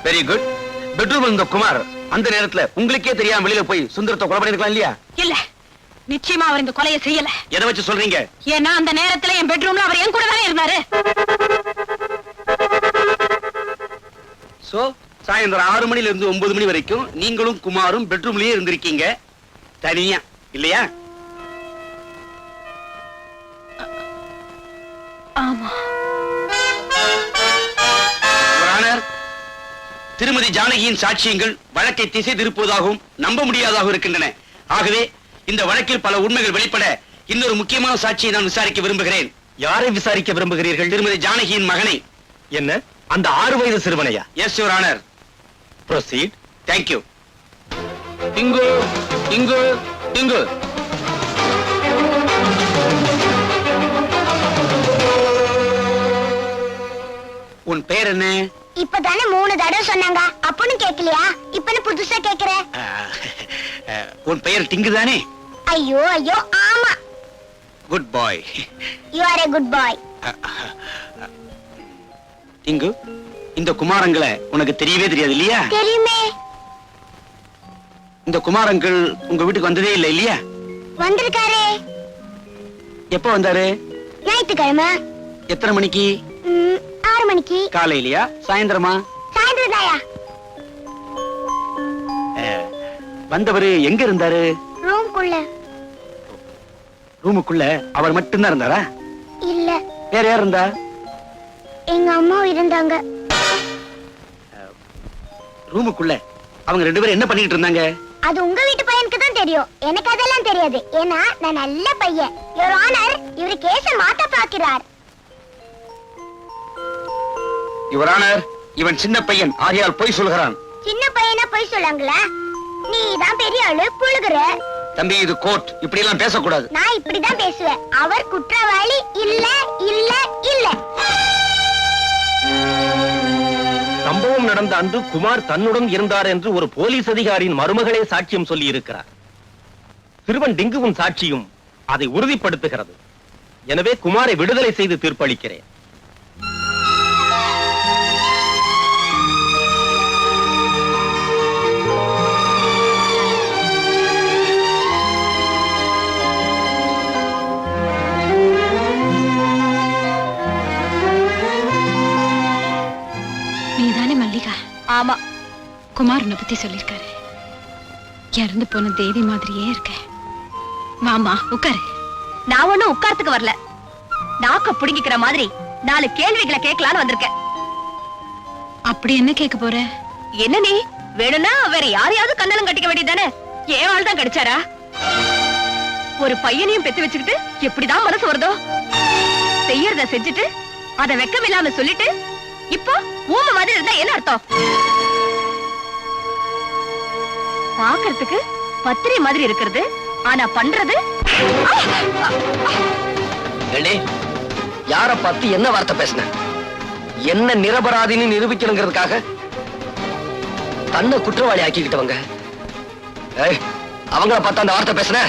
C: Very good. பெட்ரூம் இருந்த குமார் அந்த நேரத்துல உங்களுக்கே தெரியாம வெளியில போய் சுந்தரத்தை கொலை பண்ணிருக்கலாம் இல்லையா?
A: இல்ல, நிச்சயமா அவர் இந்த கொலையை செய்யல.
C: எதை வச்சு சொல்றீங்க?
A: ஏன்னா அந்த நேரத்துல என் பெட்ரூம்ல அவர் என் கூட தானே இருந்தாரு.
C: சோ சாயந்தரம் 6 மணில இருந்து 9 மணி வரைக்கும் நீங்களும் குமாரும் பெட்ரூம்லயே இருந்திருக்கீங்க தனியா, இல்லையா?
A: ஆமா.
C: திருமதி ஜானகியின் சாட்சியங்கள் வழக்கை திசை திருப்புவதாகவும் நம்ப முடியாததாகவும் இருக்கின்றன. ஆகவே இந்த வழக்கில் பல உண்மைகள் வெளிப்பட இன்னொரு முக்கியமான சாட்சியை நான் விசாரிக்க விரும்புகிறேன்.
D: யாரை விசாரிக்க விரும்புகிறீர்கள்?
C: திருமதி ஜானகியின் மகனை.
D: என்ன, அந்த 6 வயது சிறுவனையா?
C: Yes your honour.
D: Proceed.
C: Thank you.
H: Tinku Tinku Tinku.
C: உன் பெயர் என்ன?
K: இப்பதானே 3 தடவை சொன்னாங்க, அப்பன்னு கேட்கலையா? இப்பன்னு புதுசா கேக்குற?
C: உன் பெயர் டிங்கு தானே?
K: ஐயோ ஐயோ, ஆமா.
C: Good bye.
K: You are a good boy.
C: டிங்கு, இந்த குமாரங்களை உனக்கு தெரியவே தெரியாது இல்லையா?
K: தெரியுமே.
C: இந்த குமாரங்கள் உங்க வீட்டுக்கு வந்ததே இல்லை இல்லையா?
K: வந்திருக்காரே.
C: எப்ப வந்தாரு?
K: ஞாயிற்றுக்கிழமை.
C: எத்தனை மணிக்கு?
K: 6 மணிக்கு.
C: காலையிலயா சாயந்தரமா?
K: சாயந்தரம் தாயா.
C: வந்தவரு எங்க இருந்தாரு?
K: ரூம்குள்ள.
C: ரூமுக்குள்ள அவர் மட்டும்தான் இருந்தாரா?
K: இல்ல,
C: வேற யார் இருந்தா?
K: எங்க அம்மா இருந்தாங்க.
C: ரூமுக்குள்ள அவங்க 2 பேரும் என்ன பண்ணிட்டு இருந்தாங்க?
K: அது உங்க வீட்டு பையனுக்கு தான் தெரியும், எனக்கு அதெல்லாம் தெரியாது. ஏன்னா நான் நல்ல பையன். யுவர் ஆனர், இவரு கேஸ மாத்த பாக்கிறார்.
C: யுவர் ஆனர், இவன் சின்ன பையன் ஆகையால் பொய் சொல்கிறான்.
K: சின்ன பையனா போய் சொல்லாங்களா? நீ தான் பெரிய ஆளு, புழுகுற.
C: தம்பி, இது கோர்ட், இப்படி எல்லாம் பேசக்கூடாது.
K: நான் இப்படிதான் பேசுவேன். அவர் குற்றவாளி இல்ல இல்ல இல்ல.
D: சம்பவம் நடந்த அன்று குமார் தன்னுடன் இருந்தார் என்று ஒரு போலீஸ் அதிகாரியின் மருமகளே சாட்சியம் சொல்லி இருக்கிறார். சிறுவன் டிங்குவின் சாட்சியும் அதை உறுதிப்படுத்துகிறது. எனவே குமாரை விடுதலை செய்து தீர்ப்பளிக்கிறேன்.
A: நீதானே மல்லிகா?
G: ஆமா.
A: குமாரனை பத்தி சொல்லிருக்காரு. இறந்து போன தேவி மாதிரியே இருக்க. வாமா உட்காரு.
G: நான் ஒண்ணும் உட்கார்த்துக்கு வரல. நாக்க புடுங்கிக்கிற மாதிரி 4 கேள்விகளை கேட்கலான்னு வந்திருக்கேன்.
A: அப்படி என்ன கேட்க போற?
G: என்ன நீ வேணும்னா வேற யாரையாவது கண்ணலம் கட்டிக்க வேண்டியதானே? ஏன் ஆள் தான் கிடைச்சாரா? ஒரு பையனையும் பெத்து வச்சுக்கிட்டு எப்படிதான் மனசு வருதோ? செய்யறத செஞ்சுட்டு அத வெக்கம் இல்லாம சொல்லிட்டு இப்போ ஊம மாதிரி இருந்தா என்ன அர்த்தம்? பாக்குறதுக்கு பத்திரை மாதிரி இருக்கிறது, ஆனா பண்றது
D: யார பார்த்து என்ன வார்த்தை பேசின? என்ன நிரபராதின்னு நிரூபிக்கணுங்கிறதுக்காக தன்னை குற்றவாளி ஆக்கிக்கிட்டவங்க. அவங்கள பார்த்து அந்த வார்த்தை பேசின?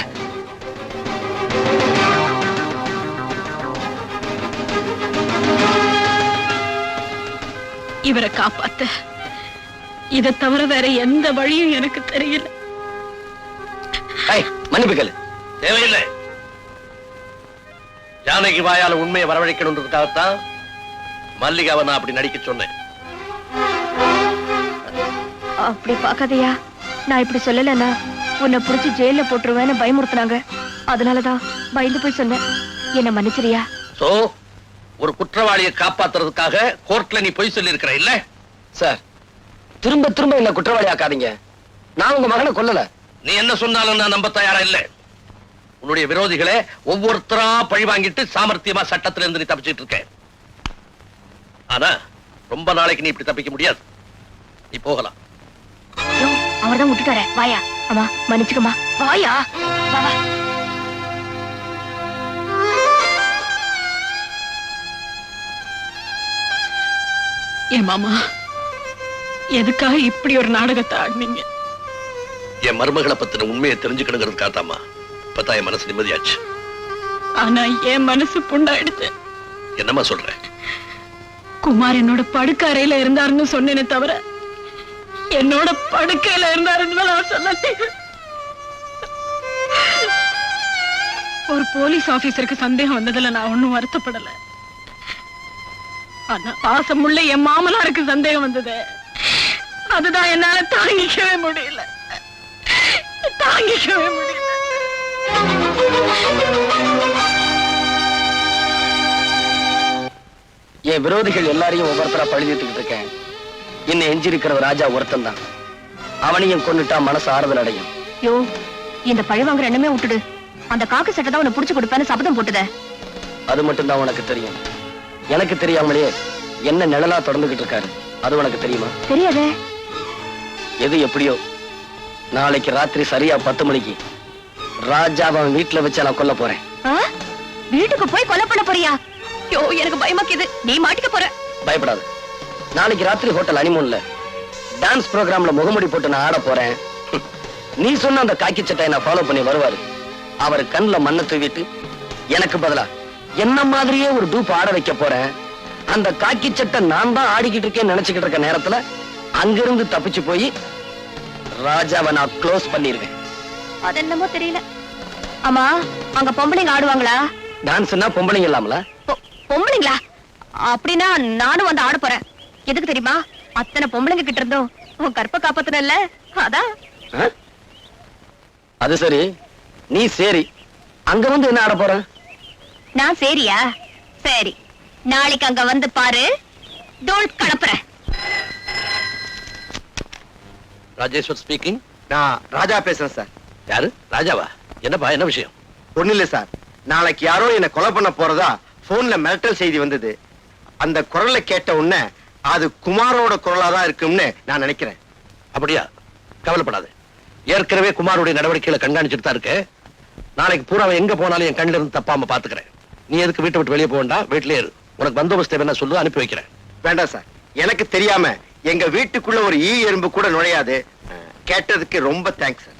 A: இவரை காப்பாத்த இதை தவிர வேற எந்த வழியும் எனக்கு தெரியல.
D: மன்னிப்புகள்
B: தேவையில்லை. ஜானகி வாயால உண்மையை வரவழைக்கணுன்றதுக்காகத்தான் மல்லிகாவை நான் அப்படி நடிக்க சொன்னேன்.
G: அப்படி பாக்காதையா, நான் இப்படி சொல்லலன்னா உன்னை புடிச்சு ஜெயில போட்டுருவேன்னு பயமுறுத்தினாங்க. அதனாலதான் பயந்து போய் சொன்னேன். என்ன மன்னிச்சிரியா?
B: சோ ஒரு குற்றவாளியை காப்பாத்துறதுக்காக கோர்ட்ல நீ பொய் சொல்லி இருக்கிற இல்ல?
D: சார், திரும்ப திரும்ப என்ன குற்றவாளி ஆக்காதீங்க. நான் உங்க மகனை கொல்லல.
B: நீ என்ன சொன்னாலும் நான் நம்ப தயாரா இல்ல. உன்னுடைய விரோதிகளை ஒவ்வொருத்தரா பழி வாங்கிட்டு சாமர்த்தியமா சட்டத்துல இருந்து நீ தப்பிச்சிட்டு இருக்க. ஆனா ரொம்ப நாளைக்கு நீ இப்படி தப்பிக்க முடியாது. நீ போகலாம்.
G: அவர்தான் விட்டுட்டார. வாயா. அம்மா மன்னிச்சுக்கமா. வாயா. வா வா.
A: என் மாமா எதுக்காக இப்படி ஒரு நாடகத்தை ஆடினீங்க?
B: என் மருமகளை பத்தின உண்மையை தெரிஞ்சுக்கணுங்கிறதுக்காகத்தாமா இப்பதான் என் மனசு நிம்மதியாச்சு.
A: ஆனா என் மனசு புண்டாயிடுச்சு.
B: என்னம்மா சொல்ற?
A: குமார் என்னோட படுக்கை அறையில இருந்தாருன்னு சொன்னேனே தவிர என்னோட படுக்கையில இருந்தாருன்னு நான் சொன்னேன். ஒரு போலீஸ் ஆபீசருக்கு சந்தேகம் வந்ததுல நான் ஒண்ணும் வருத்தப்படல. ஆனா பாசமுள்ள என் மாமனாருக்கு சந்தேகம் வந்தது. அதுதான் என்னால தாங்கிக்கவே முடியல. தாங்கிக்கவே முடியல.
D: என் விரோதிகள் எல்லாரையும் ஒவ்வொருத்தரா பழி தீர்த்துக்கிட்டு இருக்கேன்.
L: என்ன எஞ்சிருக்கிற ராஜா ஒருத்தன் தான். அவனையும் கொண்டுட்டா மனசு ஆறுதல் அடையும்.
G: யோ, இந்த பழி வாங்குற எண்ணமே விட்டுடு. அந்த காக்கு சட்டை தான் உன்னை புடிச்சு கொடுப்பேன்னு சபதம் போட்டுத.
L: அது மட்டும் தான் உனக்கு தெரியும். எனக்கு தெரியாமலே என்ன நிழலா தொடர்ந்துகிட்டு இருக்காரு. அது உனக்கு தெரியுமா?
G: தெரியாதே.
L: எது எப்படியோ நாளைக்கு ராத்திரி சரியா 10 மணிக்கு ராஜாவை வீட்டுல வச்சு நான் கொல்ல போறேன்.
G: வீட்டுக்கு போய் கொலை பண்ண போறியா? யோ, எனக்கு பயமாக்குது. நீ மாட்டிக்க போற.
L: பயப்படாது. நாளைக்கு ராத்திரி ஹோட்டல் ஹனிமூன்ல டான்ஸ் ப்ரோக்ராம்ல முகமுடி போட்டு நான் ஆட போறேன். நீ சொன்ன அந்த காக்கி சட்டையை நான் ஃபாலோ பண்ணி வருவாரு. அவர் கண்ணுல மண்ணை தூவிட்டு எனக்கு பதிலா என்ன மாதிரியே ஒரு டூப் ஆட வைக்க போறேன். அந்த காக்கி சட்டை நான் தான் ஆடிக்கிட்டு இருக்கேன்னு நினைச்சுக்கிட்டு இருக்க நேரத்துல அங்கிருந்து தப்பிச்சு போய் ராஜாவை நான் க்ளோஸ் பண்ணிருவேன்.
G: அது என்னமோ தெரியல. ஆமா, அங்க பொம்பளைங்க ஆடுவாங்களா?
L: டான்ஸ்னா பொம்பளைங்க இல்லாமல?
G: பொம்பளைங்களா? அப்படின்னா நானும் வந்து ஆட போறேன். எதுக்கு தெரியுமா? அத்தனை பொம்பளைங்க கிட்ட இருந்தோம் உன் கற்ப காப்பாத்தனல்ல, அதான்.
L: அது சரி, நீ சரி அங்க வந்து என்ன ஆட போற?
G: நான் சரியா? சரி, நாளைக்கு அங்க வந்து பாரு. டோல் கலப்புறேன்.
B: ராஜேஸ்வர் ஸ்பீக்கிங்.
F: நான் ராஜா பேசுறேன் சார்.
B: யாரு? ராஜாவா? என்னப்பா, என்ன விஷயம்?
F: ஒண்ணு இல்ல சார், நாளைக்கு யாரோ என்ன கொலை பண்ண போறதா போன்ல மிரட்டல் செய்தி வந்தது. அந்த குரலை கேட்ட உடனே அது குமாரோட குரலா தான் இருக்கும்னு நான் நினைக்கிறேன்.
B: அப்படியா? கவலைப்படாது. ஏற்கனவே குமாருடைய நடவடிக்கைகளை கண்காணிச்சுட்டு தான் இருக்கு. நாளைக்கு பூரா எங்க போனாலும் என் கண்ணில இருந்து தப்பாம பாத்துக்கிறேன். நீ எதுக்கு வீட்டை விட்டு வெளியே போக வேண்டாம், வீட்டிலே இரு. உனக்கு பந்தோபஸ்து என்ன சொல்லு, அனுப்பி வைக்கிறேன்.
F: வேண்டாம் சார், எனக்கு தெரியாம எங்க வீட்டுக்குள்ள ஒரு ஈ எறும்பு கூட நுழையாது. கேட்டதுக்கு ரொம்ப தேங்க்ஸ் சார்.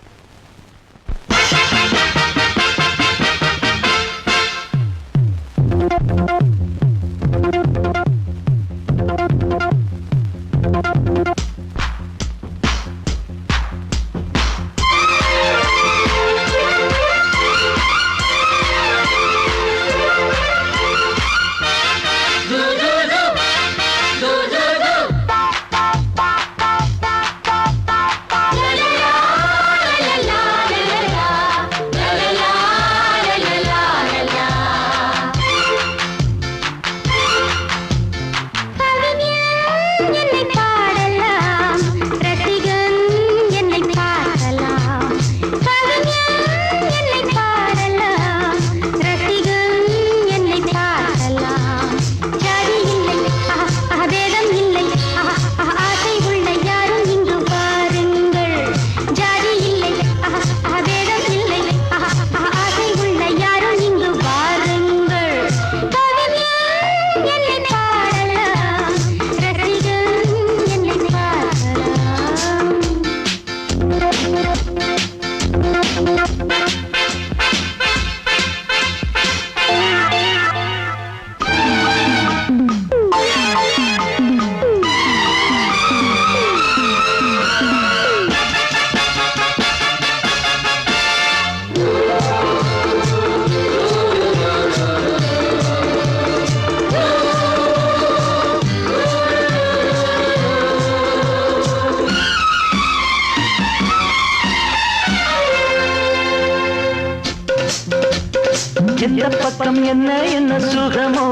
I: எந்த பக்கம் என்ன என்ன சுகமோ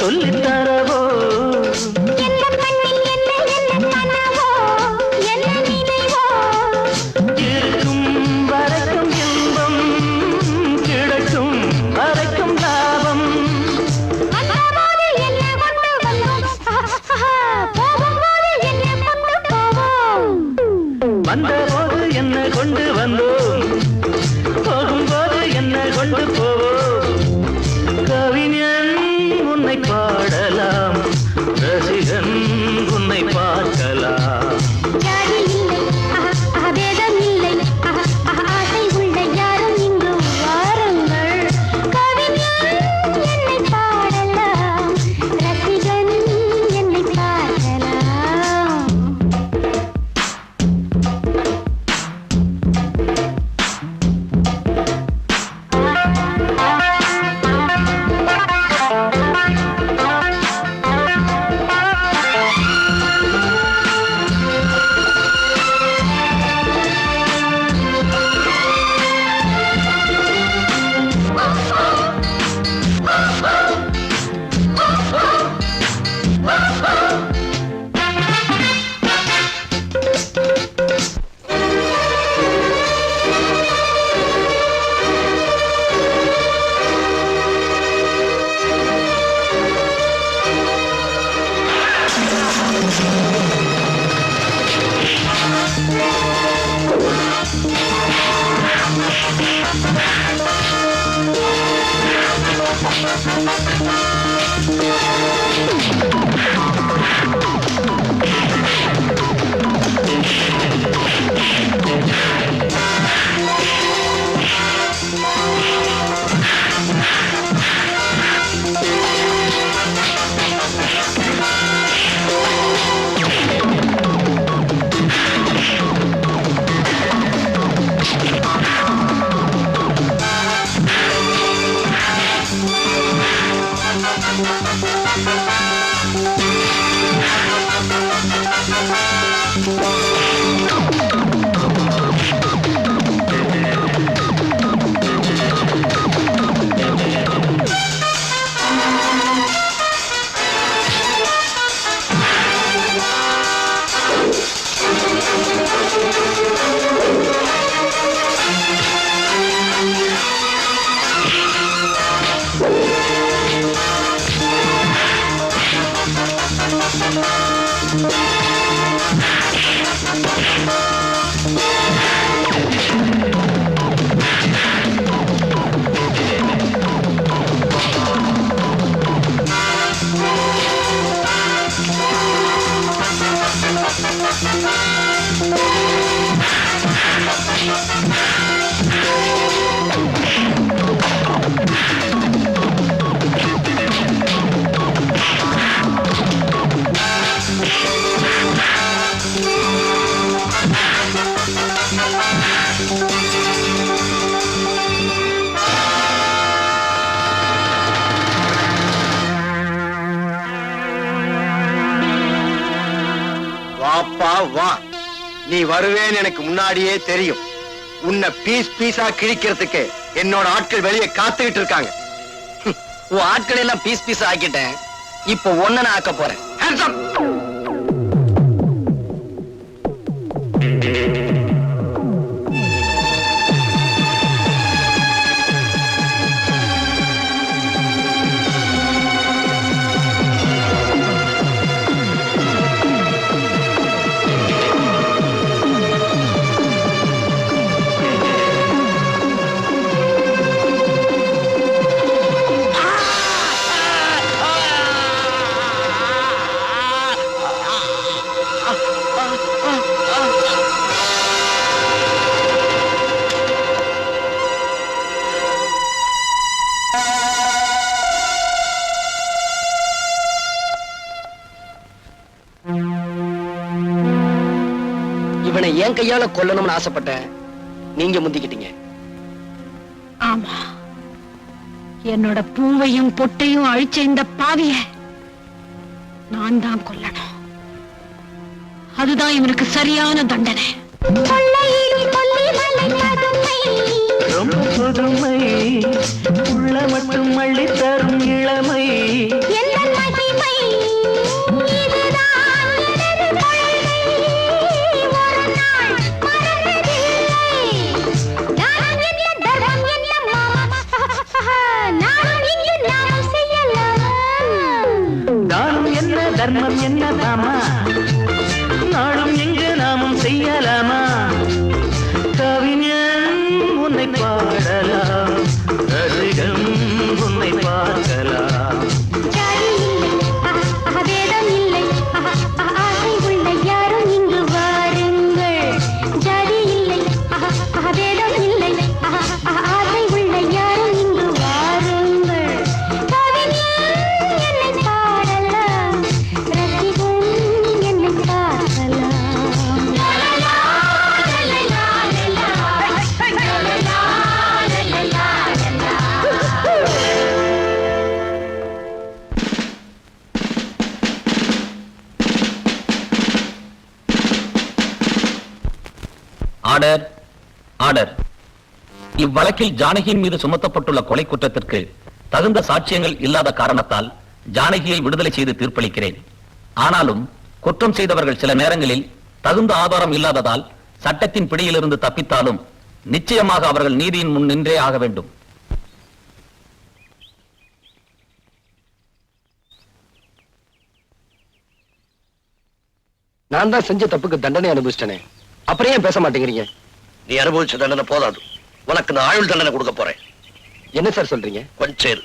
I: சொல்லித் தரவோ, இருக்கும் வரைக்கும் இன்பம், கிடைக்கும் வரைக்கும் லாபம். வந்தபோது என்ன கொண்டு வந்தோம், போகும்போது என்ன கொண்டு போவோம். கவிஞன் உன்னை பாடலாம், ரசி
F: வாப்பா வா, நீ வருவேன்னு எனக்கு முன்னாடியே தெரியும். உன்னை பீஸ் பீஸா கிழிக்கிறதுக்கு என்னோட ஆட்கள் வெளியே காத்துக்கிட்டு இருக்காங்க.
L: உன் ஆட்களை எல்லாம் பீஸ் பீஸ் ஆக்கிட்டேன். இப்போ ஒன்ன நான் ஆக்க போறேன்.
F: Hands up!
L: இவனை என் கையால கொல்லணும்னு ஆசைப்பட்டேன். நீங்க முந்திக்கிட்டீங்க.
A: ஆமா, என்னோட பூவையும் பொட்டையும் அழிச்ச இந்த பாவிய நான் தான் கொல்லணும். அதுதான் இவனுக்கு சரியான தண்டனை.
I: ரொம்ப புதுமை உள்ள மட்டும் அள்ளி தரும் இளமை. தானம் என்ன தர்மம் என்ன தாமா, நாளும் எங்கு நாமும் செய்யலாமா. கவிஞன் உன்னை பாடலாம், ரசிகன் உன்னை பார்க்கலாம்.
H: Order order. இவ்வழக்கில் ஜானகியின் மீது சுமத்தப்பட்டுள்ள கொலை குற்றத்திற்கு தகுந்த சாட்சியங்கள் இல்லாத காரணத்தால் ஜானகியை விடுதலை செய்து தீர்ப்பளிக்கிறேன். ஆனாலும் குற்றம் செய்தவர்கள் சில நேரங்களில் தகுந்த ஆதாரம் இல்லாததால் சட்டத்தின் பிடியிலிருந்து தப்பித்தாலும் நிச்சயமாக அவர்கள் நீதியின் முன் நின்றே ஆக வேண்டும்.
D: நான் தான் செஞ்ச தப்புக்கு தண்டனை அனுபவிச்சிட்டேனே, அப்புறம் ஏன் பேச மாட்டேங்கிறீங்க?
B: நீ அனுபவிச்ச தண்டனை போதாது, உனக்கு நான் ஆயுள் தண்டனை கொடுக்க போறேன்.
D: என்ன சார் சொல்றீங்க?
B: கொஞ்சம் இரு.